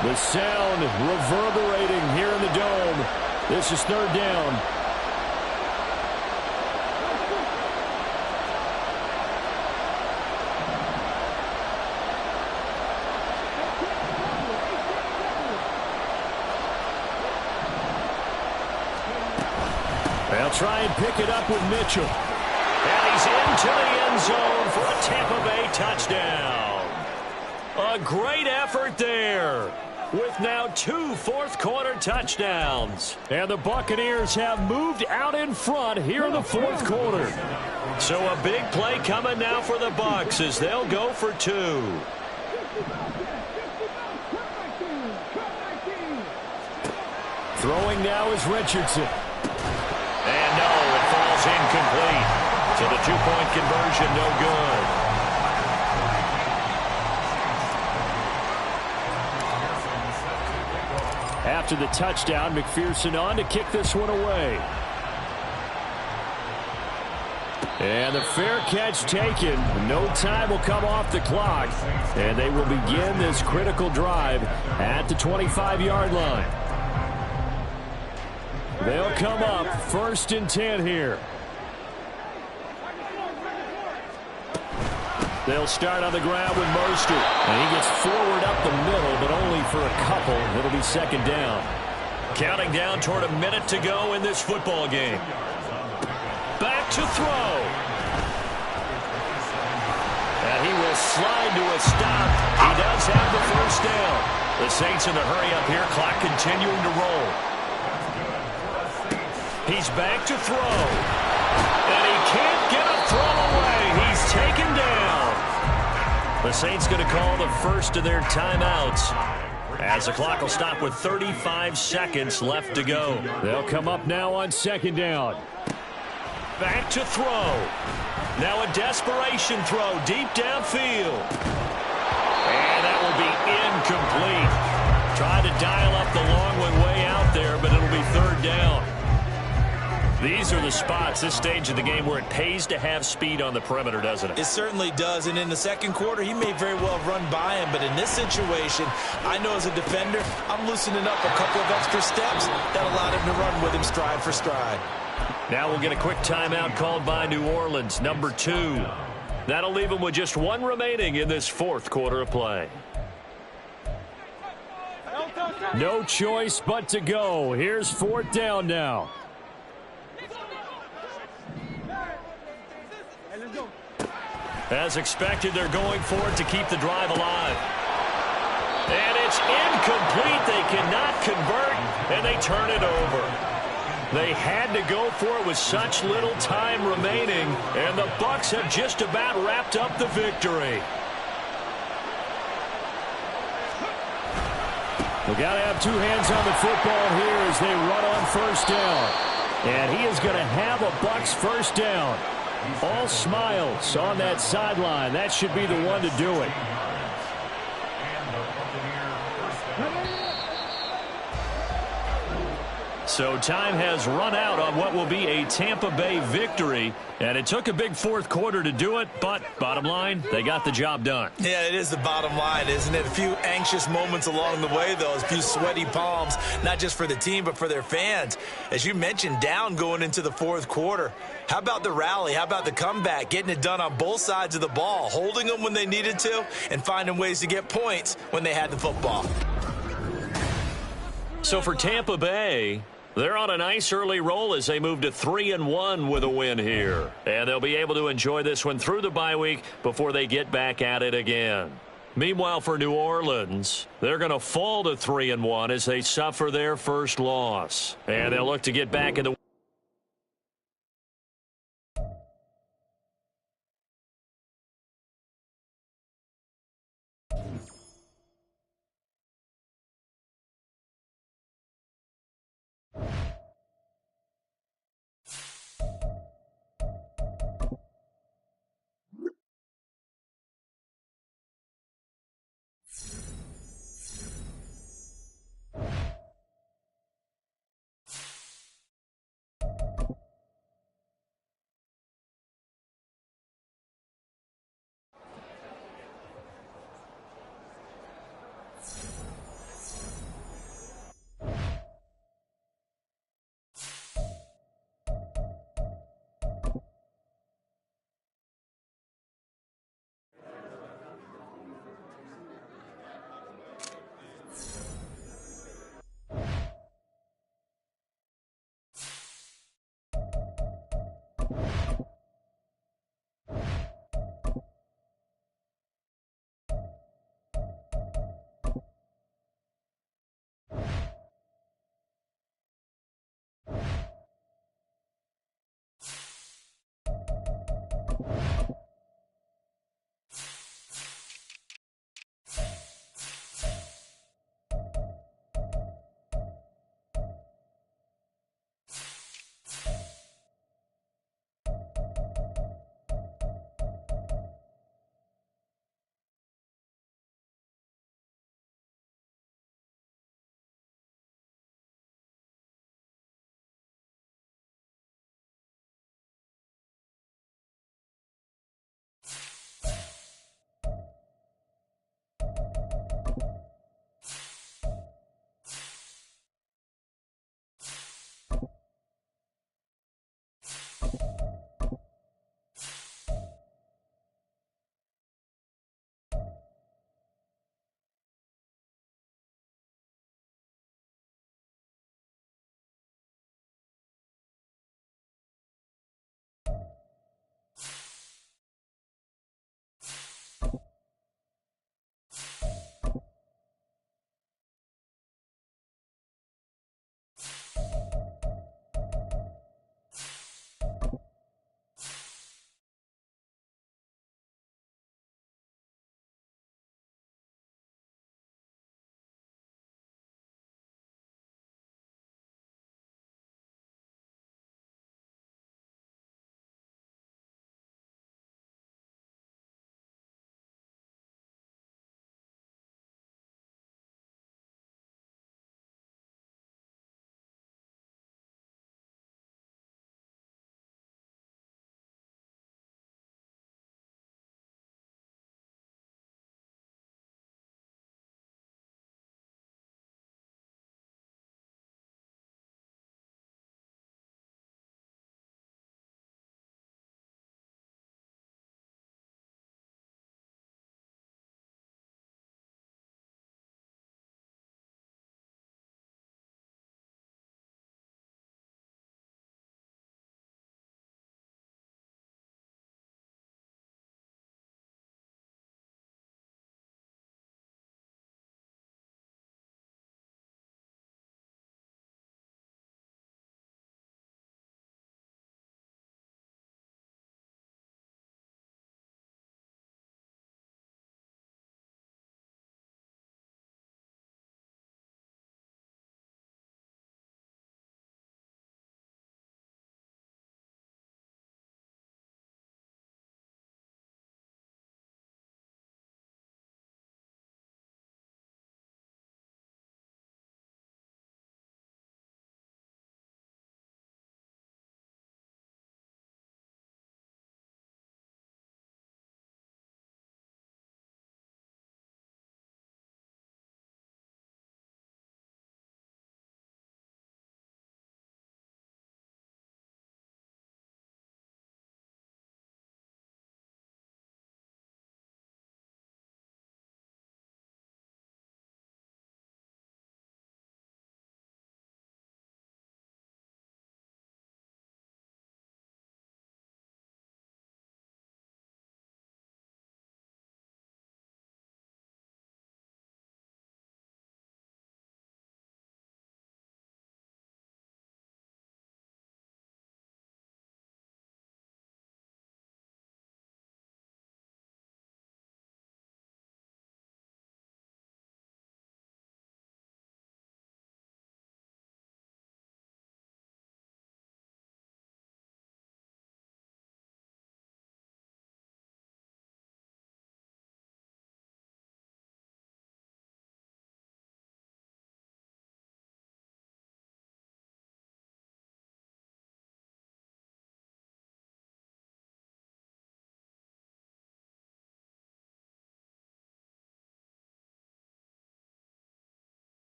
The sound reverberating here in the dome. This is 3rd down. They'll try and pick it up with Mitchell. And he's into the end zone for a Tampa Bay touchdown. A great effort there, with now 2 fourth-quarter touchdowns. And the Buccaneers have moved out in front here in the 4th quarter. So a big play coming now for the Bucs as they'll go for 2. Throwing now is Richardson. And no, it falls incomplete. So the 2-point conversion, no good. After the touchdown, McPherson on to kick this one away. And the fair catch taken. No time will come off the clock. And they will begin this critical drive at the 25-yard line. They'll come up 1st and 10 here. They'll start on the ground with Mostert. And he gets forward up the middle, but only for a couple. It'll be 2nd down. Counting down toward a minute to go in this football game. Back to throw. And he will slide to a stop. He does have the 1st down. The Saints in the hurry up here. Clock continuing to roll. He's back to throw. And he can't get a throw away. He's taken down. The Saints going to call the first of their timeouts, as the clock will stop with 35 seconds left to go. They'll come up now on 2nd down. Back to throw. Now a desperation throw deep downfield. And that will be incomplete. Tried to dial up the long one way out there, but it'll be 3rd down. These are the spots, this stage of the game, where it pays to have speed on the perimeter, doesn't it? It certainly does, and in the 2nd quarter, he may very well run by him, but in this situation, I know as a defender, I'm loosening up a couple of extra steps that allowed him to run with him stride for stride. Now we'll get a quick timeout called by New Orleans, number 2. That'll leave them with just 1 remaining in this 4th quarter of play. No choice but to go. Here's 4th down now. As expected, they're going for it to keep the drive alive. And it's incomplete. They cannot convert, and they turn it over. They had to go for it with such little time remaining, and the Bucs have just about wrapped up the victory. We got to have two hands on the football here as they run on first down. And he is going to have a Bucs first down. All smiles on that sideline. That should be the one to do it. So time has run out on what will be a Tampa Bay victory. And it took a big fourth quarter to do it, but bottom line, they got the job done. Yeah, it is the bottom line, isn't it? A few anxious moments along the way, though, a few sweaty palms, not just for the team, but for their fans. As you mentioned, down going into the fourth quarter. How about the rally? How about the comeback? Getting it done on both sides of the ball, holding them when they needed to, and finding ways to get points when they had the football. So for Tampa Bay, they're on a nice early roll as they move to 3-1 with a win here. And they'll be able to enjoy this one through the bye week before they get back at it again. Meanwhile, for New Orleans, they're going to fall to 3-1 as they suffer their first loss. And they'll look to get back in the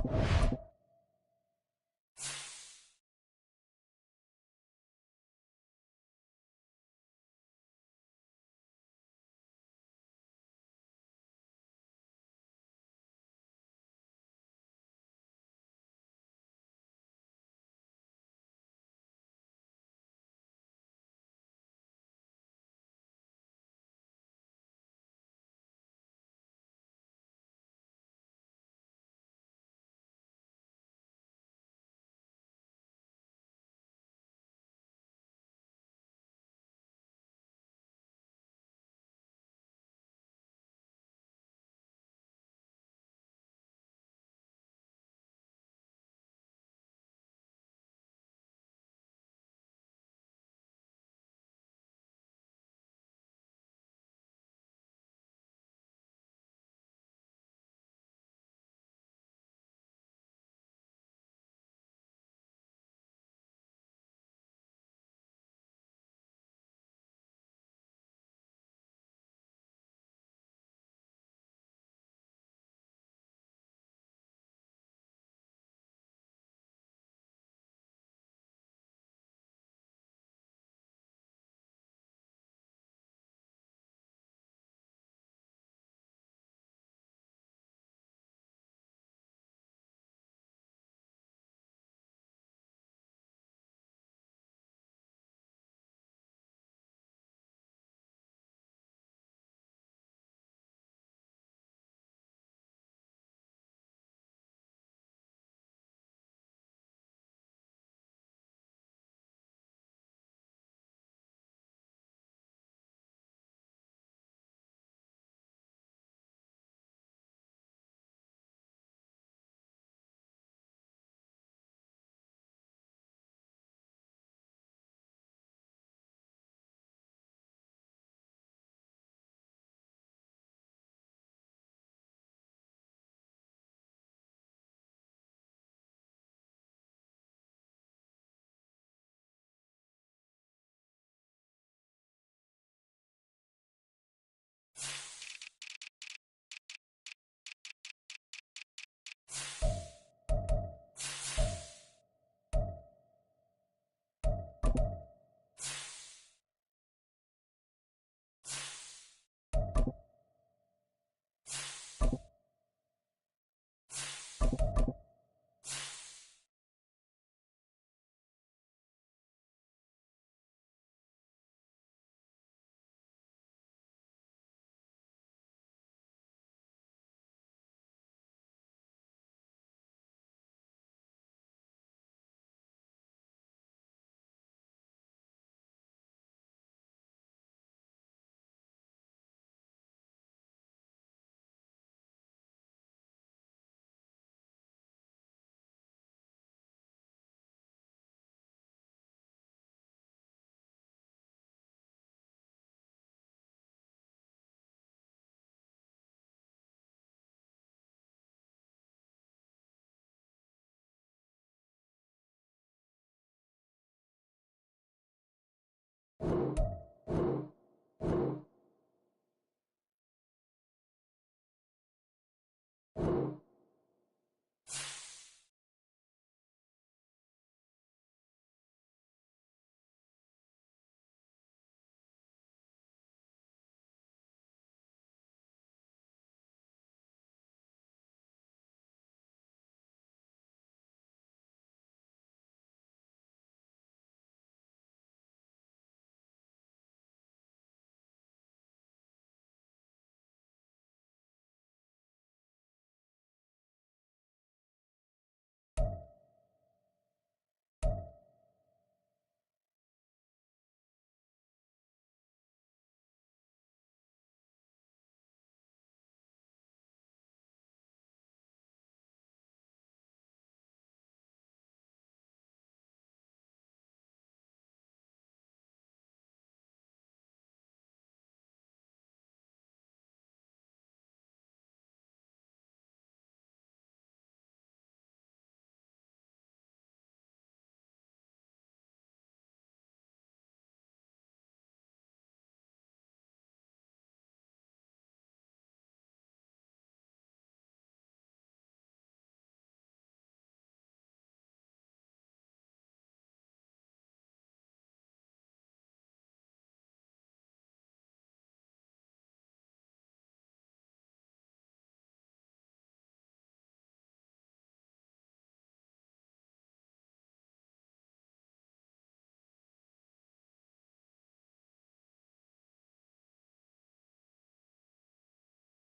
go.